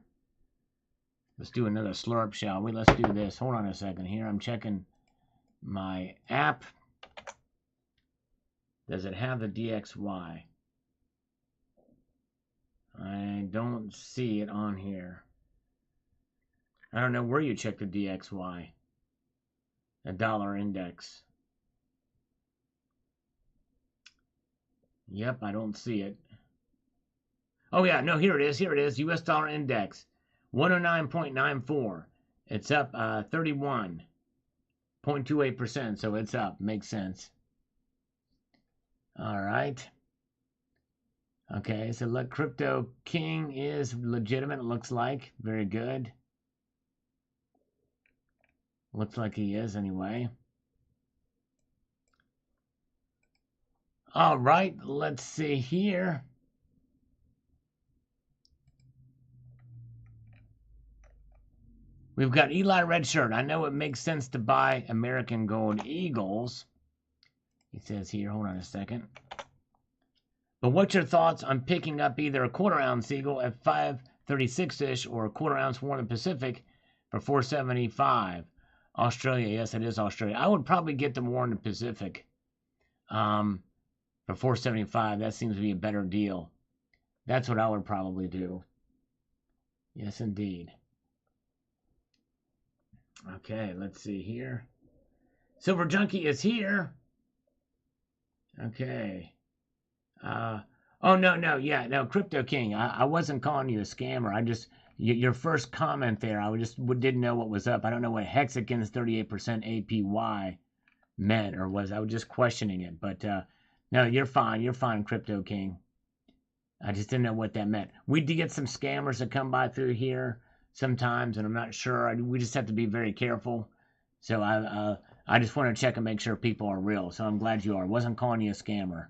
Let's do another slurp, shall we? Let's do this. Hold on a second here. I'm checking my app. Does it have the DXY? I don't see it on here. I don't know where you check the DXY. A dollar index. Yep, I don't see it. Oh yeah, no, here it is. Here it is. US dollar index. 109.94. It's up 31.28%, so it's up. Makes sense. All right. Okay, so look, Crypto King is legitimate, it looks like. Very good. Looks like he is anyway. All right, let's see here. We've got Eli Redshirt. I know it makes sense to buy American Gold Eagles. He says here, hold on a second. But what's your thoughts on picking up either a quarter-ounce Eagle at 536-ish or a quarter-ounce Warren Pacific for 475? Australia, yes, it is Australia. I would probably get the Warren Pacific for 475. That seems to be a better deal. That's what I would probably do. Yes, indeed. Okay, let's see here. Silver Junkie is here. Okay. Oh, no, Crypto King. I wasn't calling you a scammer. I just, your first comment there, I didn't know what was up. I don't know what Hexagon's 38% APY meant or was. I was just questioning it. But no, you're fine. You're fine, Crypto King. I just didn't know what that meant. We do get some scammers that come by through here sometimes, and I'm not sure. We just have to be very careful. So I just want to check and make sure people are real. So I'm glad you are. I wasn't calling you a scammer.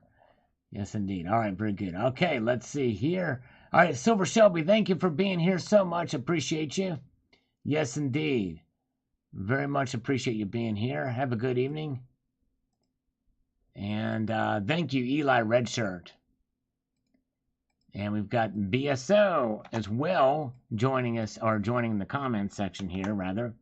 Yes, indeed. All right, very good. Okay, let's see here. All right, Silver Shelby, thank you for being here so much. Appreciate you. Yes, indeed. Very much appreciate you being here. Have a good evening. And thank you, Eli Redshirt. And we've got BSO as well joining us, or joining the comments section here, rather.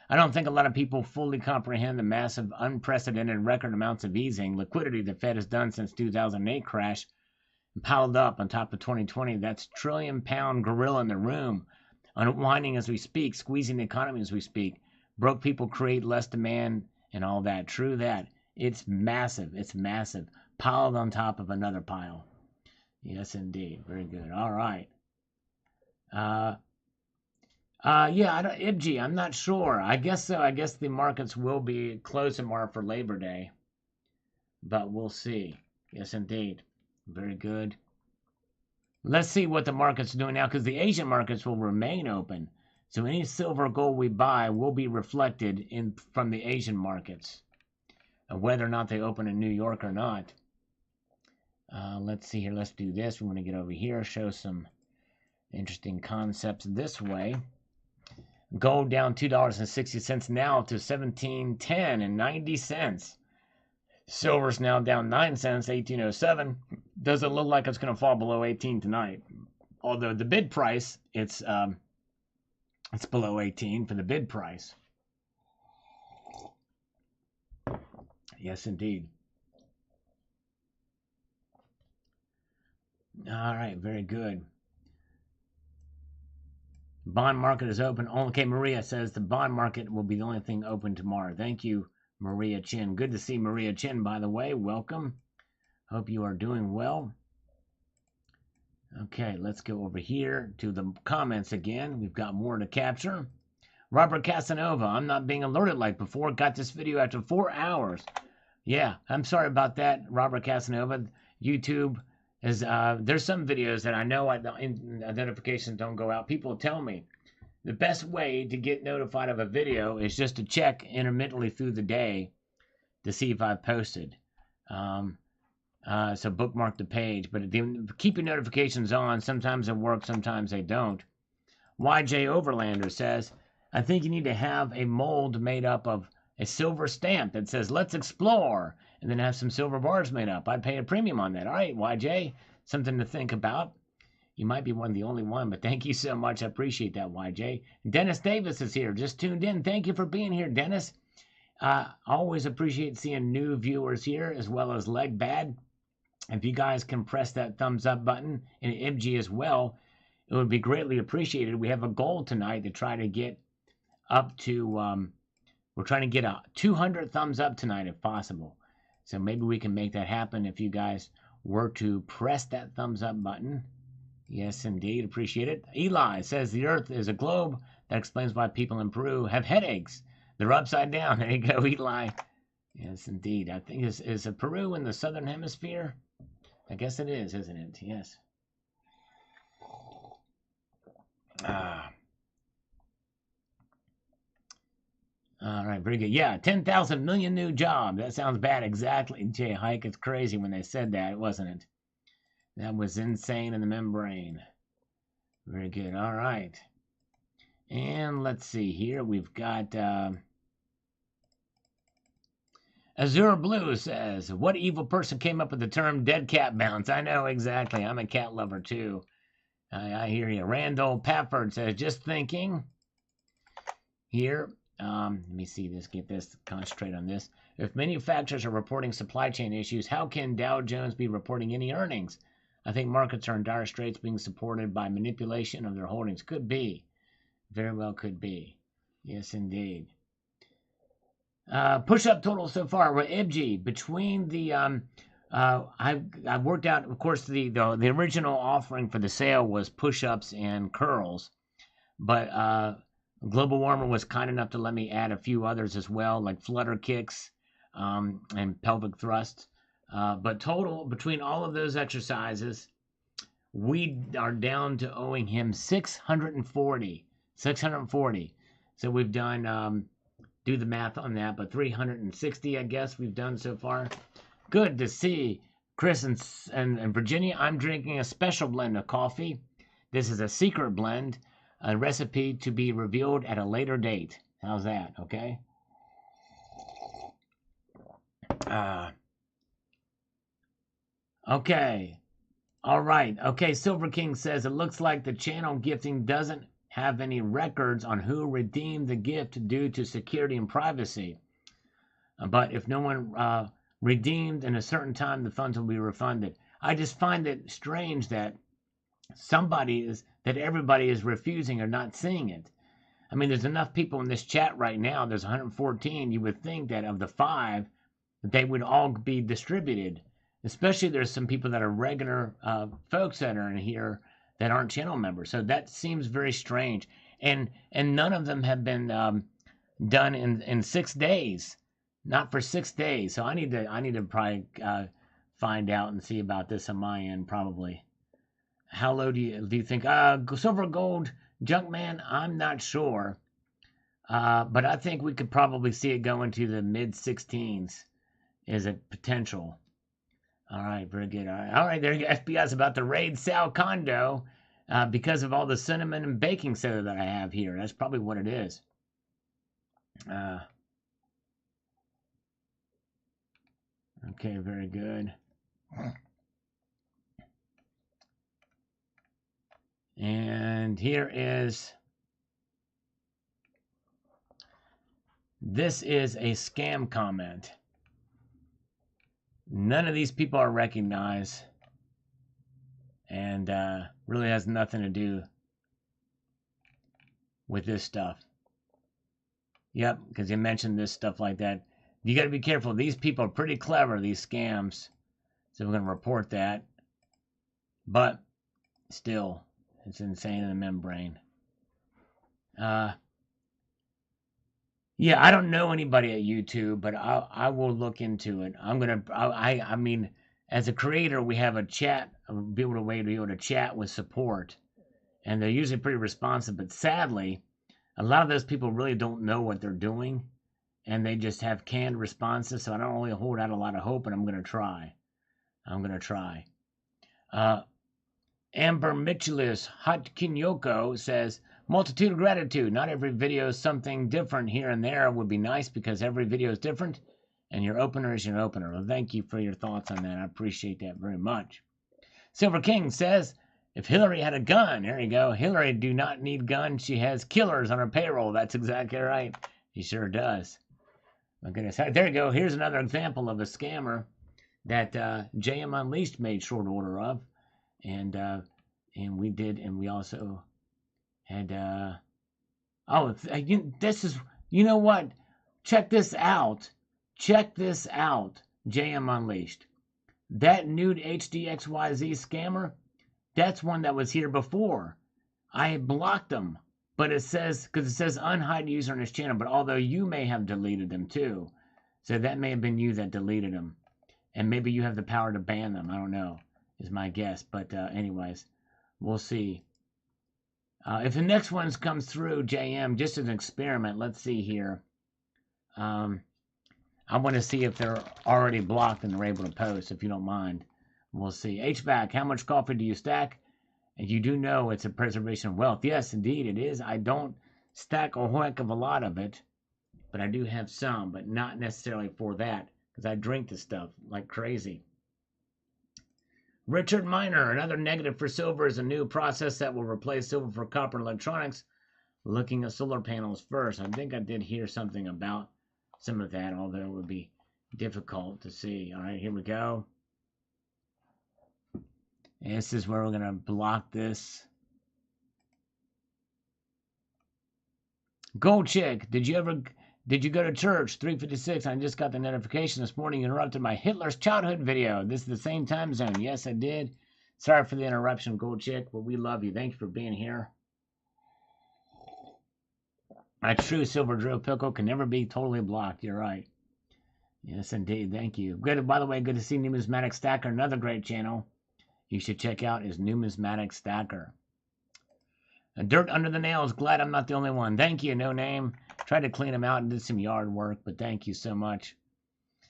I don't think a lot of people fully comprehend the massive, unprecedented record amounts of easing liquidity the Fed has done since 2008 crash, piled up on top of 2020. That's trillion-pound gorilla in the room, unwinding as we speak, squeezing the economy as we speak. Broke people create less demand and all that. True that. It's massive. It's massive. Piled on top of another pile. Yes, indeed. Very good. All right. Yeah, IBG, I'm not sure. I guess so. I guess the markets will be closed tomorrow for Labor Day. But we'll see. Yes, indeed. Very good. Let's see what the market's doing now, because the Asian markets will remain open. So any silver or gold we buy will be reflected from the Asian markets, whether or not they open in New York or not. Let's see here. Let's do this. We want to get over here, show some interesting concepts this way. Gold down $2.60 now to $17.10.90. Silver's now down 9 cents, $18.07. Doesn't look like it's going to fall below 18 tonight. Although the bid price, it's below 18 for the bid price. Yes, indeed. All right, very good. Bond market is open. Okay, Maria says the bond market will be the only thing open tomorrow. Thank you, Maria Chin. Good to see Maria Chin, by the way. Welcome. Hope you are doing well. Okay, let's go over here to the comments again. We've got more to capture. Robert Casanova, I'm not being alerted like before. Got this video after 4 hours. Yeah, I'm sorry about that, Robert Casanova. YouTube is, there's some videos that I know notifications don't go out. People tell me the best way to get notified of a video is just to check intermittently through the day to see if I've posted. So bookmark the page, but keep your notifications on. Sometimes they work, sometimes they don't. YJ Overlander says, I think you need to have a mold made up of a silver stamp that says, let's explore, and then have some silver bars made up. I'd pay a premium on that. All right, YJ, something to think about. You might be the only one, but thank you so much. I appreciate that, YJ. Dennis Davis is here, just tuned in. Thank you for being here, Dennis. Always appreciate seeing new viewers here, as well as Leg Bad. If you guys can press that thumbs up button, and IBG as well, it would be greatly appreciated. We have a goal tonight to try to get up to, we're trying to get a 200 thumbs up tonight if possible. So maybe we can make that happen if you guys were to press that thumbs up button. Yes, indeed. Appreciate it. Eli says the Earth is a globe. That explains why people in Peru have headaches. They're upside down. There you go, Eli. Yes, indeed. I think is Peru in the southern hemisphere? I guess it is, isn't it? Yes. All right, very good. Yeah, 10,000 million new jobs. That sounds bad. Exactly, Jay Hike. It's crazy when they said that, wasn't it? That was insane in the membrane. Very good. All right. And let's see here. We've got Azure Blue says, what evil person came up with the term dead cat bounce? I know, exactly. I'm a cat lover, too. I hear you. Randall Pafford says, just thinking here. Let me see this, get this, concentrate on this. If manufacturers are reporting supply chain issues, how can Dow Jones be reporting any earnings? I think markets are in dire straits being supported by manipulation of their holdings. Could be. Very well could be. Yes, indeed. Push-up total so far. Well, IBG, between the, I've worked out, of course, the original offering for the sale was push-ups and curls. But Global Warmer was kind enough to let me add a few others as well, like Flutter kicks and pelvic thrusts. But total, between all of those exercises, we are down to owing him 640. 640. So we've done, do the math on that, but 360, I guess, we've done so far. Good to see Chris and Virginia. I'm drinking a special blend of coffee. This is a secret blend. A recipe to be revealed at a later date. How's that? Okay. Okay. All right. Okay. Silver King says it looks like the channel gifting doesn't have any records on who redeemed the gift due to security and privacy. But if no one redeemed in a certain time, the funds will be refunded. I just find it strange that everybody is refusing or not seeing it. I mean, there's enough people in this chat right now. There's 114. You would think that of the 5, that they would all be distributed. Especially there's some people that are regular folks that are in here that aren't channel members. So that seems very strange. And none of them have been done in 6 days. Not for 6 days. So I need to probably find out and see about this on my end probably. How low do you think? Silver gold Junkman, I'm not sure. But I think we could probably see it go into the mid-16s as a potential. All right, very good. All right, there you go. FBI's about to raid Sal Condo because of all the cinnamon and baking soda that I have here. That's probably what it is. Okay, very good. And here is, this is a scam comment. None of these people are recognized and really has nothing to do with this stuff. Yep, because you mentioned this stuff like that. You got to be careful. These people are pretty clever, these scams. So we're going to report that. But still, it's insane in the membrane. Yeah, I don't know anybody at YouTube, but I will look into it. I mean, as a creator, we have a chat, be able to chat with support, and they're usually pretty responsive. But sadly, a lot of those people really don't know what they're doing, and they just have canned responses. So I don't really hold out a lot of hope, and I'm going to try. Amber Michelis Hot Kinyoko says, multitude of gratitude. Not every video is something different here and there. Would be nice because every video is different and your opener is your opener. Well, thank you for your thoughts on that. I appreciate that very much. Silver King says, if Hillary had a gun, there you go. Hillary do not need guns. She has killers on her payroll. That's exactly right. She sure does. My goodness. There you go. Here's another example of a scammer that JM Unleashed made short order of. And we did, and we also had, Oh, this is, you know what? Check this out. Check this out. JM Unleashed. That nude HDXYZ scammer, that's one that was here before. I blocked them, but it says, because it says unhide user on his channel, but although you may have deleted them too. So that may have been you that deleted them. And maybe you have the power to ban them. I don't know, is my guess. But anyways, we'll see. If the next one comes through, JM, just as an experiment, let's see here. I want to see if they're already blocked and they're able to post, if you don't mind. We'll see. HVAC, how much coffee do you stack? And you do know it's a preservation of wealth. Yes, indeed, it is. I don't stack a whole heck of a lot of it, but I do have some, but not necessarily for that, because I drink the stuff like crazy. Richard Miner, another negative for silver is a new process that will replace silver for copper and electronics. Looking at solar panels first. I think I did hear something about some of that, although it would be difficult to see. All right, here we go. And this is where we're going to block this. Gold Chick, did you go to church? 3:56. I just got the notification this morning. You interrupted my Hitler's childhood video. This is the same time zone. Yes, I did. Sorry for the interruption, Gold Chick, but we love you. Thank you for being here. A true silver drill pickle can never be totally blocked. You're right. Yes, indeed. Thank you. Good. By the way, good to see Numismatic Stacker, another great channel you should check out is Numismatic Stacker. Dirt under the nails. Glad I'm not the only one. Thank you, No Name. Tried to clean them out and did some yard work, but thank you so much.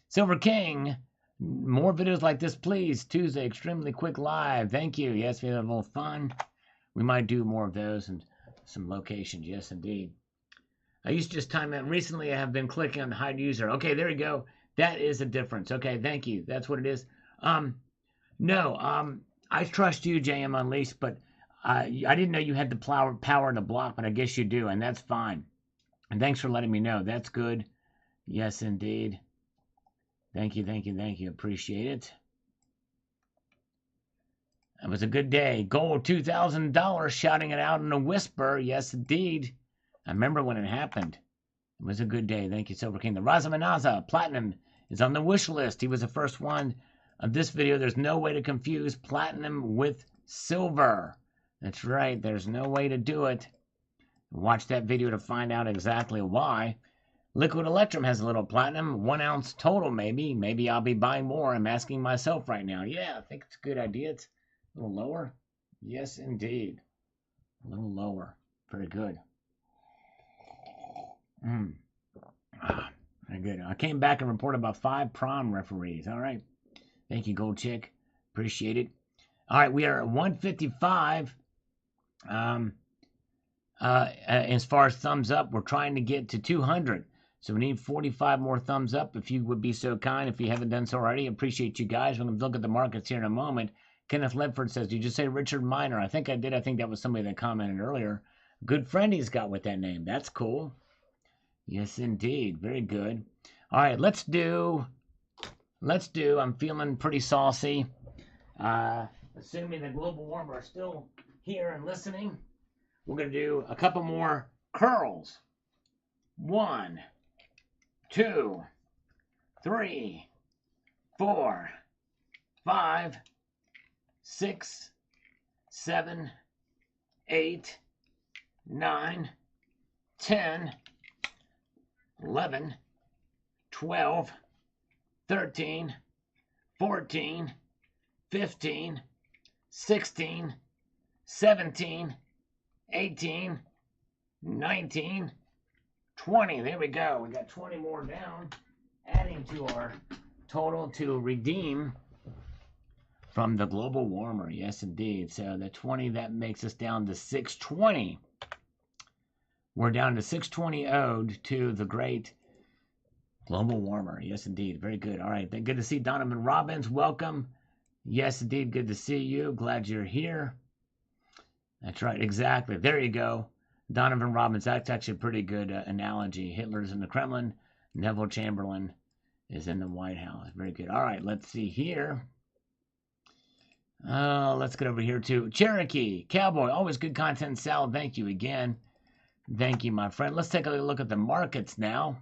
Silver King, more videos like this, please. Tuesday, extremely quick live. Thank you. Yes, we had a little fun. We might do more of those and some locations. Yes, indeed. I used to just time out. Recently, I have been clicking on the hide user. Okay, there you go. That is a difference. Okay, thank you. That's what it is. No, I trust you, JM Unleashed, but I didn't know you had the power to block, but I guess you do, and that's fine. And thanks for letting me know. That's good. Yes, indeed. Thank you, thank you, thank you. Appreciate it. It was a good day. Gold, $2,000, shouting it out in a whisper. Yes, indeed. I remember when it happened. It was a good day. Thank you, Silver King. The Razamanaza Platinum is on the wish list. He was the first one of this video. There's no way to confuse platinum with silver. That's right. There's no way to do it. Watch that video to find out exactly why. Liquid Electrum has a little platinum. 1 ounce total, maybe. Maybe I'll be buying more. I'm asking myself right now. Yeah, I think it's a good idea. It's a little lower. Yes, indeed. A little lower. Very good. Very good. I came back and reported about 5 prom referees. All right. Thank you, Gold Chick. Appreciate it. All right, we are at 155. As far as thumbs up, we're trying to get to 200. So we need 45 more thumbs up if you would be so kind. If you haven't done so already, appreciate you guys. We're going to look at the markets here in a moment. Kenneth Ledford says, did you just say Richard Miner? I think I did. I think that was somebody that commented earlier. Good friend he's got with that name. That's cool. Yes, indeed. Very good. All right, let's do. I'm feeling pretty saucy. Assuming the global warmer are still here and listening, we're going to do a couple more curls. 1, 2, 3, 4, 5, 6, 7, 8, 9, 10, 11, 12, 13, 14, 15, 16, 17, 18, 19, 20. There we go. We got 20 more down, adding to our total to redeem from the global warmer. Yes, indeed. So the 20, that makes us down to 620. We're down to 620 owed to the great global warmer. Yes, indeed. Very good. All right. Good to see Donovan Robbins. Welcome. Yes, indeed. Good to see you. Glad you're here. That's right. Exactly. There you go. Donovan Robbins. That's actually a pretty good analogy. Hitler's in the Kremlin. Neville Chamberlain is in the White House. Very good. All right. Let's see here. Let's get over here to Cherokee. Cowboy. Always good content. Salad. Thank you again. Thank you, my friend. Let's take a look at the markets now.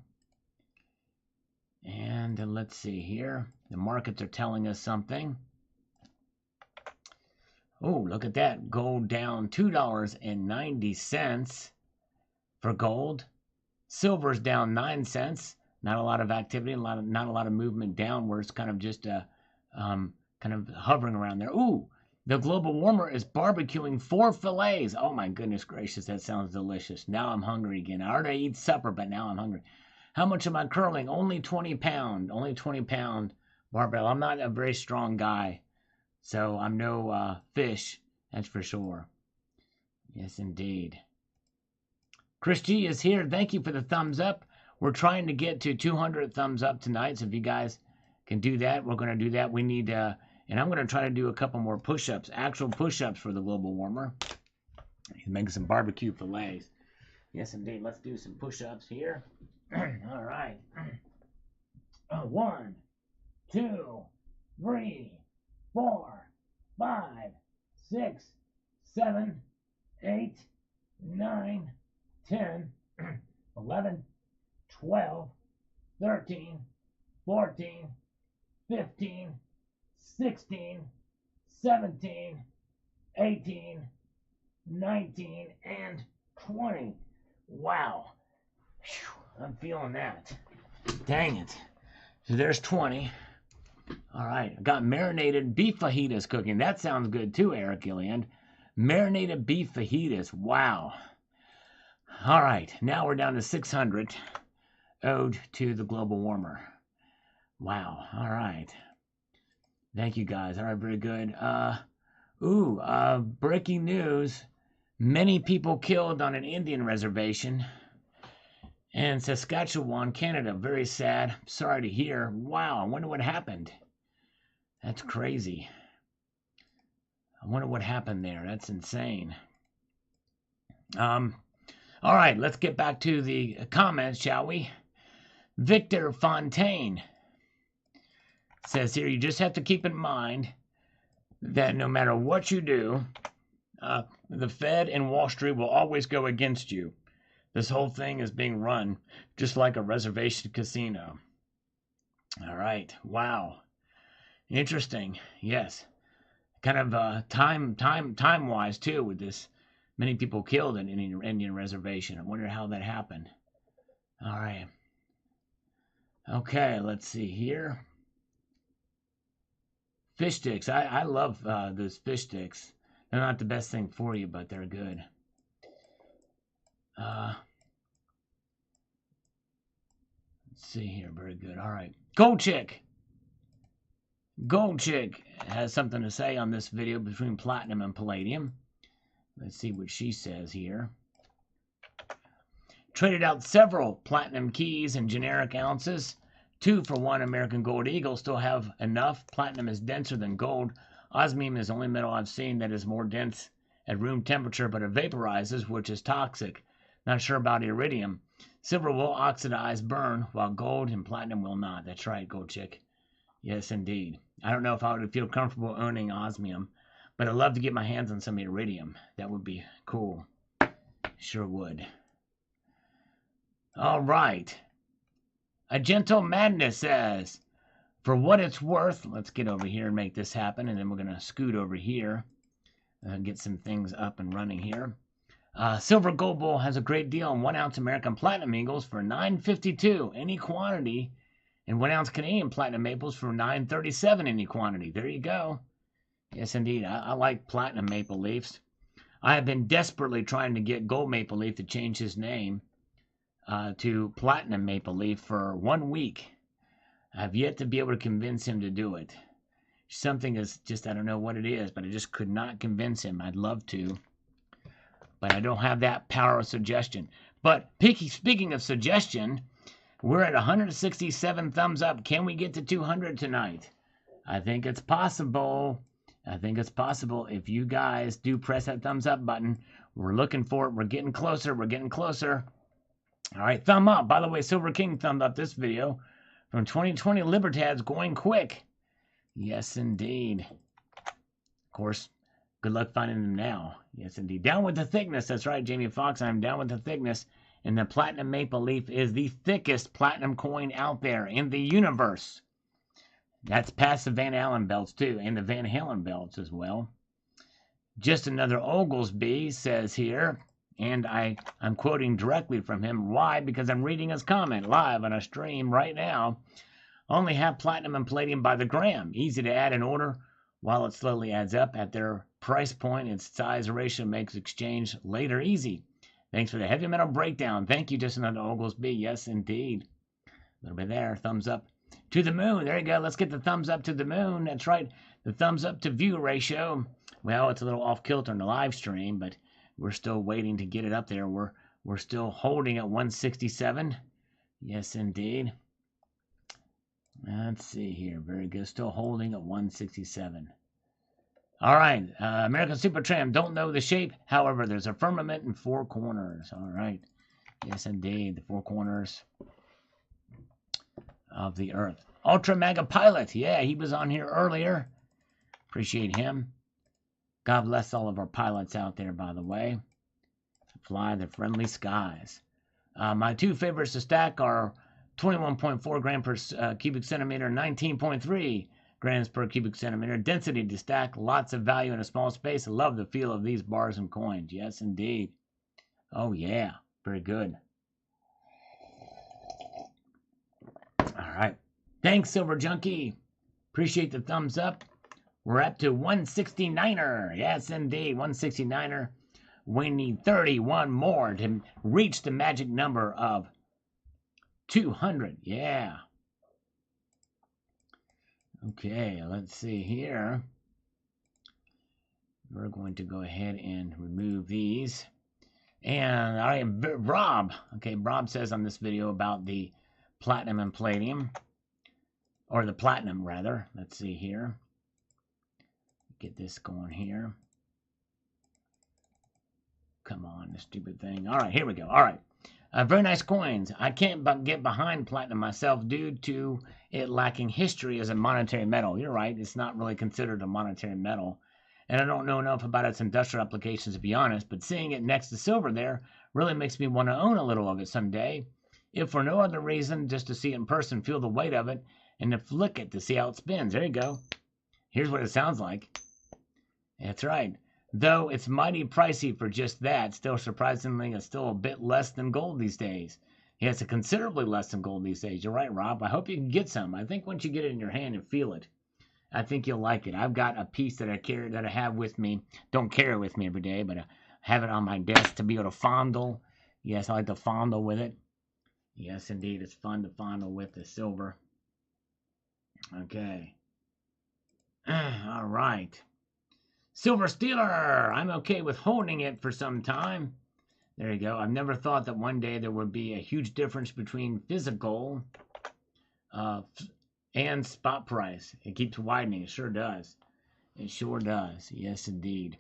And let's see here. The markets are telling us something. Oh, look at that. Gold down $2.90 for gold. Silver's down 9 cents. Not a lot of activity, not a lot of movement downwards. Kind of just kind of hovering around there. Ooh, the global warmer is barbecuing 4 fillets. Oh my goodness gracious, that sounds delicious. Now I'm hungry again. I already ate supper, but now I'm hungry. How much am I curling? Only 20 pound. Only 20 pound barbell. I'm not a very strong guy, so I'm no fish, that's for sure. Yes, indeed. Chris G is here. Thank you for the thumbs up. We're trying to get to 200 thumbs up tonight, so if you guys can do that, we're going to do that. We need, and I'm going to try to do a couple more push-ups, actual push-ups for the global warmer. Making some barbecue fillets. Yes, indeed. Let's do some push-ups here. All right. 1, 2, 3, 4, 5, 6, 7, 8, 9, 10, 11, 12, 13, 14, 15, 16, 17, 18, 19, and 20. Wow. Whew, I'm feeling that. Dang it. So there's 20. All right. I got marinated beef fajitas cooking. That sounds good too, Eric Gilliand. Marinated beef fajitas. Wow. All right. Now we're down to 600. Ode to the global warmer. Wow. All right. Thank you, guys. All right. Very good. Breaking news. Many people killed on an Indian reservation in Saskatchewan, Canada. Very sad. Sorry to hear. Wow. I wonder what happened. That's crazy. I wonder what happened there. That's insane. All right. Let's get back to the comments, shall we? Victor Fontaine says here, you just have to keep in mind that no matter what you do, the Fed and Wall Street will always go against you. This whole thing is being run just like a reservation casino. All right. Wow. Interesting. Yes. Kind of time-wise, too, with this. Many people killed in an Indian reservation. I wonder how that happened. All right. Okay, let's see here. Fish sticks. I love those fish sticks. They're not the best thing for you, but they're good. Let's see here. Very good. All right. Gold Chick. Gold Chick has something to say on this video between platinum and palladium. Let's see what she says here. Traded out several platinum keys in generic ounces. 2 for 1 American Gold Eagle. Still have enough. Platinum is denser than gold. Osmium is the only metal I've seen that is more dense at room temperature, but it vaporizes, which is toxic. Not sure about iridium. Silver will oxidize, burn, while gold and platinum will not. That's right, Gold Chick. Yes, indeed. I don't know if I would feel comfortable owning osmium, but I'd love to get my hands on some iridium. That would be cool. Sure would. All right. A Gentle Madness says, for what it's worth, let's get over here and make this happen, and then we're going to scoot over here and get some things up and running here. Silver Gold Bull has a great deal on 1 ounce American Platinum Eagles for $9.52, any quantity, and 1 ounce Canadian Platinum Maples for $9.37, any quantity. There you go. Yes, indeed. I like Platinum Maple Leafs. I have been desperately trying to get Gold Maple Leaf to change his name to Platinum Maple Leaf for 1 week. I've yet to be able to convince him to do it. Something is just, I don't know what it is, but I just could not convince him. I'd love to, but I don't have that power of suggestion. But speaking of suggestion, we're at 167 thumbs up. Can we get to 200 tonight? I think it's possible. I think it's possible if you guys do press that thumbs up button. We're looking for it. We're getting closer. We're getting closer. All right, thumb up. By the way, Silver King thumbed up this video from 2020 Libertads going quick. Yes, indeed. Of course, Good luck finding them now. Yes, indeed. Down with the thickness. That's right, Jamie Foxx. I'm down with the thickness. And the platinum maple leaf is the thickest platinum coin out there in the universe. That's past the Van Allen belts, too, and the Van Halen belts as well. Just another Oglesby says here, and I'm quoting directly from him. Why? Because I'm reading his comment live on a stream right now. Only have platinum and palladium by the gram. Easy to add and order while it slowly adds up. At their price point, its size ratio makes exchange later easy. Thanks for the heavy metal breakdown. Thank you, just another Oglesby. Yes, indeed. A little bit there. Thumbs up to the moon. There you go. Let's get the thumbs up to the moon. That's right. The thumbs up to view ratio. Well, it's a little off kilter in the live stream, but we're still waiting to get it up there. We're still holding at 167. Yes, indeed. Let's see here. Very good. Still holding at 167. All right. American Supertramp. Don't know the shape. However, there's a firmament in four corners. All right. Yes, indeed. The four corners of the earth. Ultra Mega Pilot. Yeah, he was on here earlier. Appreciate him. God bless all of our pilots out there, by the way. Fly the friendly skies. My two favorites to stack are 21.4 grams per cubic centimeter, 19.3 grams per cubic centimeter. Density to stack, lots of value in a small space. I love the feel of these bars and coins. Yes, indeed. Oh, yeah. Very good. All right. Thanks, Silver Junkie. Appreciate the thumbs up. We're up to 169er. Yes, indeed. 169er. We need 31 more to reach the magic number of 200. Yeah. Okay, let's see here. We're going to go ahead and remove these. And all right, Rob. Okay, Rob says on this video about the platinum and palladium. Or the platinum, rather. Let's see here. Get this going here. Come on, the stupid thing. All right, here we go. All right. Very nice coins. I can't get behind platinum myself due to it lacking history as a monetary metal. You're right. It's not really considered a monetary metal. And I don't know enough about its industrial applications, to be honest, but seeing it next to silver there really makes me want to own a little of it someday. If for no other reason, just to see it in person, feel the weight of it, and to flick it to see how it spins. There you go. Here's what it sounds like. That's right. Though it's mighty pricey for just that, still surprisingly, it's still a bit less than gold these days. Yeah, it's considerably less than gold these days. You're right, Rob. I hope you can get some. I think once you get it in your hand and feel it, I think you'll like it. I've got a piece that I have with me. Don't carry it with me every day, but I have it on my desk to be able to fondle. Yes, I like to fondle with it. Yes, indeed, it's fun to fondle with the silver. Okay. All right. Silver Stealer. I'm okay with holding it for some time. There you go. I've never thought that one day there would be a huge difference between physical and spot price. It keeps widening. It sure does. It sure does. Yes, indeed.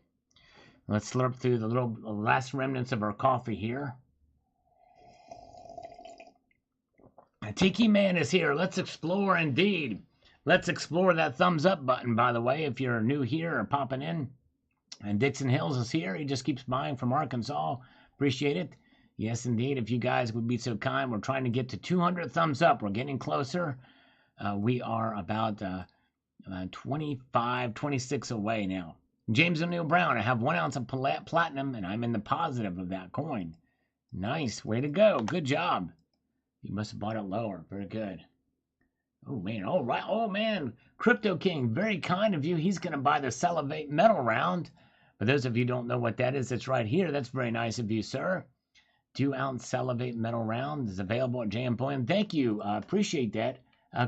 Let's slurp through the little last remnants of our coffee here. Tiki Man is here. Let's explore indeed. Let's explore that thumbs up button, by the way, if you're new here or popping in. And Dixon Hills is here. He just keeps buying from Arkansas. Appreciate it. Yes, indeed. If you guys would be so kind, we're trying to get to 200 thumbs up. We're getting closer. We are about 25, 26 away now. James O'Neill Brown, I have 1 ounce of platinum, and I'm in the positive of that coin. Nice. Way to go. Good job. You must have bought it lower. Very good. Oh, man. All right. Oh, man. Crypto King, very kind of you. He's going to buy the Salivate Metal Round. For those of you who don't know what that is, it's right here. That's very nice of you, sir. 2 ounce Salivate Metal Round is available at JM Bullion. Thank you. Appreciate that.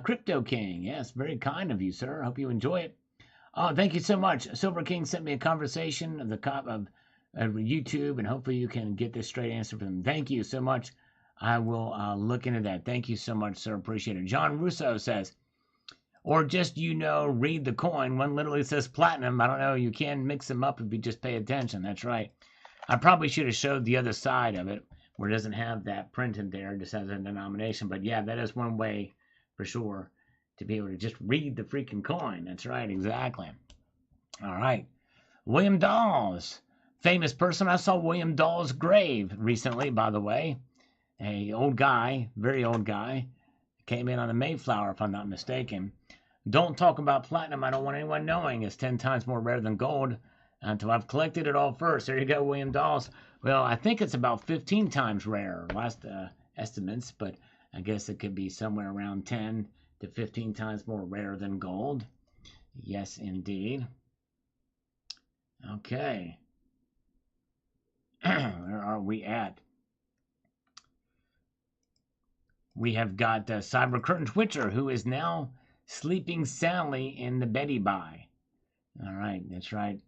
Crypto King. Yes, very kind of you, sir. Hope you enjoy it. Oh, thank you so much. Silver King sent me a conversation of YouTube, and hopefully you can get this straight answer from them. Thank you so much. I will look into that. Thank you so much, sir. Appreciate it. John Russo says, or just, read the coin. One literally says platinum. I don't know. You can mix them up if you just pay attention. That's right. I probably should have showed the other side of it where it doesn't have that printed there. It just has a denomination. But, yeah, that is one way for sure to be able to just read the freaking coin. That's right. Exactly. All right. William Dawes, famous person. I saw William Dawes' grave recently, by the way. A old guy, very old guy, came in on the Mayflower, if I'm not mistaken. Don't talk about platinum. I don't want anyone knowing. It's 10 times more rare than gold until I've collected it all first. There you go, William Dawes. Well, I think it's about 15 times rare, last estimates, but I guess it could be somewhere around 10 to 15 times more rare than gold. Yes, indeed. Okay. Where are we at? We have got Cyber Curtain Twitcher, who is now sleeping soundly in the Betty Buy. All right, that's right.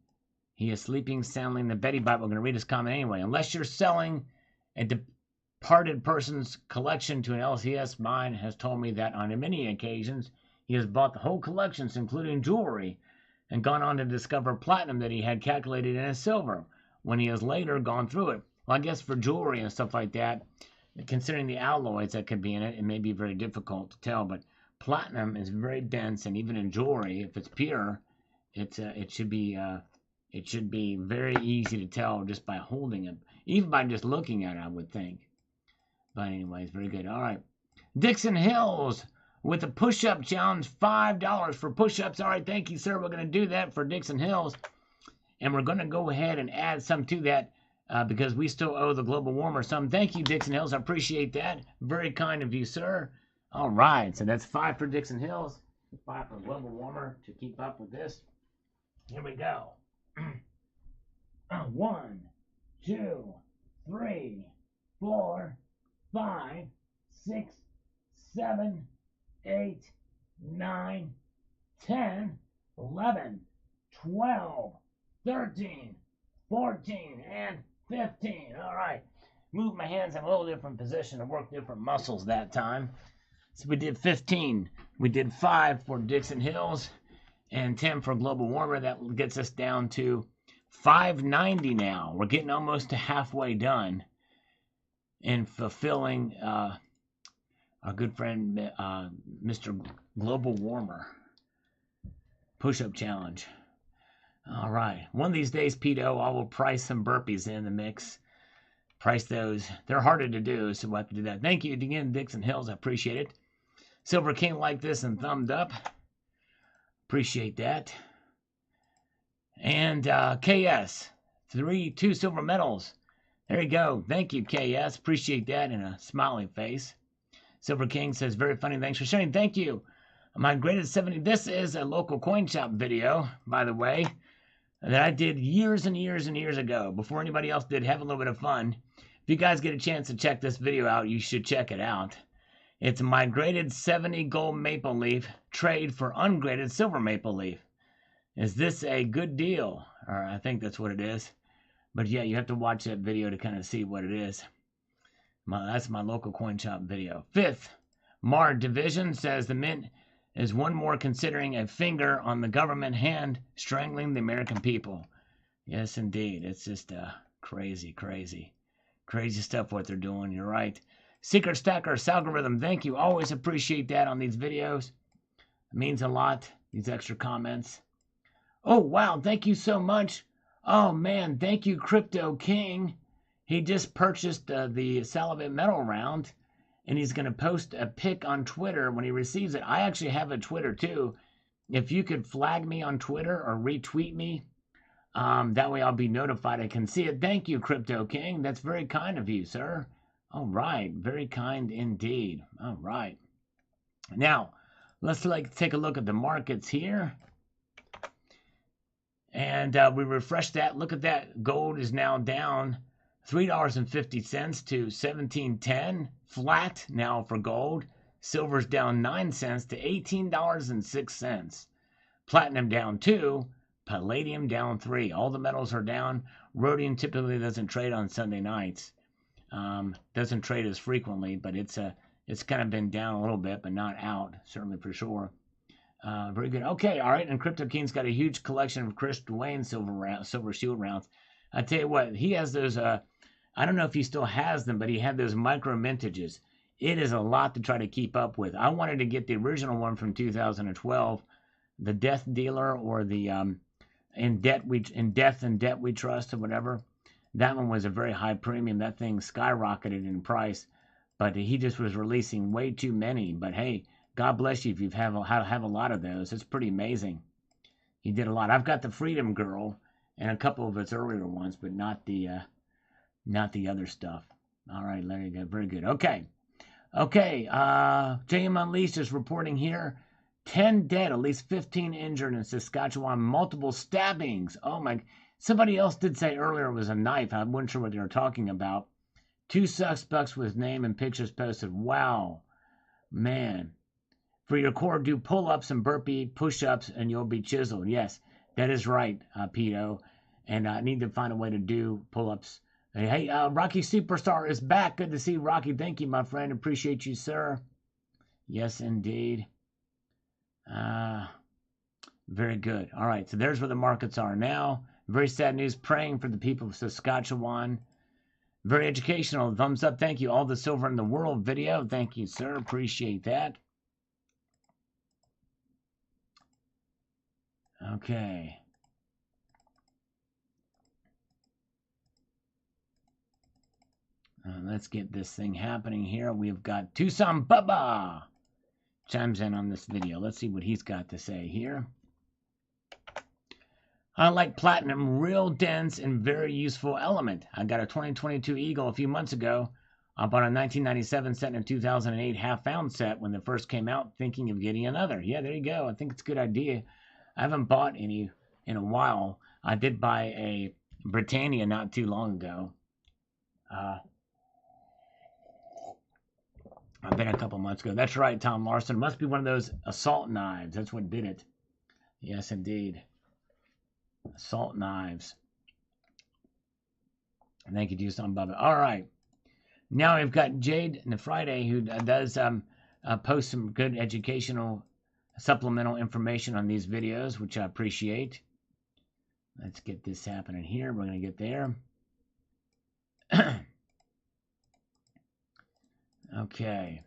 He is sleeping soundly in the Betty Buy. We're going to read his comment anyway. Unless you're selling a departed person's collection to an LCS, mine has told me that on many occasions he has bought the whole collections, including jewelry, and gone on to discover platinum that he had calculated in as silver when he has later gone through it. Well, I guess for jewelry and stuff like that, considering the alloys that could be in it, it may be very difficult to tell, but platinum is very dense, and even in jewelry, if it's pure, it should be very easy to tell just by holding it, even by just looking at it, I would think. But anyways, very good. All right, Dixon Hills with the push-up challenge, $5 for push-ups. All right, thank you, sir. We're going to do that for Dixon Hills, and we're going to go ahead and add some to that because we still owe the global warmer some. Thank you, Dixon Hills. I appreciate that. Very kind of you, sir. All right, so that's 5 for Dixon Hills, 5 for global warmer to keep up with this. Here we go. 1, 2, 3, 4, 5, 6, 7, 8, 9, 10, 11, 12, 13, 14, and 15. All right. Move my hands in a little different position to work different muscles that time. So we did 15. We did 5 for Dixon Hills and 10 for global warmer. That gets us down to 590 now. We're getting almost to halfway done in fulfilling our good friend Mr. Global Warmer push-up challenge. All right. One of these days, Pito, I will price some burpees in the mix. Price those. They're harder to do, so we'll have to do that. Thank you again, Dixon Hills. I appreciate it. Silver King liked this and thumbed up. Appreciate that. And KS, 2 silver medals. There you go. Thank you, KS. Appreciate that, and a smiling face. Silver King says, very funny. Thanks for sharing. Thank you. My greatest 70. This is a local coin shop video, by the way, that I did years and years and years ago, before anybody else did. Have a little bit of fun. If you guys get a chance to check this video out, you should check it out. It's my graded 70 gold maple leaf trade for ungraded silver maple leaf. Is this a good deal? Or I think that's what it is. But yeah, you have to watch that video to kind of see what it is. That's my local coin shop video. 5th, Mar Division says the mint is one more considering a finger on the government hand strangling the American people. Yes, indeed. It's just crazy stuff what they're doing. You're right. Secret Stacker Algorithm, thank you. Always appreciate that on these videos. It means a lot, these extra comments. Oh, wow. Thank you so much. Oh, man. Thank you, Crypto King. He just purchased the Salivate Metal round, and he's going to post a pic on Twitter when he receives it. I actually have a Twitter, too. If you could flag me on Twitter or retweet me, that way I'll be notified. I can see it. Thank you, Crypto King. That's very kind of you, sir. All right. Very kind indeed. All right. Now, let's take a look at the markets here. And we refresh that. Look at that. Gold is now down $3.50 to $17.10. Flat now for gold. Silver's down 9 cents to $18.06. Platinum down 2. Palladium down 3. All the metals are down. Rhodium typically doesn't trade on Sunday nights. Doesn't trade as frequently, but it's kind of been down a little bit, but not out, certainly for sure. Very good. Okay, all right. And Crypto King's got a huge collection of Chris Dwayne silver shield rounds. I tell you what, he has those. I don't know if he still has them, but he had those micro mintages. It is a lot to try to keep up with. I wanted to get the original one from 2012, the Death Dealer or the in death and debt we trust or whatever. That one was a very high premium. That thing skyrocketed in price, but he just was releasing way too many. But hey, God bless you if you've have a lot of those. It's pretty amazing. He did a lot. I've got the Freedom Girl and a couple of its earlier ones, but not the other stuff. All right, there you go. Very good. Okay. JM Unleashed is reporting here 10 dead, at least 15 injured in Saskatchewan, multiple stabbings. Oh my. Somebody else did say earlier it was a knife. I wasn't sure what they were talking about. 2 suspects with name and pictures posted. Wow. Man. For your core, do pull-ups and burpee push-ups and you'll be chiseled. Yes, that is right, Pito. And I need to find a way to do pull-ups. Hey, Rocky Superstar is back. Good to see Rocky. Thank you, my friend. Appreciate you, sir. Yes, indeed. Very good. All right, so there's where the markets are now. Very sad news. Praying for the people of Saskatchewan. Very educational. Thumbs up. Thank you. All the silver in the world video. Thank you, sir. Appreciate that. Okay. Let's get this thing happening here. We've got Tucson Bubba chimes in on this video. Let's see what he's got to say here. I like platinum, real dense and very useful element. I got a 2022 Eagle a few months ago. I bought a 1997 set and a 2008 half-ounce set when they first came out, thinking of getting another. Yeah, there you go. I think it's a good idea. I haven't bought any in a while. I did buy a Britannia not too long ago. I've been a couple months ago. That's right, Tom Larson. It must be one of those assault knives. That's what did it. Yes, indeed. Assault knives. Thank you, Tucson Bubba. All right. Now we've got Jade and Friday who does post some good educational supplemental information on these videos, which I appreciate. Let's get this happening here. We're going to get there. Okay.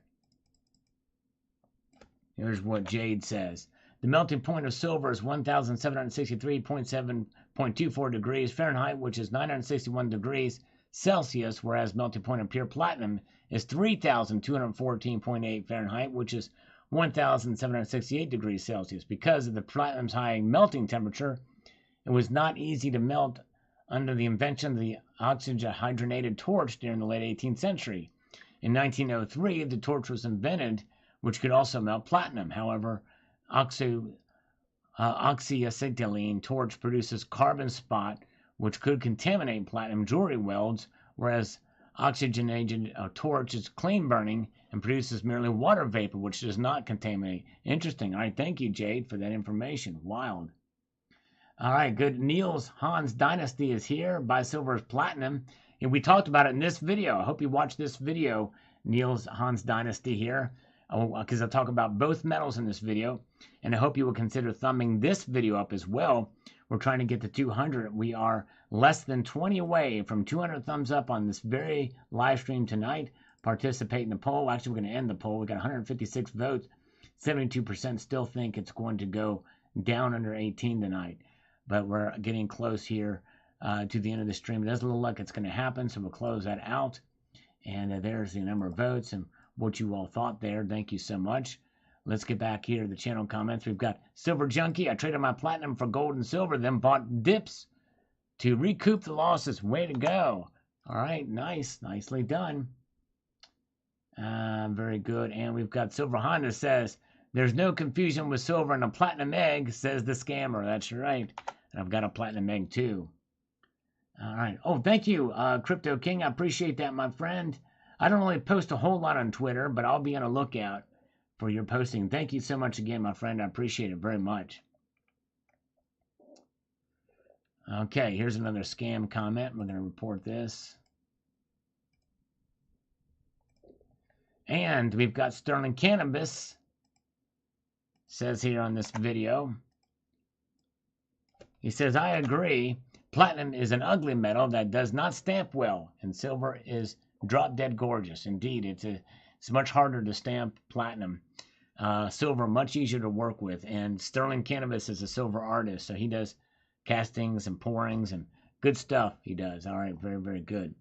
Here's what Jade says. The melting point of silver is 1,763.7.24 degrees Fahrenheit, which is 961 degrees Celsius, whereas melting point of pure platinum is 3,214.8 Fahrenheit, which is 1,768 degrees Celsius. Because of the platinum's high melting temperature, it was not easy to melt under the invention of the oxygen-hydrogenated torch during the late 18th century. In 1903, the torch was invented, which could also melt platinum. However, oxyacetylene torch produces carbon spot, which could contaminate platinum jewelry welds, whereas oxygenated torch is clean burning and produces merely water vapor, which does not contaminate. Interesting. All right, thank you, Jade, for that information. Wild. All right, good. Niels Hans Dynasty is here. Buy silver is platinum. And we talked about it in this video. I hope you watch this video, Niels Hans Dynasty here, because I talk about both metals in this video. And I hope you will consider thumbing this video up as well. We're trying to get to 200. We are less than 20 away from 200 thumbs up on this very live stream tonight. Participate in the poll. Actually, we're going to end the poll. We got 156 votes. 72% still think it's going to go down under 18 tonight. But we're getting close here to the end of the stream. It doesn't look like it's going to happen, so we'll close that out. And there's the number of votes and what you all thought there. Thank you so much. Let's get back here to the channel comments. We've got Silver Junkie. I traded my platinum for gold and silver, then bought dips to recoup the losses. Way to go. All right, nice. Nicely done. Very good. And we've got Silver Honda says, there's no confusion with silver and a platinum egg, says the scammer. That's right. And I've got a platinum egg too. All right. Oh, thank you, Crypto King. I appreciate that, my friend. I don't really post a whole lot on Twitter, but I'll be on a lookout for your posting. Thank you so much again, my friend. I appreciate it very much. Okay, here's another scam comment. We're going to report this. And we've got Sterling Cannabis. Says here on this video. He says, I agree. Platinum is an ugly metal that does not stamp well, and silver is drop dead gorgeous. Indeed, it's much harder to stamp platinum. Silver much easier to work with, and Sterling Cannabis is a silver artist, so he does castings and pourings and good stuff he does. All right, very, very good.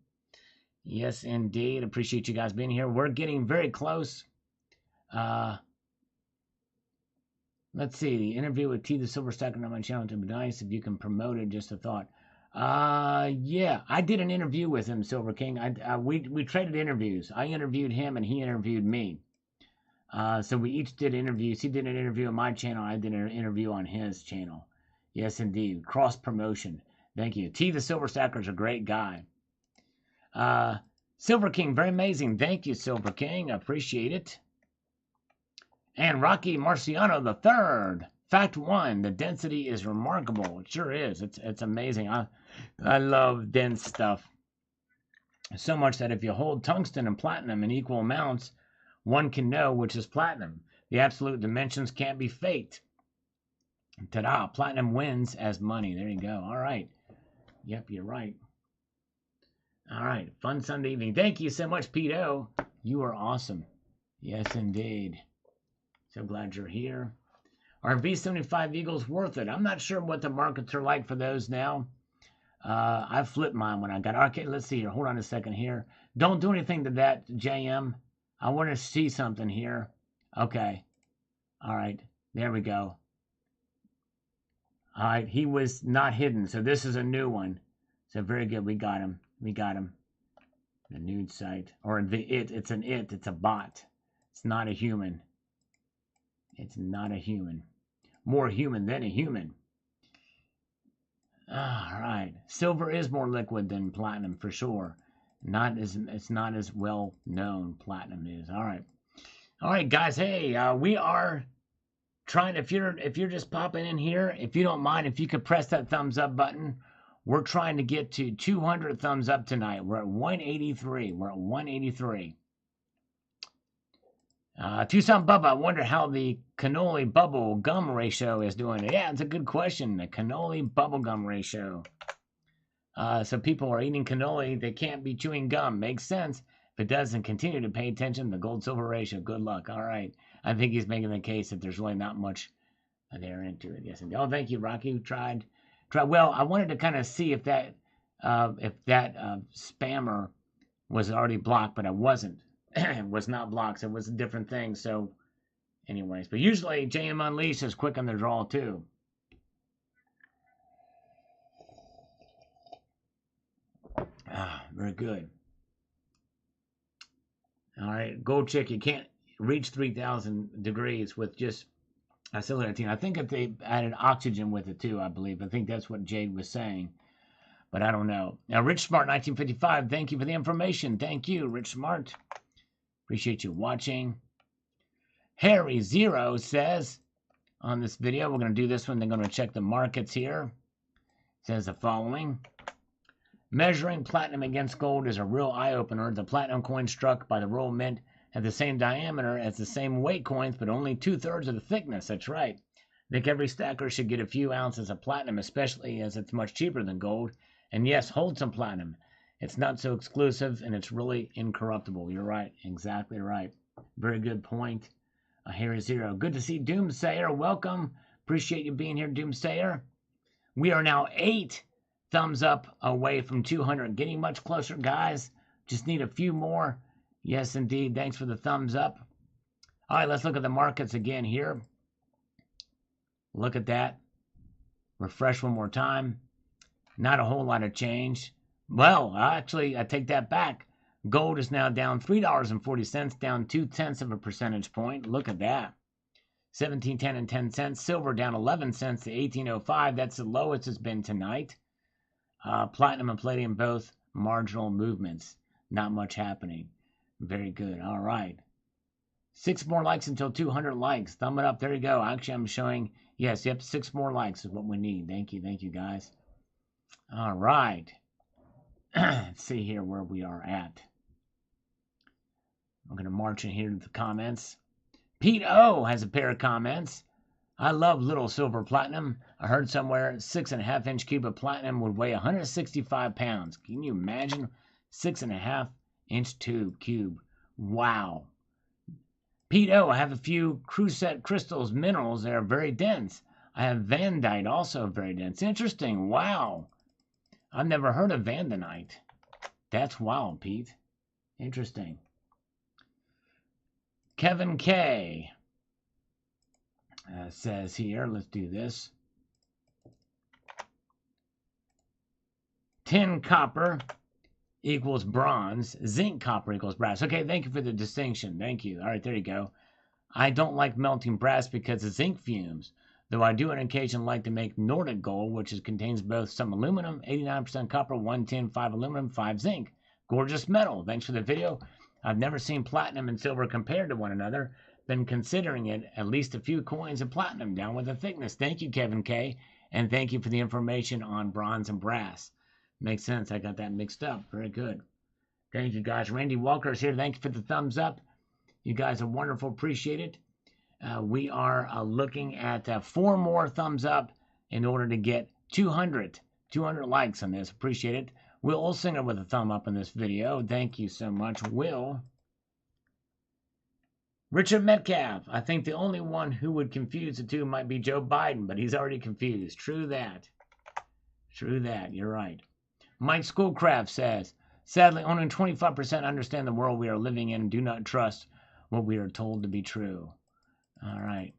Yes, indeed. Appreciate you guys being here. We're getting very close. Let's see. The interview with T the Silver Stacker on my channel to be nice if you can promote it. Just a thought. Yeah, I did an interview with him, Silver King. We traded interviews. I interviewed him and he interviewed me. So we each did interviews. He did an interview on my channel. I did an interview on his channel. Yes, indeed. Cross promotion. Thank you. T the Silver Stacker is a great guy. Silver King, very amazing. Thank you, Silver King. I appreciate it. And Rocky Marciano III. Fact 1, the density is remarkable. It sure is. It's amazing. I love dense stuff. So much that if you hold tungsten and platinum in equal amounts, one can know which is platinum. The absolute dimensions can't be faked. Ta-da! Platinum wins as money. There you go. All right. Yep, you're right. All right. Fun Sunday evening. Thank you so much, Pito. You are awesome. Yes, indeed. So glad you're here. Are V75 Eagles worth it? I'm not sure what the markets are like for those now. I flipped mine when I got. Okay, let's see here. Hold on a second here. Don't do anything to that, JM. I want to see something here. Okay. All right. There we go. All right. He was not hidden. So this is a new one. So very good. We got him. We got him. The nude site. Or it's an it. It's a bot. It's not a human. It's not a human. More human than a human. All right. Silver is more liquid than platinum for sure. It's not as well known platinum is. All right. All right, guys. Hey, we are trying. If you're just popping in here, if you don't mind, if you could press that thumbs up button, we're trying to get to 200 thumbs up tonight. We're at 183. We're at 183. Tucson Bubba, I wonder how the cannoli bubble gum ratio is doing. Yeah, it's a good question. The cannoli bubble gum ratio. So people are eating cannoli, they can't be chewing gum. Makes sense. If it doesn't, continue to pay attention. The gold-silver ratio. Good luck. All right. I think he's making the case that there's really not much there into it. Yes. Oh, thank you, Rocky. You tried. Well, I wanted to kind of see if that spammer was already blocked, but it wasn't. It was not blocked. So it was a different thing. So, anyways, but usually JM Unleashed is quick on the draw too. Very good. All right, Gold Chick, you can't reach 3,000 degrees with just acetylene. I think if they added oxygen with it too, I believe. I think that's what Jade was saying, but I don't know. Now, Rich Smart 1955, thank you for the information. Thank you, Rich Smart. Appreciate you watching. Harry Zero says on this video, we're going to do this one. They're going to check the markets here. It says the following. Measuring platinum against gold is a real eye-opener. The platinum coin struck by the Royal Mint had the same diameter as the same weight coins, but only 2/3 of the thickness. That's right. I think every stacker should get a few ounces of platinum, especially as it's much cheaper than gold. And yes, hold some platinum. It's not so exclusive, and it's really incorruptible. You're right. Exactly right. Very good point. Harry Zero. Good to see Doomsayer. Welcome. Appreciate you being here, Doomsayer. We are now 8 thumbs up away from 200. Getting much closer, guys. Just need a few more. Yes, indeed. Thanks for the thumbs up. All right, let's look at the markets again here. Look at that. Refresh one more time. Not a whole lot of change. Well, actually, I take that back. Gold is now down $3.40, down 0.2 of a percentage point. Look at that. 17.10 and 10 cents. Silver down 11 cents to 18.05. That's the lowest it's been tonight. Platinum and palladium both marginal movements. Not much happening. Very good. All right. 6 more likes until 200 likes. Thumb it up. There you go. Actually, I'm showing. Yes, yep. 6 more likes is what we need. Thank you. Thank you, guys. All right. Let's see here where we are at. I'm going to march in here to the comments. Pete O has a pair of comments. I love little silver platinum. I heard somewhere 6.5-inch cube of platinum would weigh 165 pounds. Can you imagine? 6.5-inch cube. Wow. Pete O, I have a few Crusette crystals minerals that are very dense. I have Vandite also very dense. Interesting. Wow. I've never heard of Vandanite. That's wild, Pete. Interesting. Kevin K says here, let's do this. 10 copper equals bronze. Zinc copper equals brass. Okay, thank you for the distinction. Thank you. All right, there you go. I don't like melting brass because of zinc fumes, though I do on occasion like to make Nordic gold, which contains both some aluminum, 89% copper, 110, 5 aluminum, 5 zinc. Gorgeous metal. Thanks for the video. I've never seen platinum and silver compared to one another. Been considering it, at least a few coins of platinum down with the thickness. Thank you, Kevin K. And thank you for the information on bronze and brass. Makes sense. I got that mixed up. Very good. Thank you, guys. Randy Walker's here. Thank you for the thumbs up. You guys are wonderful. Appreciate it. We are looking at 4 more thumbs up in order to get 200 likes on this. Appreciate it. Will Olsinger with a thumb up in this video. Thank you so much, Will. Richard Metcalf. I think the only one who would confuse the two might be Joe Biden, but he's already confused. True that. True that. You're right. Mike Schoolcraft says, sadly, only 25% understand the world we are living in and do not trust what we are told to be true. All right.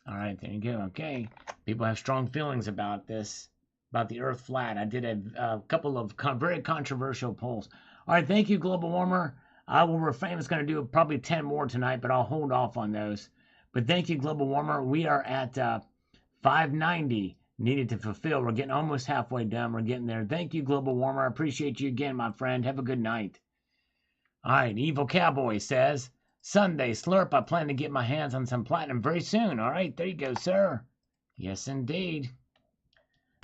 All right, there you go. Okay. People have strong feelings about this, about the earth flat. I did a couple of very controversial polls. All right, thank you, Global Warmer. I will refrain. I was going to do probably 10 more tonight, but I'll hold off on those. But thank you, Global Warmer. We are at 590 needed to fulfill. We're getting almost halfway done. We're getting there. Thank you, Global Warmer. I appreciate you again, my friend. Have a good night. All right, Evil Cowboy says, Sunday Slurp, I plan to get my hands on some platinum very soon. All right, there you go, sir. Yes, indeed.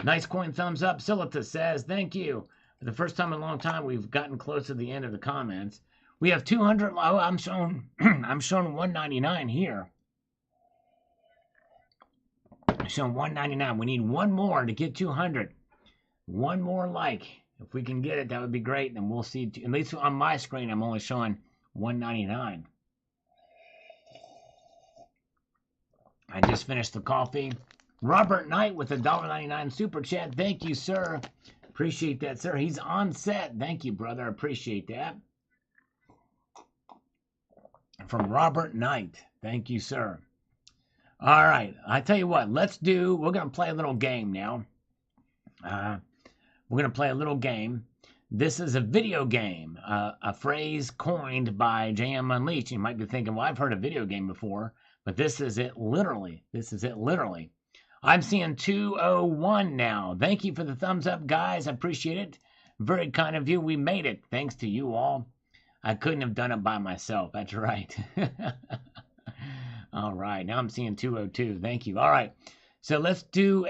Nice coin thumbs up. Silita says, thank you. For the first time in a long time, we've gotten close to the end of the comments. We have 200. Oh, I'm showing I'm showing 199 here. I'm showing 199. We need one more to get 200. One more like. If we can get it, that would be great. And we'll see. At least on my screen, I'm only showing 199. I just finished the coffee. Robert Knight with a $1.99 super chat. Thank you, sir. Appreciate that, sir. He's on set. Thank you, brother. Appreciate that. From Robert Knight. Thank you, sir. All right. I tell you what. We're going to play a little game now. We're going to play a little game. This is a video game. A phrase coined by JM Unleashed. You might be thinking, well, I've heard a video game before. But this is it literally. This is it literally. I'm seeing 201 now. Thank you for the thumbs up, guys. I appreciate it. Very kind of you. We made it. Thanks to you all. I couldn't have done it by myself. That's right. All right. Now I'm seeing 202. Thank you. All right. So let's do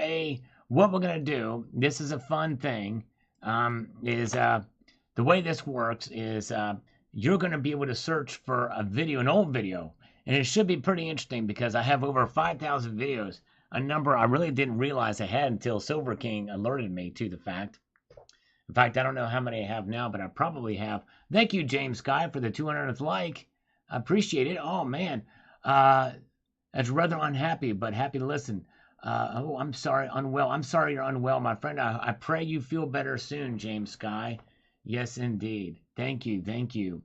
what we're going to do. This is a fun thing. The way this works is you're going to be able to search for an old video. And it should be pretty interesting because I have over 5,000 videos. A number I really didn't realize I had until Silver King alerted me to the fact. In fact, I don't know how many I have now, but I probably have. Thank you, James Sky, for the 200th like. I appreciate it. Oh, man. That's rather unhappy, but happy to listen. I'm sorry, unwell. I'm sorry you're unwell, my friend. I pray you feel better soon, James Sky. Yes, indeed. Thank you. Thank you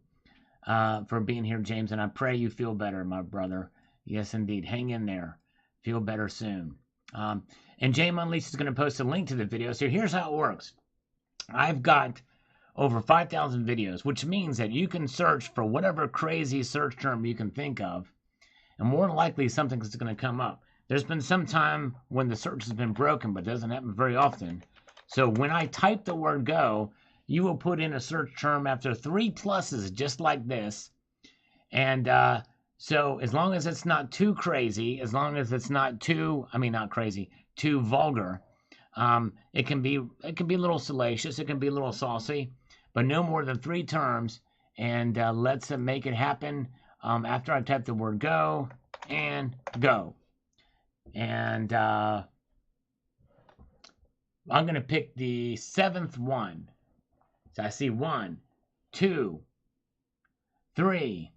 for being here, James, and I pray you feel better, my brother. Yes, indeed. Hang in there. Feel better soon. And Jay Unleashed is going to post a link to the video. So here's how it works. I've got over 5,000 videos, which means that you can search for whatever crazy search term you can think of, and more than likely something's going to come up. There's been some time when the search has been broken, but it doesn't happen very often. So when I type the word go, you will put in a search term after 3 pluses just like this. And so as long as it's not too crazy, as long as it's not too, too vulgar, it can be a little salacious, it can be a little saucy, but no more than 3 terms. And let's make it happen after I type the word go and go. And I'm going to pick the 7th one. So I see 1, 2, 3,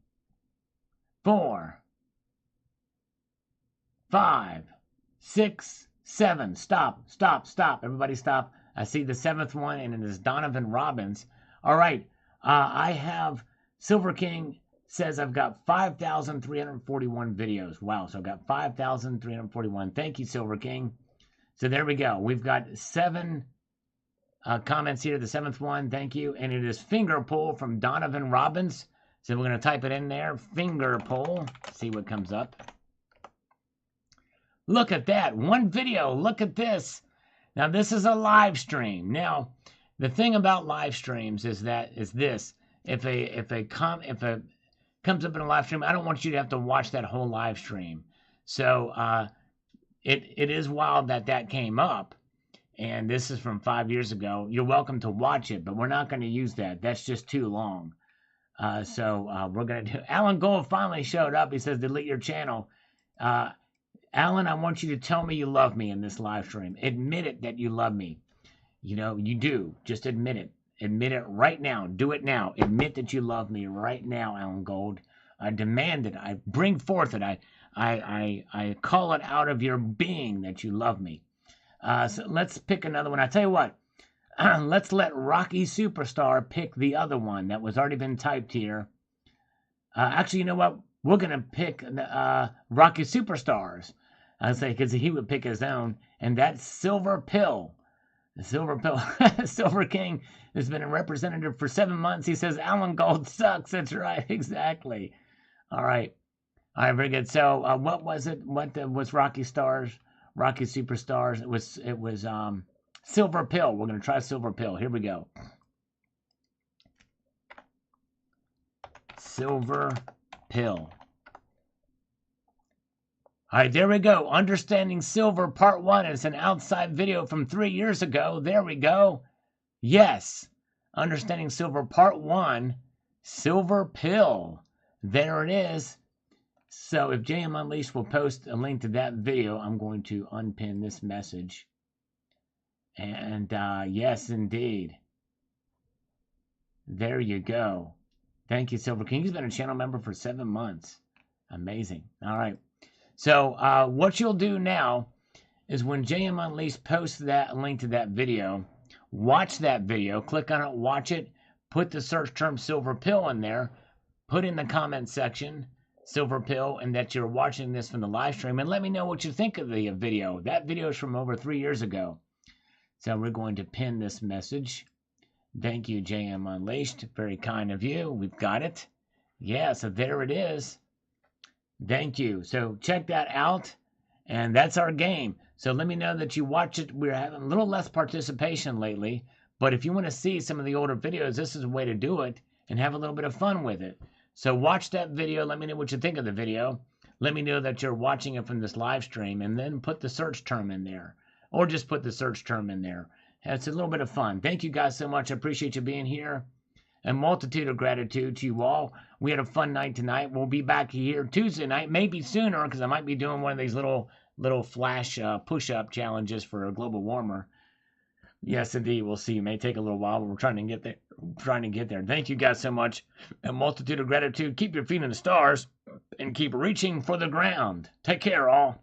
4, 5, 6, 7. Stop, stop, stop. Everybody stop. I see the 7th one, and it is Donovan Robbins. All right. I have Silver King says I've got 5,341 videos. Wow. So I've got 5,341. Thank you, Silver King. So there we go. We've got 7 comments here. The 7th one. Thank you. And it is finger pull from Donovan Robbins. So we're going to type it in there. Finger pull. See what comes up. Look at that. One video. Look at this. Now, this is a live stream. Now, the thing about live streams is this. If it comes up in a live stream, I don't want you to have to watch that whole live stream. So it is wild that came up. And this is from 5 years ago. You're welcome to watch it, but we're not going to use that. That's just too long. So we're going to do... Alan Gold finally showed up. He says, delete your channel. Alan, I want you to tell me you love me in this live stream. Admit it that you love me. You know, you do. Just admit it. Admit it right now. Do it now. Admit that you love me right now, Alan Gold. I demand it. I bring forth it. I call it out of your being that you love me. So let's pick another one. I tell you what. Let's let Rocky Superstar pick the other one that was already been typed here. Actually, you know what? We're going to pick Rocky Superstars. I say because he would pick his own, and that's Silver Pill. The Silver Pill. Silver King has been a representative for 7 months. He says Alan Gold sucks. That's right. Exactly. All right. All right. Very good. So what was it? What was Rocky Stars? Rocky Superstars. It was Silver Pill. We're going to try Silver Pill. Here we go. Silver Pill. All right, there we go. Understanding Silver Part 1. It's an outside video from 3 years ago. There we go. Yes. Understanding Silver Part 1. Silver Pill. There it is. So if JM Unleashed will post a link to that video, I'm going to unpin this message. And yes, indeed. There you go. Thank you, Silver King. He's been a channel member for 7 months. Amazing. All right. So what you'll do now is when JM Unleashed posts that link to that video, watch that video, click on it, watch it, put the search term Silver Pill in there, put in the comment section, Silver Pill, and that you're watching this from the live stream, and let me know what you think of the video. That video is from over 3 years ago. So we're going to pin this message. Thank you, JM Unleashed. Very kind of you. We've got it. Yeah, so there it is. Thank you. So check that out. And that's our game. So let me know that you watch it. We're having a little less participation lately. But if you want to see some of the older videos, this is a way to do it and have a little bit of fun with it. So watch that video. Let me know what you think of the video. Let me know that you're watching it from this live stream. And then put the search term in there. Or just put the search term in there. It's a little bit of fun. Thank you guys so much. I appreciate you being here. A multitude of gratitude to you all. We had a fun night tonight. We'll be back here Tuesday night, maybe sooner, because I might be doing one of these little flash push-up challenges for a global warmer. Yes, indeed. We'll see. It may take a little while, but we're trying to get there. Thank you guys so much. A multitude of gratitude. Keep your feet in the stars and keep reaching for the ground. Take care, all.